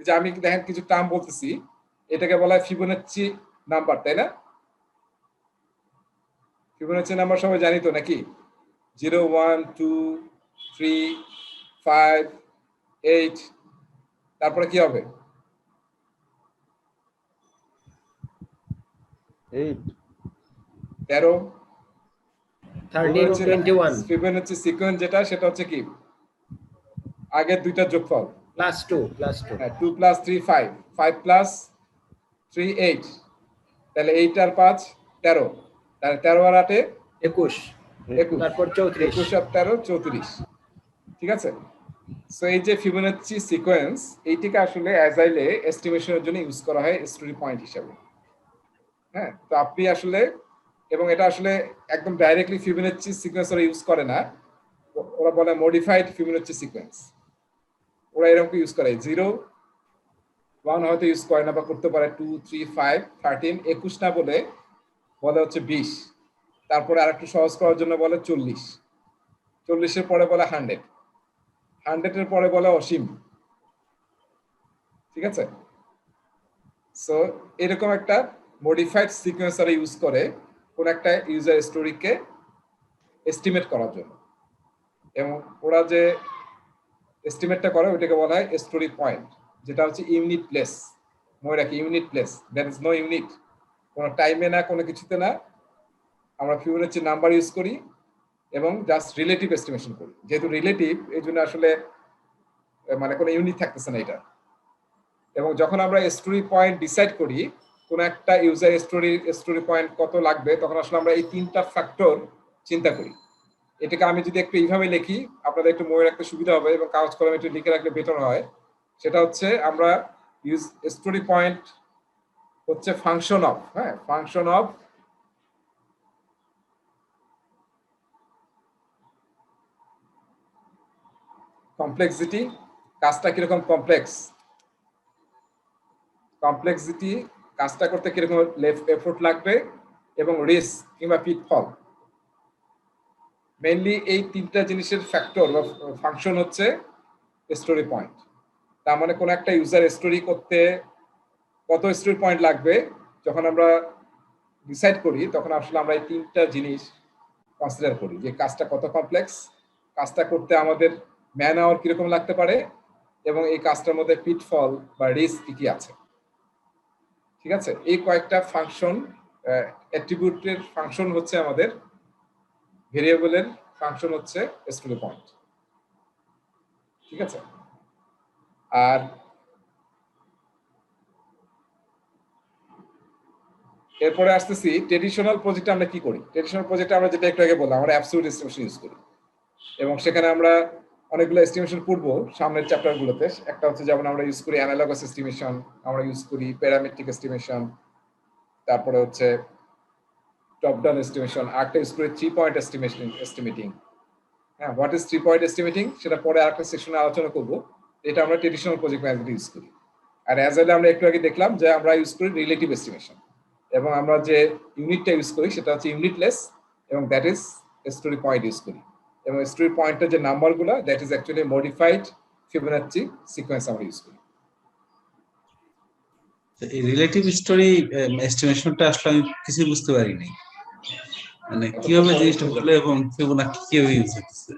যে আমি দেখেন কিছু টার্ম বলতেছি, এটাকে বলা হয় ফিবোনাচ্চি নাম্বার, তাই না? ফিবোনাচ্চি নাম্বার সবাই জানি তো নাকি? 0, 1, 2, 3, 5, 8, তারপরে কি হবে? 13, 13, 21 ফিবোনাচ্চি সিকোয়েন্স যেটা সেটা হচ্ছে কি আগের দুইটা যোগফল +2 হ্যাঁ, 2 + 3 5, 5 + 3 8, তাহলে 8 আর 5 13, তাহলে 13 আর 8 21 21, তারপর 34 21 আর 13 34। ঠিক আছে? সো এই যে ফিবোনাচ্চি সিকোয়েন্স এইটাকে আসলে অ্যাজাইলে এস্টিমেশনের জন্য ইউজ করা হয় স্টোরি পয়েন্ট হিসেবে। হ্যাঁ, তো আপনি আসলে, এবং এটা আসলে একদম ডাইরেক্টলি ফিবোনাচ্চি সিকোয়েন্স ওরা ইউজ করে না, ওরা বলে মডিফাইড ফিবোনাচ্চি সিকোয়েন্স, ওরা এরকম ইউজ করে 0, 1 হয়তো ইউজ করে না বা করতে পারে, 2, 3, 5, 13, 21 না বলে বলে হচ্ছে 20, তারপরে আরেকটু সহজ করার জন্য বলে 40, 40-এর পরে বলে 100, 100-এর পরে বলে অসীম। ঠিক আছে? সো এরকম একটা মডিফাইড সিকোয়েন্স ওরা ইউজ করে কোন একটা ইউজার স্টোরিকে এস্টিমেট করার জন্য, এবং ওরা যে এস্টিমেটটা করে ওইটাকে বলা হয় স্টোরি পয়েন্ট, যেটা হচ্ছে ইউনিট প্লেস। মনে রাখি unit place, that is no unit, কোনো টাইমে না কোনো কিছুতে না, আমরা ফিবোনাচ্চি নাম্বার ইউজ করি এবং জাস্ট রিলেটিভ এস্টিমেশন করি। যেহেতু রিলেটিভ এই জন্য আসলে মানে কোনো ইউনিট থাকতেছে না এটা। এবং যখন আমরা স্টোরি পয়েন্ট ডিসাইড করি কোন একটা ইউজার স্টোরি পয়েন্ট কত লাগবে, তখন আসলে আমরা এই 3টা ফ্যাক্টর চিন্তা করি। এটাকে আমি যদি একটু এইভাবে লিখি আপনাদের একটু মনে রাখতে সুবিধা হবে এবং কাগজ কলমে একটু লিখে রাখলে বেটার হয়। সেটা হচ্ছে আমরা ইউজ স্টোরি পয়েন্ট হচ্ছে ফাংশন অফ, হ্যাঁ, ফাংশন অফ কমপ্লেক্সিটি, কাজটা কিরকম কমপ্লেক্স, কমপ্লেক্সিটি কাজটা করতে কিরকম এফোর্ট লাগবে, এবং রিস্ক কিংবা পিটফল। মেইনলি এই 3টা জিনিসের ফ্যাক্টর বা ফাংশন হচ্ছে স্টোরি পয়েন্ট। তার মানে কোন একটা ইউজার স্টোরি করতে কত স্টোরি পয়েন্ট লাগবে যখন আমরা ডিসাইড করি, তখন আসলে আমরা এই 3টা জিনিস কনসিডার করি যে কাজটা কত কমপ্লেক্স, কাজটা করতে আমাদের ম্যান আওয়ার কিরকম লাগতে পারে, এবং এই কাজটার মধ্যে পিটফল বা রিস্ক কি কি আছে। ঠিক আছে, এই কয়েকটা ফাংশন, অ্যাট্রিবিউটের ফাংশন হচ্ছে আমাদের, ভেরিয়েবলের ফাংশন হচ্ছে স্টোরি পয়েন্ট। ঠিক আছে, আর এরপরে আসতেছি ট্রেডিশনাল প্রজেক্টে আমরা কি করি। ট্রেডিশনাল প্রজেক্টে আমরা যেটা একটু আগে বললাম, আমরা অ্যাবসলিউট এস্টিমেশন ইউজ করি এবং সেখানে আমরা অনেকগুলো এস্টিমেশন পড়বো সামনের চ্যাপ্টারগুলোতে। একটা হচ্ছে যেমন আমরা ইউজ করি অ্যানালগাস এস্টিমেশন, আমরা ইউজ করি প্যারামেট্রিক এস্টিমেশন, তারপরে হচ্ছে টপ ডাউন এস্টিমেশন, আরেকটা ইউজ করি 3 পয়েন্ট এস্টিমেটিং। হ্যাঁ, হোয়াট ইজ 3 পয়েন্ট এস্টিমেটিং সেটা পরে আরেকটা সেকশনে আলোচনা করব। এটা আমরা ট্রেডিশনাল প্রজেক্ট ম্যানেজমেন্ট ইউজ করি। আর অ্যাজ ওয়েল আমরা একটু আগে দেখলাম যে আমরা ইউজ করি রিলেটিভ এস্টিমেশন, এবং আমরা যে ইউনিটটা ইউজ করি সেটা হচ্ছে ইউনিটলেস, এবং that is story point use করি। এবং স্টোরি পয়েন্টের যে নাম্বারগুলো, that is actually modified Fibonacci sequence আমরা ইউজ করি। এই রিলেটিভ স্টোরি এস্টিমেশনটা আসলে আমি কিছু বুঝতে পারিনি, মানে কিভাবে জিনিসটা হলো এবং ফিবোনাচ্চি কিভাবে ইউজ হচ্ছে।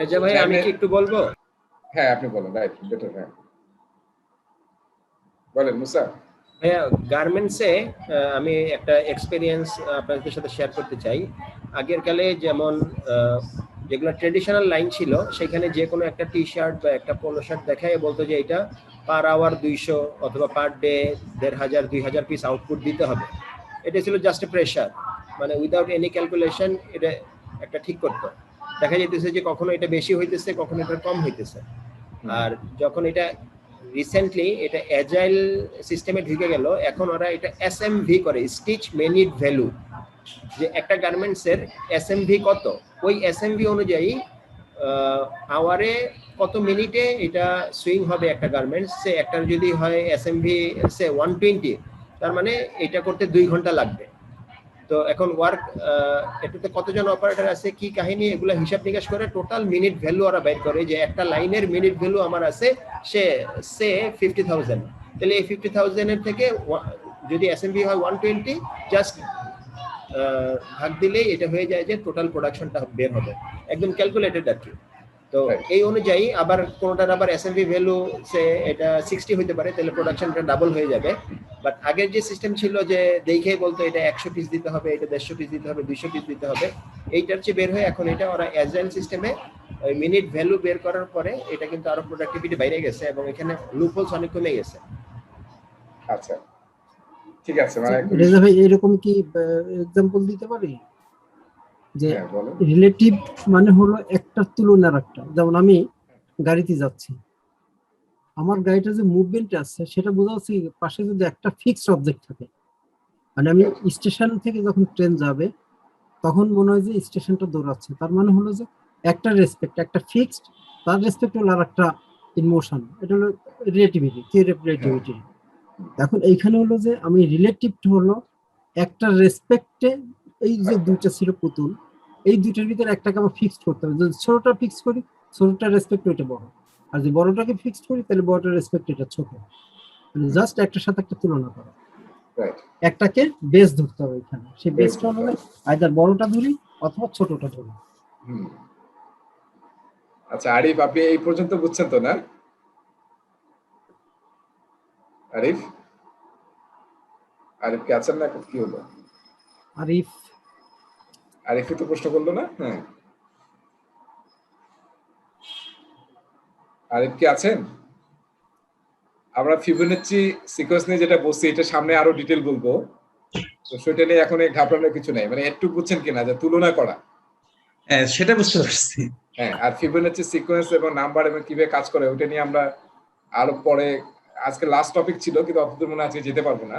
এজা ভাই আমি কি একটু বলবো? হ্যাঁ আপনি বলেন, রাইট, বেটার। হ্যাঁ বলেন মুসা। হ্যাঁ, গার্মেন্টসে আমি একটা এক্সপেরিয়েন্স আপনাদের সাথে শেয়ার করতে চাই। আগের কালে যেমন যেগুলো ট্রেডিশনাল লাইন ছিল, সেখানে যে কোনো একটা টি শার্ট বা একটা পোলো শার্ট দেখায় বলতো যে এটা পার আওয়ার 200 অথবা পার ডে 1500 2000 পিস আউটপুট দিতে হবে। এটা ছিল জাস্ট এ প্রেশার, মানে উইদাউট এনি ক্যালকুলেশন এটা একটা ঠিক করতো। দেখা যেতেছে যে কখনো এটা বেশি হইতেছে, কখনো এটা কম হইতেছে। আর যখন এটা রিসেন্টলি এটা অ্যাজাইল সিস্টেমে ঢুকে গেল, এখন ওরা এটা এসএমভি করে, স্টিচ মিনিট ভ্যালু, যে একটা গার্মেন্টসের এসএমভি কত, ওই এসএমভি অনুযায়ী আওয়ারে কত মিনিটে এটা সুইং হবে একটা গার্মেন্টস। সে একটার যদি হয় এসএমভি সে 120, তার মানে এটা করতে 2 ঘন্টা লাগবে। তো এখন ওয়ার্ক এটাতে কতজন অপারেটর আছে, কি কাহিনী, এগুলো হিসাব নিকাশ করে টোটাল মিনিট ভ্যালু ওরা বের করে, যে একটা লাইনের মিনিট ভ্যালু আমার আছে সে 50,000। তাহলে এই 50,000 এর থেকে যদি এসএমভি হয় 120, জাস্ট ভাগ দিলেই এটা হয়ে যায় যে টোটাল প্রোডাকশনটা বের হবে, একদম ক্যালকুলেটেড আর কি। তো এই অনুযায়ী আবার কোনটার আবার এসএমভি ভ্যালু সে এটা 60 হইতে পারে, তাহলে প্রোডাকশনটা ডাবল হয়ে যাবে। বাট আগের যে সিস্টেম ছিল যে দেখেই বলতো এটা 100 পিস দিতে হবে, এটা 150 পিস দিতে হবে, 200 পিস দিতে হবে, এইটার চেয়ে বের হয়ে এখন এটা ওরা অ্যাজাইল সিস্টেমে ওই মিনিট ভ্যালু বের করার পরে এটা কিন্তু আরো প্রোডাক্টিভিটি বাইরে গেছে এবং এখানে লুপহোলস অনেক কমে গেছে। আচ্ছা ঠিক আছে, মানে রেজা ভাই এরকম কি এক্সাম্পল দিতে পারি যে রিলেটিভ মানে হলো একটার তুলনায় আরেকটা। যেমন আমি গাড়িতে যাচ্ছি, আমার গাড়িটা যে মুভমেন্ট আছে সেটা বোঝা যাচ্ছে পাশে যদি একটা ফিক্সড অবজেক্ট থাকে, মানে আমি স্টেশন থেকে যখন ট্রেন যাবে তখন মনে হয় যে স্টেশনটা দৌড়াচ্ছে, তার মানে হলো যে একটা রেসপেক্ট, একটা ফিক্সড, তার রেসপেক্ট হলো আরেকটা ইন মোশন। এটা হলো রিলেটিভিটি, থিওরি অফ রিলেটিভিটি। এখন এইখানে হলো যে আমি রিলেটিভ হলো একটা রেসপেক্টে, এই যে দুইটা ছিল পুতুল, এই দুইটার ভিতরে একটাকে আমার ফিক্সড করতে হবে। যদি ছোটটা ফিক্স করি, ছোটটার রেসপেক্ট ওইটা বড়, আর যদি বড়টাকে ফিক্সড করি তাহলে বড়টার রেসপেক্ট এটা ছোট। মানে জাস্ট একটার সাথে একটা তুলনা করা, একটাকে বেস ধরতে হবে এখানে। সেই বেসটা হলো আইদার বড়টা ধরি অথবা ছোটটা ধরি। আচ্ছা আরিফ, আপনি এই পর্যন্ত বুঝছেন তো না? আরিফ কি আছেন না? কি হলো? আরিফই তো প্রশ্ন করলো না। হ্যাঁ আরিফ কি আছেন? আমরা ফিবোনাচ্চি সিকোয়েন্স নিয়ে যেটা বলছি, এটা সামনে আরো ডিটেল বলবো, তো সেটা নিয়ে এখন ঘাবড়ানোর কিছু নাই। মানে একটু বুঝছেন কিনা যে তুলনা করা? হ্যাঁ সেটা বুঝতে পারছি। হ্যাঁ, আর ফিবোনাচ্চি সিকোয়েন্স এবং নাম্বার এবং কিভাবে কাজ করে ওটা নিয়ে আমরা আরো পরে, আজকে লাস্ট টপিক ছিল কিন্তু অতদূর মনে আজকে যেতে পারবো না।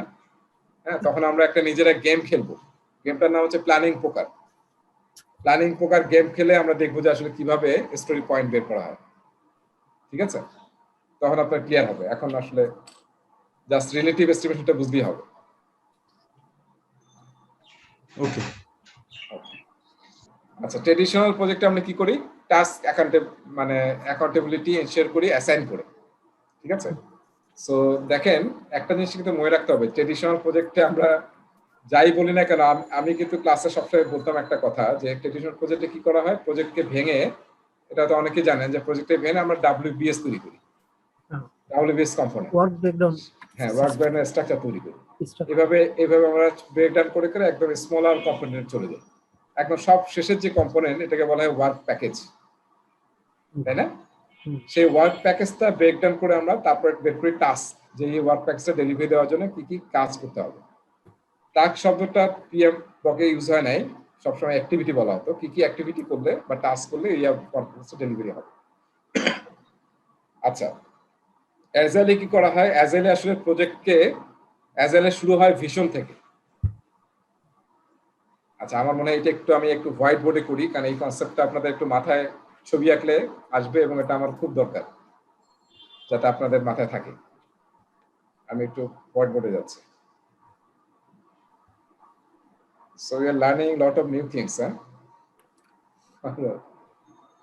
হ্যাঁ, তখন আমরা একটা নিজেরা গেম খেলবো, গেমটার নাম হচ্ছে প্ল্যানিং পোকার। প্ল্যানিং পোকার গেম খেলে আমরা দেখবো যে আসলে কিভাবে স্টোরি পয়েন্ট বের করা হয়। ঠিক আছে, তখন আপনার ক্লিয়ার হবে। এখন আসলে জাস্ট রিলেটিভ এস্টিমেশনটা বুঝলেই হবে। ওকে আচ্ছা, ট্রেডিশনাল প্রজেক্টে আমরা কি করি? টাস্ক অ্যাকাউন্টেবিলিটি এনশিওর করি অ্যাসাইন করে। ঠিক আছে, সো দেখেন একটা জিনিস কিন্তু মনে রাখতে হবে, ট্রেডিশনাল প্রজেক্টে আমরা যাই বলি না কেন, আমি কিন্তু ক্লাসে সবসময় বলতাম একটা কথা, যে ট্রেডিশনাল প্রজেক্টে কি করা হয়, প্রজেক্টকে ভেঙে এটা তো অনেকেই জানেন যে প্রজেক্টে ভেঙে আমরা WBS তৈরি করি, WBS কম্পোনেন্ট, ওয়ার্ক ব্রেকডাউন, হ্যাঁ ওয়ার্ক ব্রেকডাউন স্ট্রাকচার তৈরি করি। এভাবে আমরা ব্রেকডাউন করে করে একদম স্মলার কম্পোনেন্ট চলে যাই। একদম সব শেষের যে কম্পোনেন্ট এটাকে বলা হয় ওয়ার্ক প্যাকেজ, তাই না? সেই ওয়ার্ক প্যাকেজটা ব্রেকডাউন করে আমরা তারপর বের করি টাস্ক, যে এই ওয়ার্ক প্যাকেজটা ডেলিভারি দেওয়ার জন্য কি কি কাজ করতে হবে। টাস্ক শব্দটা পিএম ব্লকে ইউজ হয় নাই, সবসময় অ্যাক্টিভিটি বলা হতো, কি কি অ্যাক্টিভিটি করলে বা টাস্ক করলে এই ওয়ার্ক প্যাকেজটা ডেলিভারি হবে। আচ্ছা, অ্যাজাইলে কি করা হয়? অ্যাজাইলে আসলে প্রজেক্টকে অ্যাজাইলে শুরু হয় ভিশন থেকে। আচ্ছা, আমার মনে হয় এটা আমি একটু হোয়াইট বোর্ডে করি, কারণ এই কনসেপ্টটা আপনাদের একটু মাথায় ছবি আঁকলে আসবে এবং এটা আমার খুব দরকার যাতে আপনাদের মাথায় থাকে। আমি একটু হোয়াইট বোর্ডে যাচ্ছি। So we are learning lot of new things, huh?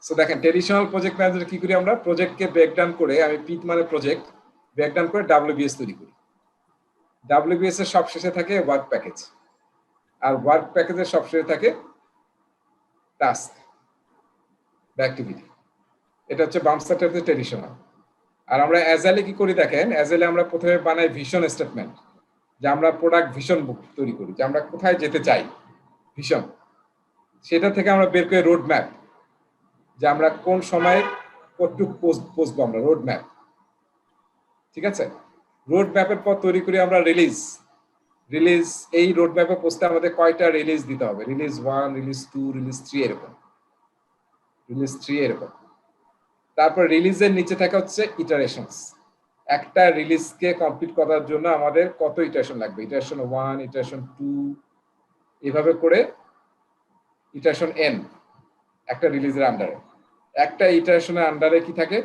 So দেখেন, ট্রেডিশনাল প্রজেক্ট ম্যানেজার কি করি আমরা? প্রজেক্টকে ব্রেকডাউন করে, আমি পিট মানে প্রজেক্ট, ব্রেকডাউন করে WBS তৈরি করি। WBS এর সব শেষে থাকে ওয়ার্ক প্যাকেজ, আর ওয়ার্ক প্যাকেজের সব শেষে থাকে টাস্ক বা অ্যাক্টিভিটি। এটা হচ্ছে বাম সাইডের ট্রেডিশনাল। আর আমরা অ্যাজাইলে কি করি দেখেন, অ্যাজাইলে আমরা প্রথমে বানাই ভিশন স্টেটমেন্ট, যে আমরা প্রোডাক্ট ভিশন বুক তৈরি করি, যে আমরা কোথায় যেতে চাই, ভিশন। সেটা থেকে আমরা বের করি রোড ম্যাপ, যে আমরা কোন সময় কতটুকু পৌঁছবো, আমরা রোড ম্যাপ। ঠিক আছে, রোড ম্যাপের পর তৈরি করি আমরা রিলিজ। এই রোড ম্যাপে পৌঁছতে আমাদের কয়টা রিলিজ দিতে হবে, রিলিজ 1, রিলিজ 2, রিলিজ 3 এরকম। তারপর রিলিজের নিচে থাকা হচ্ছে ইটারেশনস। একটা রিলিজকে কমপ্লিট করার জন্য আমাদের কত ইটারেশন লাগবে, ইটারেশন 1, ইটারেশন 2, এভাবে করে ইটারেশন n একটা রিলিজের আন্ডারে। একটা ইটারেশনের আন্ডারে কি থাকে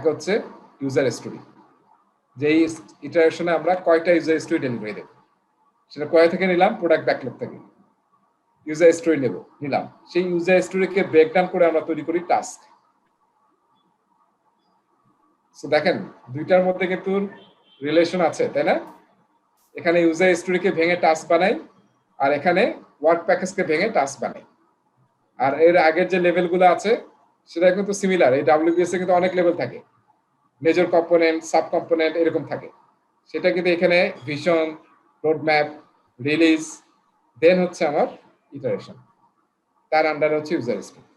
হচ্ছে ইউজার স্টোরি। যেই ইটারেশনে আমরা কয়টা ইউজার স্টোরি ডেলিভারি দেব, সেটা কয় থেকে নিলাম, প্রোডাক্ট ব্যাকলগ থেকে ইউজার স্টোরি নিলাম। সেই ইউজার স্টোরিকে ব্রেকডাউন করে আমরা তৈরি করি টাস্ক। সো দেখেন, দুইটার মধ্যে কিন্তু রিলেশন আছে, তাই না? এখানে ইউজার স্টোরিকে ভেঙে টাস্ক বানাই, আর এখানে ওয়ার্ক প্যাকেজকে ভেঙে টাস্ক বানাই। আর এর আগের যে লেভেলগুলো আছে সেটা কিন্তু সিমিলার। এই WBS এ কিন্তু অনেক লেভেল থাকে, মেজর কম্পোনেন্ট, সাব কম্পোনেন্ট এরকম থাকে। সেটা কিন্তু এখানে ভিশন, রোড ম্যাপ, রিলিজ, দেন হচ্ছে আমার ইটারেশন, তার আন্ডারে হচ্ছে ইউজার স্টোরি।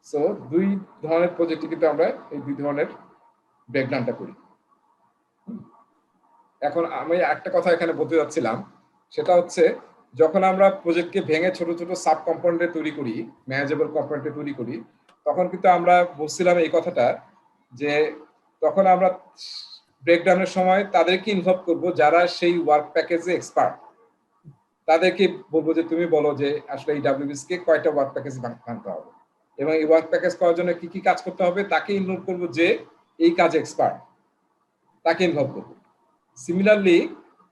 সো দুই ধরনের প্রজেক্টে কিন্তু আমরা এই দুই ধরনের ব্রেকডাউনটা করি। এখন আমি একটা কথা এখানে বলতে যাচ্ছিলাম, সেটা হচ্ছে যখন আমরা প্রজেক্টকে ভেঙে ছোট ছোট সাব কম্পোনেন্টে তৈরি করি, ম্যানেজেবল কম্পোনেন্টে তৈরি করি, তখন কিন্তু আমরা বলছিলাম এই কথাটা, যে তখন আমরা ব্রেকডাউনের সময় তাদেরকে ইনভলভ করব যারা সেই ওয়ার্ক প্যাকেজে এক্সপার্ট। তাদেরকে বলবো যে তুমি বলো যে আসলে এই WBS কে কয়টা ওয়ার্ক প্যাকেজ ভাঙতে হবে এবং এই ওয়ার্ক প্যাকেজ করার জন্য কি কি কাজ করতে হবে, তাকে ইনভলভ করবো যে এই কাজে এক্সপার্ট, তাকে ইনভলভ করবো। সিমিলারলি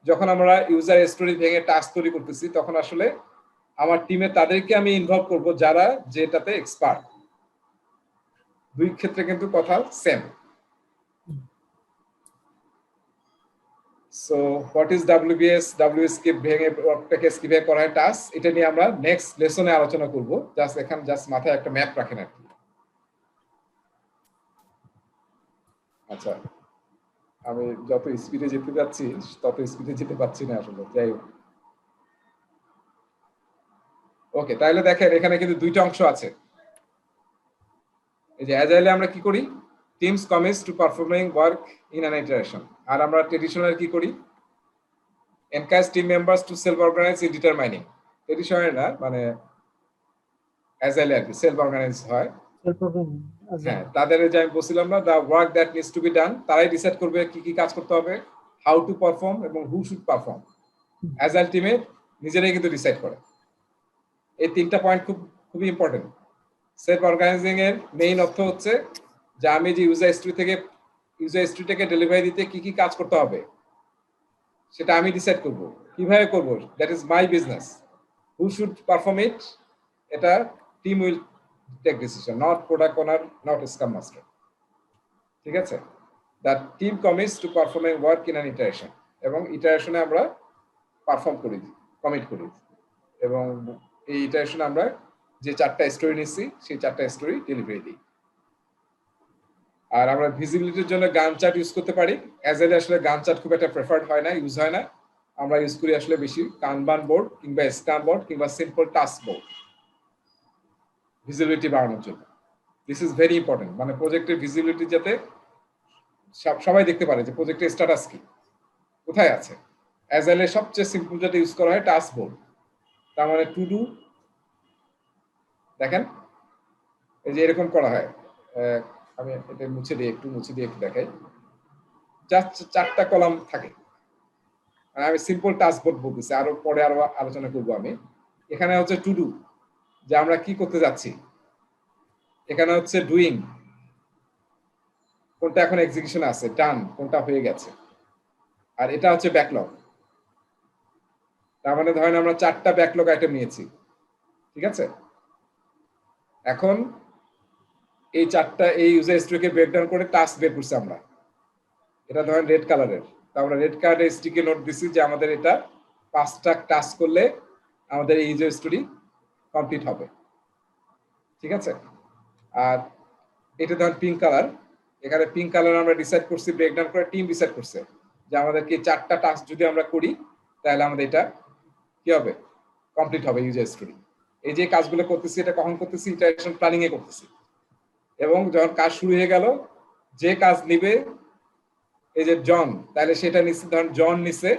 যখন আমরা ইউজার স্টোরি ভেঙে টাস্ক তৈরি করতেছি, তখন আসলে আমার টিমে তাদেরকে আমি ইনভলভ করব যারা যেটাতে এক্সপার্ট। দুই ক্ষেত্রে কিন্তু কথা same. So what is WBS কে ভেঙে ওয়ার্ক প্যাকেজ কিভাবে করা হয় টাস্ক, এটা নিয়ে আমরা নেক্সট লেসনে আলোচনা করব। জাস্ট মাথায় একটা ম্যাপ রাখেন আর কি। আচ্ছা, আমি যত স্পিডে যেতে যাচ্ছি তত স্পিডে যেতে পারছি না আসলে, যাই হোক। ওকে, তাহলে দেখেন এখানে কিন্তু দুইটা অংশ আছে। এই যে অ্যাজাইলে আমরা কি করি, teams commits to performing work in an iteration. আর আমরা ট্রেডিশনাল কি করি, encourage team members to self organize in determining. Traditional না, মানে অ্যাজাইলে আর কি সেলফ অর্গানাইজ হয়। হ্যাঁ, তাদের যে আমি বলছিলাম না, the work that needs to be done, তারাই ডিসাইড করবে কি কি কাজ করতে হবে, হাউ টু পারফর্ম এবং হু শুড পারফর্ম। অ্যাজাইল টিমে নিজেরাই কিন্তু ডিসাইড করে। এই তিনটা পয়েন্ট খুবই ইম্পর্টেন্ট। সেলফ অর্গানাইজিং এর মেইন অর্থ হচ্ছে যে আমি যে ইউজার স্টোরিটাকে ডেলিভারি দিতে কি কি কাজ করতে হবে সেটা আমি ডিসাইড করব, কিভাবে করব, that is my business. Who should perform it, এটা team will take decision, not product owner, not scrum master. ঠিক আছে, that team commits to performing work in an iteration, এবং ইটারেশনে আমরা পারফর্ম করি, কমিট করি, এবং এই ইটারেশনে আমরা যে 4টা স্টোরি নিচ্ছি সেই 4টা স্টোরি ডেলিভারি দিই। আর আমরা ভিজিবিলিটির জন্য গান চার্ট ইউজ করতে পারি। অ্যাজাইলে আসলে গান চার্ট খুব একটা প্রেফার্ড হয় না, ইউজ হয় না। আমরা ইউজ করি আসলে বেশি কানবান বোর্ড কিংবা স্ক্রাম বোর্ড কিংবা সিম্পল টাস্ক বোর্ড ভিজিবিলিটি বাড়ানোর জন্য। দিস ইজ ভেরি ইম্পর্টেন্ট, মানে প্রজেক্টের ভিজিবিলিটি যাতে সবাই দেখতে পারে যে প্রজেক্টের স্ট্যাটাস কি, কোথায় আছে। অ্যাজাইলে সবচেয়ে সিম্পল যেটা ইউজ করা হয় টাস্ক বোর্ড, তার মানে টু ডু। দেখেন এই যে এরকম করা হয়, আমি এটা মুছে দিয়ে একটু দেখাই। জাস্ট 4টা কলাম থাকে। আমি সিম্পল টাস্ক বোর্ড বলতেছি, আরো পরে আরো আলোচনা করব আমি। এখানে হচ্ছে টু ডু, যে আমরা কি করতে যাচ্ছি। এখানে হচ্ছে ডুইং, কোনটা এখন এক্সিকিউশন আছে, ডান কোনটা হয়ে গেছে। আর এটা হচ্ছে ব্যাকলগ, তার মানে ধরেন আমরা 4টা ব্যাকলগ আইটেম নিয়েছি, ঠিক আছে। এখন এই 4টা এই ইউজার স্টোরিকে ব্রেকডাউন করে টাস্ক বের করছি আমরা। এটা ধরেন রেড কালারের, তো আমরা রেড কালারের স্টিকে নোট দিছি যে আমাদের এটা 5টা টাস্ক করলে আমাদের এই ইউজার স্টোরি কমপ্লিট হবে, ঠিক আছে। আর এটা ধরেন পিঙ্ক কালার, এখানে পিঙ্ক কালার আমরা ডিসাইড করছি, ব্রেকডাউন করে টিম ডিসাইড করছে যে আমাদেরকে 4টা টাস্ক যদি আমরা করি তাহলে আমাদের এটা কি হবে, কমপ্লিট হবে ইউজার স্টোরি। এই যে কাজগুলো করতেছি এটা কখন করতেছি, ইটারেশন প্ল্যানিং এ করতেছি। এবং যখন কাজ শুরু হয়ে গেল, যে কাজ নিবে এই যে জন, তাহলে সেটা নিচ্ছে, ধরেন জন নিচ্ছে,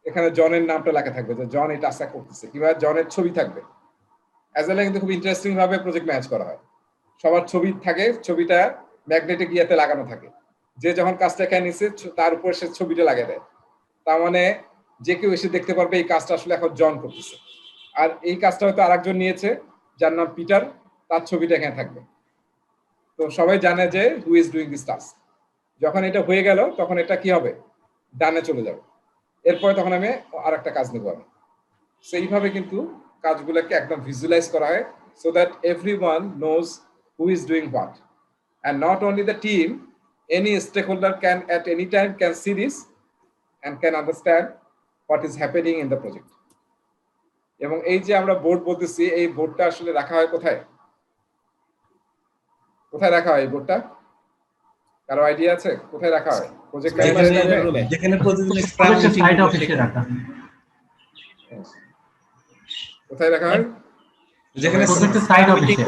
এখানে জনের নামটা লেখা থাকবে যে জন এই টাস্কটা করতেছে, কিংবা জনের ছবি থাকবে। অ্যাজাইলে কিন্তু খুব ইন্টারেস্টিং ভাবে প্রজেক্ট ম্যানেজ করা হয়। সবার ছবি থাকে, ছবিটা ম্যাগনেটিক ইয়াতে লাগানো থাকে, যে যখন কাজটা এখানে নিচ্ছে তার উপর সে ছবিটা লাগিয়ে দেয়। তার মানে যে কেউ এসে দেখতে পারবে এই কাজটা আসলে এখন জন করতেছে। আর এই কাজটা হয়তো আরেকজন নিয়েছে যার নাম পিটার, তার ছবিটা এখানে থাকবে। তো সবাই জানে যে who is doing this task. যখন এটা হয়ে গেল তখন এটা কি হবে, ডানে চলে যাবে। এরপরে তখন আমি আরেকটা কাজ নেব আমি। সেইভাবে কিন্তু কাজগুলোকে একদম ভিজুয়ালাইজ করা হয়, so that everyone knows who is doing what, and not only the team, any stakeholder can at any time can see this and can understand what is happening in the project. এবং এই যে আমরা board বলতেছি, এই বোর্ডটা আসলে রাখা হয় কোথায়, কোথায় রাখা হয় এই বোর্ডটা? কারো আইডিয়া আছে কোথায় রাখা হয়? প্রজেক্ট ম্যানেজারের রুমে, যেখানে প্রতিদিন প্রজেক্টের সাইড অফিসে রাখা, কোথায় রাখা হয়? যেখানে প্রজেক্টের সাইড অফিসে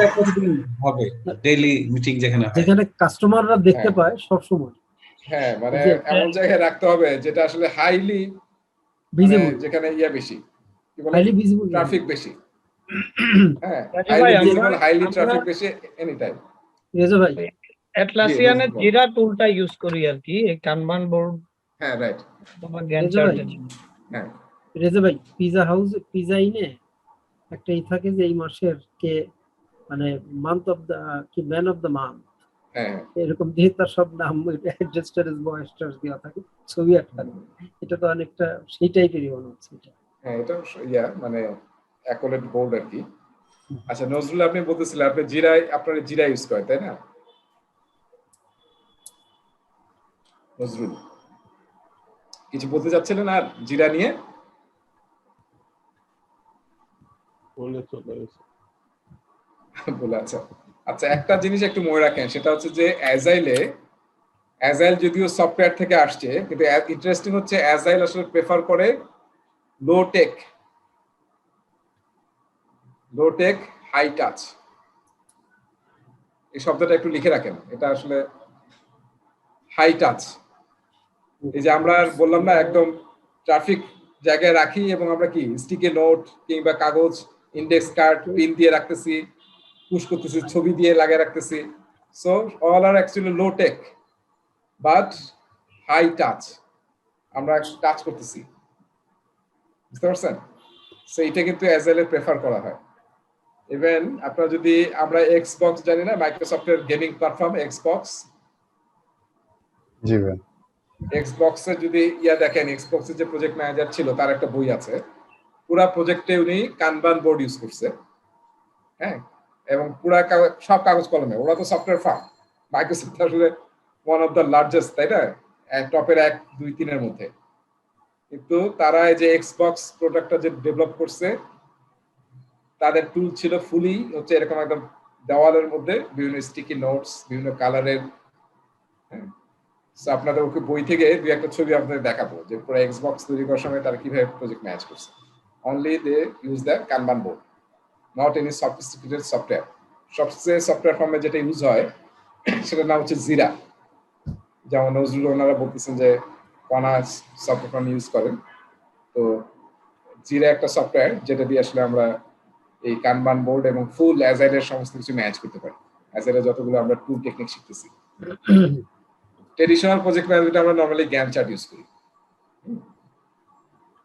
হবে ডেইলি মিটিং যেখানে হয়, যেখানে কাস্টমাররা দেখতে পায় সব সময়। হ্যাঁ, মানে এমন জায়গায় রাখতে হবে যেটা আসলে হাইলি ভিজিবল, যেখানে ইয়া বেশি, কি বলে, হাইলি ভিজিবল, ট্রাফিক বেশি। হ্যাঁ, ভাই, হাইলি ট্রাফিক বেশি এনি টাইম। রেজা ভাই অ্যাটলাসিয়ানের জিরা টুলটা ইউজ করি আর কি, এই কানবান বোর্ড। হ্যাঁ, রাইট। তোমার জ্ঞান চার্টের। হ্যাঁ, রেজা ভাই পিজা হাউস পিজা ইনে একটা ই থাকে যে এই মাসের কে মানে মান্থ অফ দা কি ম্যান অফ দা মান্থ, হ্যাঁ, এরকম দিয়ে তার সব নাম অ্যাডজাস্টারেস বয়স্টার্স দেওয়া থাকে, ছবি একটা। এটা তো অনেকটা সেই টাইপেরই মনে হচ্ছে এটা। হ্যাঁ, এটা ইয়া মানে অ্যাকোলেট বোর্ড আর কি। আচ্ছা নজরুল, আপনি বলতেছিলেন আপনি আপনারা জিরা ইউজ করেন, তাই না? নজরুল কিছু বলতে চাচ্ছিলেন আর জিরা নিয়ে? বলে আচ্ছা আচ্ছা, একটা জিনিস একটু মনে রাখেন, সেটা হচ্ছে যে অ্যাজাইল যদিও সফটওয়্যার থেকে আসছে, কিন্তু ইন্টারেস্টিং হচ্ছে অ্যাজাইল আসলে প্রেফার করে লো টেক হাই টাচ। এই শব্দটা একটু লিখে রাখেন, এটা আসলে হাই টাচ। এই যে আমরা বললাম না একদম ট্রাফিক জায়গায় রাখি, এবং আমরা কি স্টিকে নোট কিংবা কাগজ, ইন্ডেক্স কার্ড, পিন দিয়ে রাখতেছি, পুশ করতেছি, ছবি দিয়ে লাগিয়ে রাখতেছি। So all are actually low tech but high touch, আমরা টাচ করতেছি, বুঝতে পারছেন? সো এটা কিন্তু অ্যাজাইলে প্রেফার করা হয়। ইভেন আপনারা যদি, আমরা এক্সবক্স জানি না, মাইক্রোসফটের গেমিং প্ল্যাটফর্ম এক্সবক্স, জি ভাই, এক্সবক্সের যদি দেখেন, এক্সবক্সের যে প্রজেক্ট ম্যানেজার ছিল তার একটা বই আছে, পুরা প্রজেক্টে উনি কানবান বোর্ড ইউজ করছে। হ্যাঁ, এবং পুরা সব কাগজ কলমে। ওরা তো সফটওয়্যার ফার্ম, মাইক্রোসফট আসলে ওয়ান অফ দ্য লার্জেস্ট, তাই না, টপের 1, 2, 3-এর মধ্যে। কিন্তু তারা এই যে এক্সবক্স প্রোডাক্টটা যে ডেভেলপ করছে, তাদের টুল ছিল ফুলি হচ্ছে এরকম একদম দেওয়ালের মধ্যে বিভিন্ন স্টিকি নোটস, বিভিন্ন কালারের। আপনাদের ওকে বই থেকে দুই একটা ছবি আপনাদের দেখাবো যে পুরো এক্সবক্স তৈরি করার সময় তারা কিভাবে প্রজেক্ট ম্যানেজ করছে। Only they use the Kanban board, not any sophisticated software. সবচেয়ে সফটওয়্যার ফর্মে যেটা ইউজ হয় সেটার নাম হচ্ছে জিরা। যেমন নজরুল ওনারা বলতেছেন যে কনা সফটওয়্যার ফর্ম ইউজ করেন, তো জিরা একটা সফটওয়্যার যেটা দিয়ে আসলে আমরা এই কানবান বোর্ড এবং ফুল অ্যাজাইলের সমস্ত কিছু ম্যানেজ করতে পারি। অ্যাজাইলের যতগুলো আমরা টুল টেকনিক শিখতেছি। ট্রেডিশনাল প্রজেক্ট ম্যানেজমেন্টে আমরা নরমালি গ্যান্ট চার্ট ইউজ করি।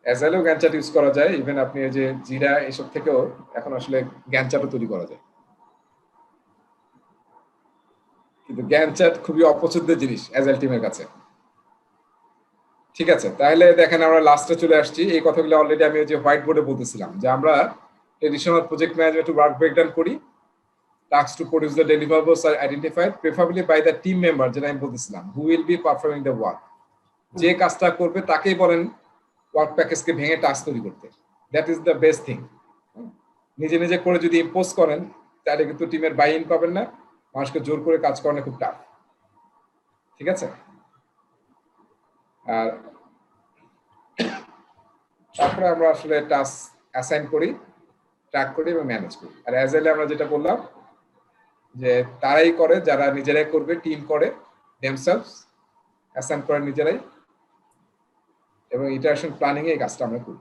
অ্যাজাইলেও গ্যান্ট চার্ট ইউজ করা যায়, ইভেন আপনি যে জিরা এসব থেকেও এখন আসলে গ্যান্ট চার্টও তৈরি করা যায়। কিন্তু গ্যান্ট চার্ট খুবই অপছন্দের জিনিস অ্যাজাইল টিমের কাছে। ঠিক আছে, তাহলে দেখেন আমরা লাস্টে চলে আসছি। এই কথাগুলো অলরেডি আমি যে হোয়াইট বোর্ডে বলতেছিলাম যে আমরা traditional project management work breakdown করি। Tasks to produce the deliverables are identified preferably by the team member, যেটা আমি বলতেছিলাম, who will be performing the work. যে কাজটা করবে তাকেই বলেন ওয়ার্ক প্যাকেজকে ভেঙে টাস্ক তৈরি করতে। That is the best thing. নিজে নিজে করে যদি ইম্পোজ করেন তাহলে কিন্তু টিমের বাই ইন পাবেন না, মানুষকে জোর করে কাজ করানো খুব টাফ। ঠিক আছে, আর তারপরে আমরা আসলে টাস্ক অ্যাসাইন করি, ট্র্যাক করি এবং ম্যানেজ করি। আর অ্যাজাইলে আমরা যেটা বললাম যে তারাই করে যারা নিজেরাই করবে, টিম করে দেমসেলভস, অ্যাসাইন করে নিজেরাই, এবং ইটারেশন প্ল্যানিং এ এই কাজটা আমরা করি।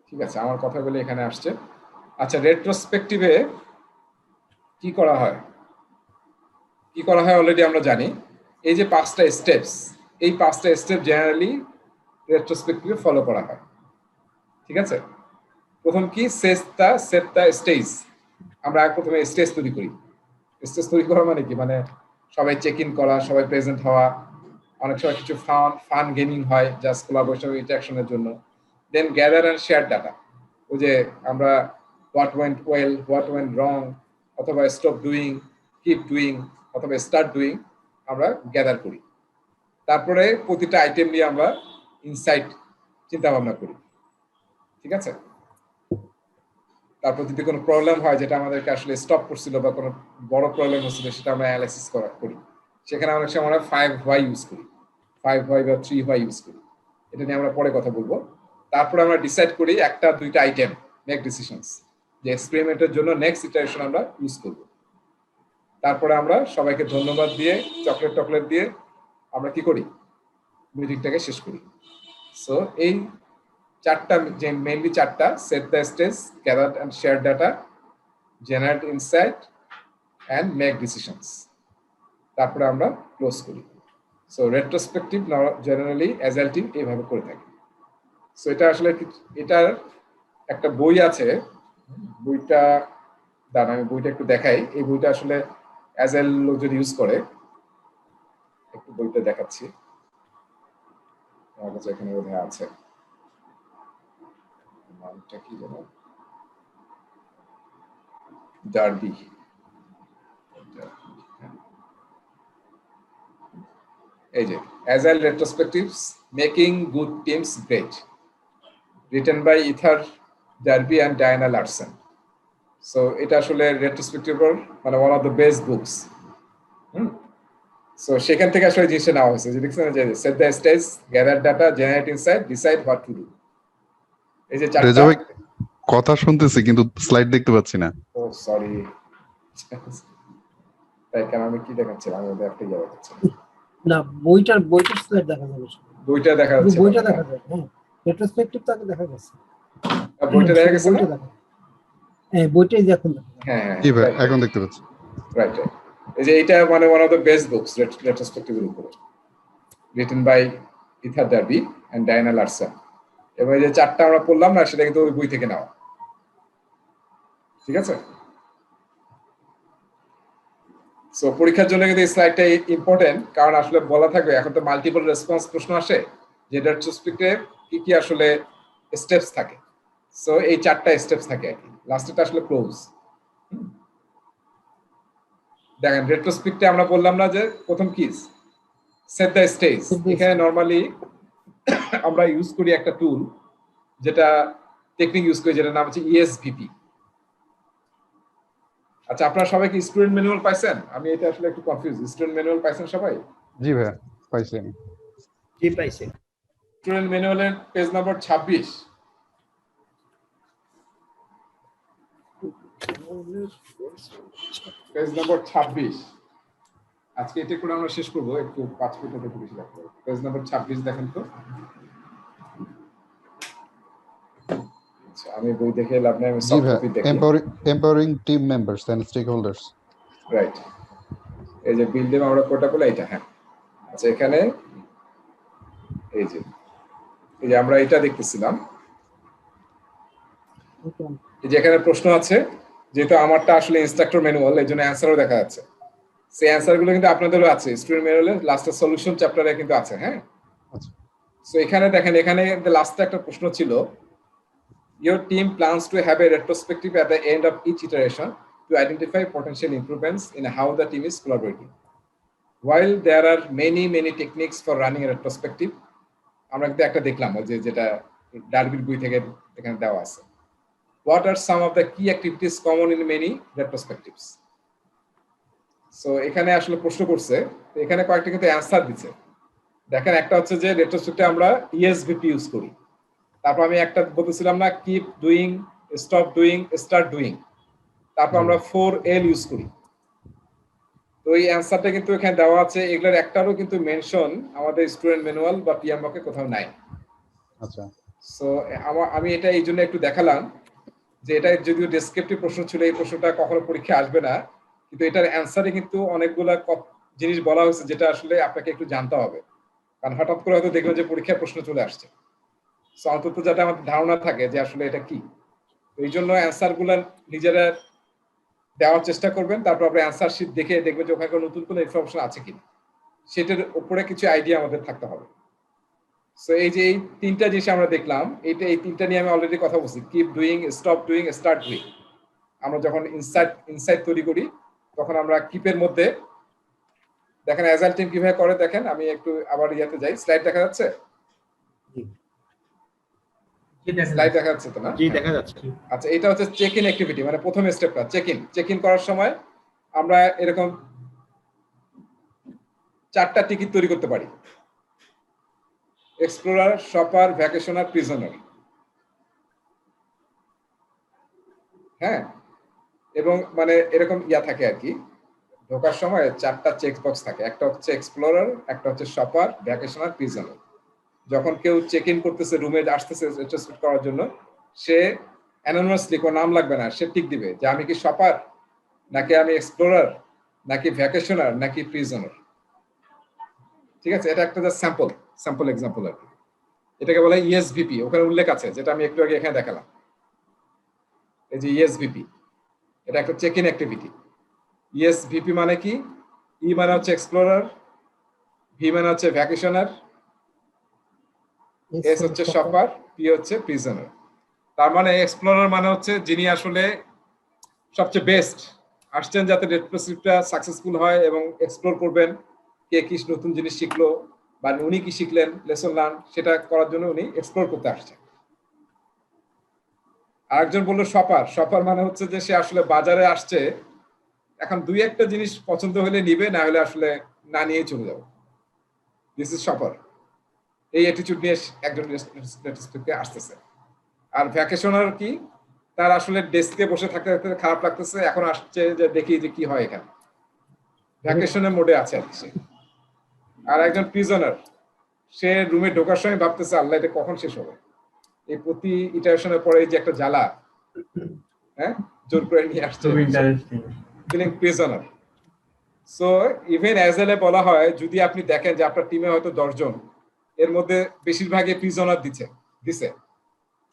ঠিক আছে, আমার কথা বলে এখানে আসছে। আচ্ছা, রেট্রোস্পেক্টিভে কি করা হয়? কি করা হয় অলরেডি আমরা জানি। এই যে 5টা স্টেপস, এই 5টা স্টেপ জেনারেলি রেট্রোস্পেক্টিভে ফলো করা হয়। ঠিক আছে, প্রথম কি সেট দা স্টেজ। আমরা প্রথমে স্টেজ তৈরি করি। স্টেজ তৈরি করা মানে কি, মানে সবাই চেক ইন করা, সবাই প্রেজেন্ট হওয়া, অনেক সময় কিছু ফান গেমিং হয় জাস্ট কোলাবোরেশন ইন্টারঅ্যাকশনের জন্য। দেন গ্যাদার এন্ড শেয়ার ডাটা। ওই যে আমরা what went well, what went রং, অথবা স্টপ ডুইং, কিপ ডুইং, অথবা স্টার্ট ডুইং আমরা গ্যাদার করি। তারপরে প্রতিটা আইটেম নিয়ে আমরা ইনসাইট চিন্তা ভাবনা করি। ঠিক আছে, তারপর যদি কোনো প্রবলেম হয় যেটা আমাদেরকে আসলে স্টপ করছিল বা কোনো বড় প্রবলেম হচ্ছিল সেটা আমরা অ্যানালাইসিস করি। সেখানে অনেক সময় আমরা 5 হোয়াই ইউজ করি, 5 হোয়াই বা 3 হোয়াই ইউজ করি। এটা নিয়ে আমরা পরে কথা বলবো। তারপরে আমরা ডিসাইড করি একটা দুইটা আইটেম, মেক ডিসিশনস, যে এক্সপেরিমেন্টের জন্য নেক্সট ইটারেশন আমরা ইউজ করব। তারপরে আমরা সবাইকে ধন্যবাদ দিয়ে চকলেট দিয়ে আমরা কি করি, মিটিংটাকে শেষ করি। সো এই চারটা, যে মেইনলি চারটা, set the stage, gather and share data, generate insight and make decisions, তারপরে আমরা ক্লোজ করি। So retrospective generally agile team এইভাবে করে থাকে। সো এটা আসলে এটার একটা বই আছে, বইটা দাঁড়ান আমি বইটা একটু দেখাই। এই বইটা আসলে অ্যাজাইল লোকজন ইউজ করে, একটু বইটা দেখাচ্ছি, আমার কাছে এখানে বোধহয় আছে। নামটা কি যেন, ডার্বি। এই যে agile retrospectives making good teams great, written by Esther Derby and Diana Larson. So এটা আসলে রেট্রোস্পেক্টিভের মানে one of the best books. So সেখান থেকে আসলে জিনিসটা নেওয়া হয়েছে, যে দেখছেন যে set the stage, gather data, generate insight, decide what to do. এই যে চারটা কথা শুনতেছি কিন্তু স্লাইড দেখতে পাচ্ছি না। ও সরি, তাই কেন আমি কি দেখাচ্ছিলাম, আমি একটা ইয়ে দেখাচ্ছি না, বইটার স্লাইড দেখা যাবে, বইটা দেখা যাচ্ছে, বইটা দেখা যাবে। হ্যাঁ, রেট্রোস্পেক্টিভ তাকে দেখা গেছে, বইটা দেখা গেছে না? হ্যাঁ, বইটাই এখন দেখা যাচ্ছে। হ্যাঁ কি ভাই এখন দেখতে পাচ্ছি। রাইট। এই যে এটা মানে one of the best books রেট্রোস্পেক্টিভের উপরে, written by Esther Derby and Diana Larson. এবং এই যে চারটা আমরা পড়লাম না, সেটা কিন্তু ওই বই থেকে নেওয়া। ঠিক আছে, সো পরীক্ষার জন্য কিন্তু এই স্লাইডটা ইম্পর্টেন্ট, কারণ আসলে বলা থাকবে এখন তো মাল্টিপল রেসপন্স প্রশ্ন আসে যে রেট্রোস্পেক্টিভে কি কি আসলে স্টেপস থাকে। সো এই চারটা স্টেপস থাকে আর কি, লাস্টেরটা আসলে ক্লোজ। দেখেন রেট্রোস্পেক্টে আমরা বললাম না যে প্রথম কি সেট দ্য স্টেজ। এখানে নরমালি আমরা ইউজ করি একটা টুল যেটা টেকনিক ইউজ করি যেটার নাম হচ্ছে ইএসভিপি। আচ্ছা, আপনারা সবাই কি স্টুডেন্ট ম্যানুয়াল পাইছেন? আমি এটা আসলে একটু কনফিউজ। স্টুডেন্ট ম্যানুয়াল পাইছেন সবাই? জি ভাইয়া পাইছি আমি। জি পাইছি। স্টুডেন্ট ম্যানুয়ালের পেজ নাম্বার 26। Page number 26। আজকে এটা করে আমরা শেষ করবো, একটু 5 মিনিট একটু বেশি লাগবে। পেজ নাম্বার 26 দেখেন তো। আচ্ছা, আমি বই দেখে লাভ নাই, আমি জি সফট ভাইয়া, কপি দেখি। empowering team members and stakeholders. Right, এই যে বিল দেব আমরা কোটা বলে এটা। হ্যাঁ, আচ্ছা, এখানে এই যে আমরা এটা দেখতেছিলাম, এই যে এখানে প্রশ্ন আছে, যেহেতু আমারটা আসলে ইনস্ট্রাক্টর ম্যানুয়াল, এই জন্য অ্যান্সারও দেখা যাচ্ছে। সেই অ্যান্সার গুলো কিন্তু আপনাদেরও আছে স্টুডেন্ট ম্যানুয়ালের লাস্টের সলিউশন চ্যাপ্টারে কিন্তু আছে। হ্যাঁ, আচ্ছা। সো এখানে দেখেন, এখানে লাস্টে একটা প্রশ্ন ছিল, your team plans to have a retrospective at the end of each iteration to identify potential improvements in how the team is collaborating. While there are many techniques for running a retrospective, আমরা কিন্তু একটা দেখলাম ওই যেটা ডারবির বই থেকে এখানে দেওয়া আছে। What are some of the key activities common in many retrospectives? So এখানে আসলে প্রশ্ন করছে, এখানে কয়েকটা কিন্তু অ্যান্সার দিচ্ছে। দেখেন, একটা হচ্ছে যে রেট্রোস্পেক্টে আমরা ইএসভিপি ইউজ করি। তারপর আমি একটা বলতেছিলাম না, keep doing, stop doing, start doing. তারপর আমরা 4L ইউজ করি। তো এই অ্যান্সারটা কিন্তু এখানে দেওয়া আছে। এগুলোর একটারও কিন্তু মেনশন আমাদের স্টুডেন্ট ম্যানুয়াল বা পিএমবকে কোথাও নাই। আচ্ছা, সো আমি এটা এই জন্য একটু দেখালাম যে এটা যদিও ডেসক্রিপটিভ প্রশ্ন ছিল, এই প্রশ্নটা কখনো পরীক্ষায় আসবে না, কিন্তু এটার অ্যান্সারে কিন্তু অনেকগুলা জিনিস বলা হয়েছে যেটা আসলে আপনাকে একটু জানতে হবে। কারণ হঠাৎ করে হয়তো দেখবেন যে পরীক্ষায় প্রশ্ন চলে আসছে, অন্তত যাতে আমাদের ধারণা থাকে যে আসলে এটা কি। এই জন্য অ্যান্সার গুলা নিজেরা দেওয়ার চেষ্টা করবেন। তারপর আপনি অ্যান্সার শিট দেখে দেখবেন যে ওখানে নতুন কোনো ইনফরমেশন আছে কিনা, সেটার উপরে কিছু আইডিয়া আমাদের থাকতে হবে। সো এই যে এই তিনটা জিনিস আমরা দেখলাম, এই তিনটা নিয়ে আমি অলরেডি কথা বলছি, keep doing, stop doing, start doing. আমরা যখন ইনসাইট তৈরি করি তখন আমরা কিপের মধ্যে দেখেন অ্যাজাইল টিম কিভাবে করে। দেখেন, আমি একটু আবার ইয়াতে যাই, স্লাইড দেখা যাচ্ছে? স্লাইড দেখা যাচ্ছে তো না? জি দেখা যাচ্ছে। আচ্ছা, এটা হচ্ছে চেক ইন অ্যাক্টিভিটি, মানে প্রথম স্টেপটা চেক ইন করার সময় আমরা এরকম 4টা টিকিট তৈরি করতে পারি, এক্সপ্লোরার, শপার, ভ্যাকেশনার, প্রিজনার। হ্যাঁ, এবং মানে এরকম ইয়া থাকে আর কি, ঢোকার সময় 4টা চেক বক্স থাকে, একটা হচ্ছে এক্সপ্লোরার, একটা হচ্ছে শপার, ভ্যাকেশনার, প্রিজনার। যখন কেউ চেক ইন করতেছে, রুমে আসতেছে রেট্রোস্পেক্ট করার জন্য, সে অ্যানোনিমাসলি, কোনো নাম লাগবে না, সে টিক দিবে যে আমি কি শপার, নাকি আমি এক্সপ্লোরার, নাকি ভ্যাকেশনার, নাকি প্রিজনার। ঠিক আছে, এটা একটা স্যাম্পল এক্সাম্পল আর কি। এটাকে বলা হয় ইএসভিপি, ওখানে উল্লেখ আছে, যেটা আমি একটু আগে এখানে দেখালাম। এই যে ইএসভিপি, এটা একটা চেক ইন অ্যাক্টিভিটি। ইএসভিপি মানে কি? ই মানে হচ্ছে এক্সপ্লোরার, ভি মানে হচ্ছে ভ্যাকেশনার, এস হচ্ছে শপার, পি হচ্ছে প্রিজনার। তার মানে এক্সপ্লোরার মানে হচ্ছে যিনি আসলে সবচেয়ে বেস্ট আসছেন যাতে রেট্রোস্পেক্টটা সাকসেসফুল হয় এবং এক্সপ্লোর করবেন কে কি নতুন জিনিস শিখলো বা উনি কি শিখলেন, লেসন লার্ন, সেটা করার জন্য উনি এক্সপ্লোর করতে আসছেন। আরেকজন বললো শপার মানে হচ্ছে যে সে আসলে বাজারে আসছে, এখন 2-1টা জিনিস পছন্দ হলে নিবে, না হলে আসলে না নিয়ে চলে যাবে। This is shopper. এই অ্যাটিটিউড নিয়ে একজন রেট্রোস্পেক্টে আসতেছে। আর ভ্যাকেশনার কি? তার আসলে ডেস্কে বসে থাকতে থাকতে খারাপ লাগতেছে, এখন আসছে যে দেখি যে কি হয় এখানে, ভ্যাকেশনের মোডে আছে আর কি। আর একজন প্রিজনার, সে রুমে ঢোকার সময় ভাবতেছে আল্লাহ এটা কখন শেষ হবে, এই প্রতি ইটারেশনের পরে যে একটা জ্বালা, হ্যাঁ, জোর করে নিয়ে আসছে, ফিলিং প্রিজনার। সো ইভেন অ্যাজেলে বলা হয়, যদি আপনি দেখেন যে আপনার টিমে হয়তো 10 জন, এর মধ্যে বেশিরভাগই প্রিজনার দিছে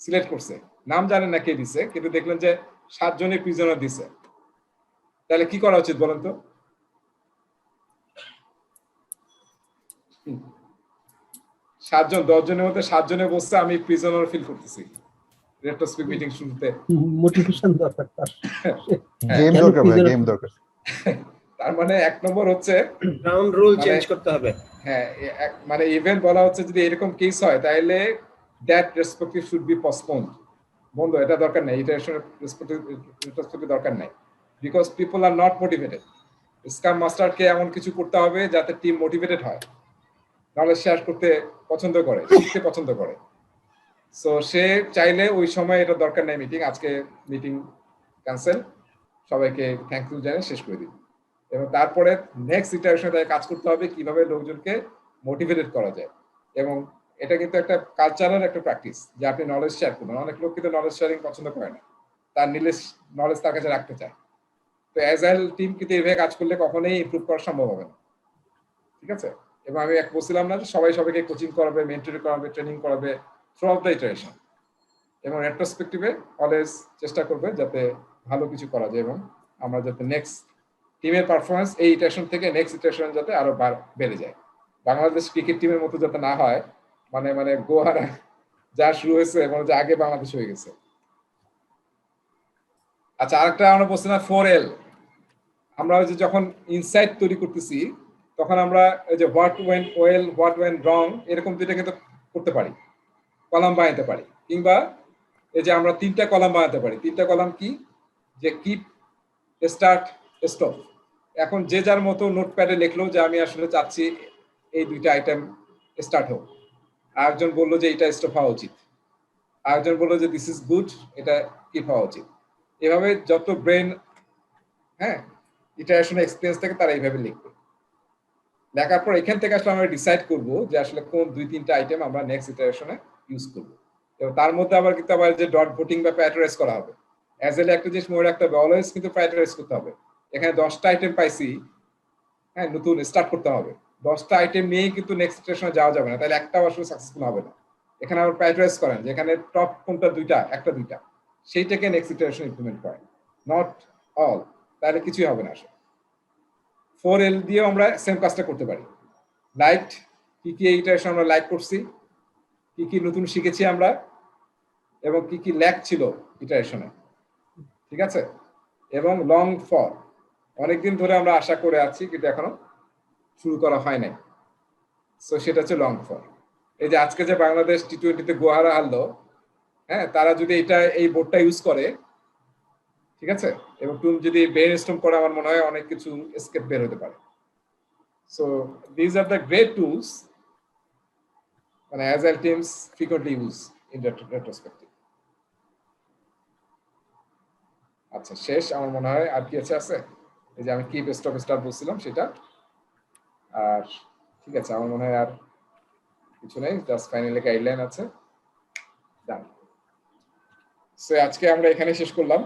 সিলেক্ট করছে, নাম জানেন না কে দিছে, কিন্তু দেখলেন যে 7 জনের প্রিজনার দিছে, তাহলে কি করা উচিত বলেন তো? 7 জন, 10 জনের মধ্যে 7 জনে বলছে আমি প্রিজনার ফিল করতেছি রেট্রোস্পেক্ট মিটিং শুরুতে। মোটিভেশন দরকার, গেম দরকার ভাই, গেম দরকার। তার মানে 1 নম্বর হচ্ছে গ্রাউন্ড রুল চেঞ্জ করতে হবে। হ্যাঁ, মানে ইভেন্ট বলা হচ্ছে যদি এরকম কেস হয় তাহলে that respective should be postponed. বন্ধু এটা দরকার নাই, ইটারেশনের রেট্রোস্পেক্টিভ দরকার নাই, because people are not motivated. Scrum মাস্টারকে এমন কিছু করতে হবে যাতে টিম মোটিভেটেড হয়, নলেজ শেয়ার করতে পছন্দ করে, শিখতে পছন্দ করে। সো সে চাইলে ওই সময় এটা দরকার নাই মিটিং, আজকে মিটিং ক্যান্সেল, সবাইকে থ্যাংক ইউ জানিয়ে শেষ করে দিই। এবং তারপরে নেক্সট ইটারেশনে তাকে কাজ করতে হবে কিভাবে লোকজনকে মোটিভেটেড করা যায়। এবং এটা কিন্তু একটা কালচারাল একটা প্র্যাকটিস যে আপনি নলেজ শেয়ার করবেন। অনেক লোক কিন্তু নলেজ শেয়ারিং পছন্দ করে না, তার নলেজ তার কাছে রাখতে চায়। তো অ্যাজাইল টিম কিন্তু এইভাবে কাজ করলে কখনোই ইমপ্রুভ করা সম্ভব হবে না, ঠিক আছে? এবং আমি বলছিলাম না যে সবাই সবাইকে কোচিং করাবে, মেন্টরি করাবে, ট্রেনিং করাবে থ্রু আউট দ্য ইটারেশন। এবং রেট্রোস্পেক্টিভে অলওয়েজ চেষ্টা করবে যাতে ভালো কিছু করা যায় এবং আমরা যাতে নেক্সট টিমের পারফরমেন্স এই ইটারেশন থেকে নেক্সট ইটারেশন যাতে আরো বেড়ে যায়। বাংলাদেশ ক্রিকেট টিমের মতো যাতে না হয় মানে গোহারা যা শুরু হয়েছে মানে যে আগে বাংলাদেশ হয়ে গেছে। আচ্ছা, আরেকটা আমরা বলছি না 4L, আমরা ওই যে যখন ইনসাইট তৈরি করতেছি তখন আমরা এই যে what went well, what went রং, এরকম দুইটা কিন্তু করতে পারি, কলাম বানাতে পারি। কিংবা এই যে আমরা 3টা কলাম বানাতে পারি। 3টা কলাম কি, যে কিপ, স্টার্ট, স্টপ। এখন যে যার মতো নোটপ্যাডে লিখলো যে আমি আসলে চাচ্ছি এই 2টা আইটেম স্টার্ট হোক, আরেকজন বললো যে এটা স্টপ হওয়া উচিত, আরেকজন বললো যে দিস ইজ গুড, এটা কিপ হওয়া উচিত। এভাবে যত ব্রেন ইটারেশন এক্সপিরিয়েন্স থেকে তারা এইভাবে লিখবে। লেখার পর এখান থেকে আসলে আমরা ডিসাইড করব যে আসলে কোন 2-3টা আইটেম আমরা নেক্সট ইটারেশনে ইউজ করব। এবং তার মধ্যে আবার কিন্তু আবার যে ডট ভোটিং বা প্রায়োরিটাইজ করা হবে। অ্যাজ একটা জিনিস মনে রাখতে হবে, অলওয়েজ কিন্তু প্রায়োরিটাইজ করতে হবে। এখানে 10টা আইটেম পাইছি, নতুন স্টার্ট করতে হবে। 10টা আইটেম নিয়েই কিন্তু নেক্সট ইটারেশনে যাওয়া যাবে না, তাহলে একটাও আসলে সাকসেসফুল হবে না। এখানে আবার প্রায়োরিটাইজ করেন যে এখানে টপ কোনটা, 2টা, 1টা-2টা, সেইটাকে নেক্সট ইটারেশন ইমপ্লিমেন্ট করেন, নট অল, তাহলে কিছুই হবে না আসলে। 4L দিয়েও আমরা সেম কাজটা করতে পারি। লাইট, কি কি ইটারেশন আমরা লাইক করছি, কি কি নতুন শিখেছি আমরা, এবং কি কি ল্যাক ছিল ইটারেশনে, ঠিক আছে? এবং লং ফর, অনেকদিন ধরে আমরা আশা করে আছি কিন্তু এখনো শুরু করা হয় নাই। সো সেটা হচ্ছে লং ফর। এই যে আজকে যে বাংলাদেশ টি20-তে গোহারা হারলো, তারা যদি এই বোর্ডটা ইউজ করে, ঠিক আছে, এবং তুমি যদি ব্রেইনস্টর্ম করে, আমার মনে হয় অনেক কিছু এসকেপ বের হতে পারে। So these are the great tools and agile teams frequently use in retrospective. আচ্ছা, শেষ আমার মনে হয়। আর কি আছে? এই যে আমি কিপ, স্টপ, স্টার্ট বলছিলাম সেটা। আর ঠিক আছে, আমার মনে হয় আর কিছু নেই, জাস্ট ফাইনালি গাইডলাইন আছে। ডান। সো আজকে আমরা এখানে শেষ করলাম।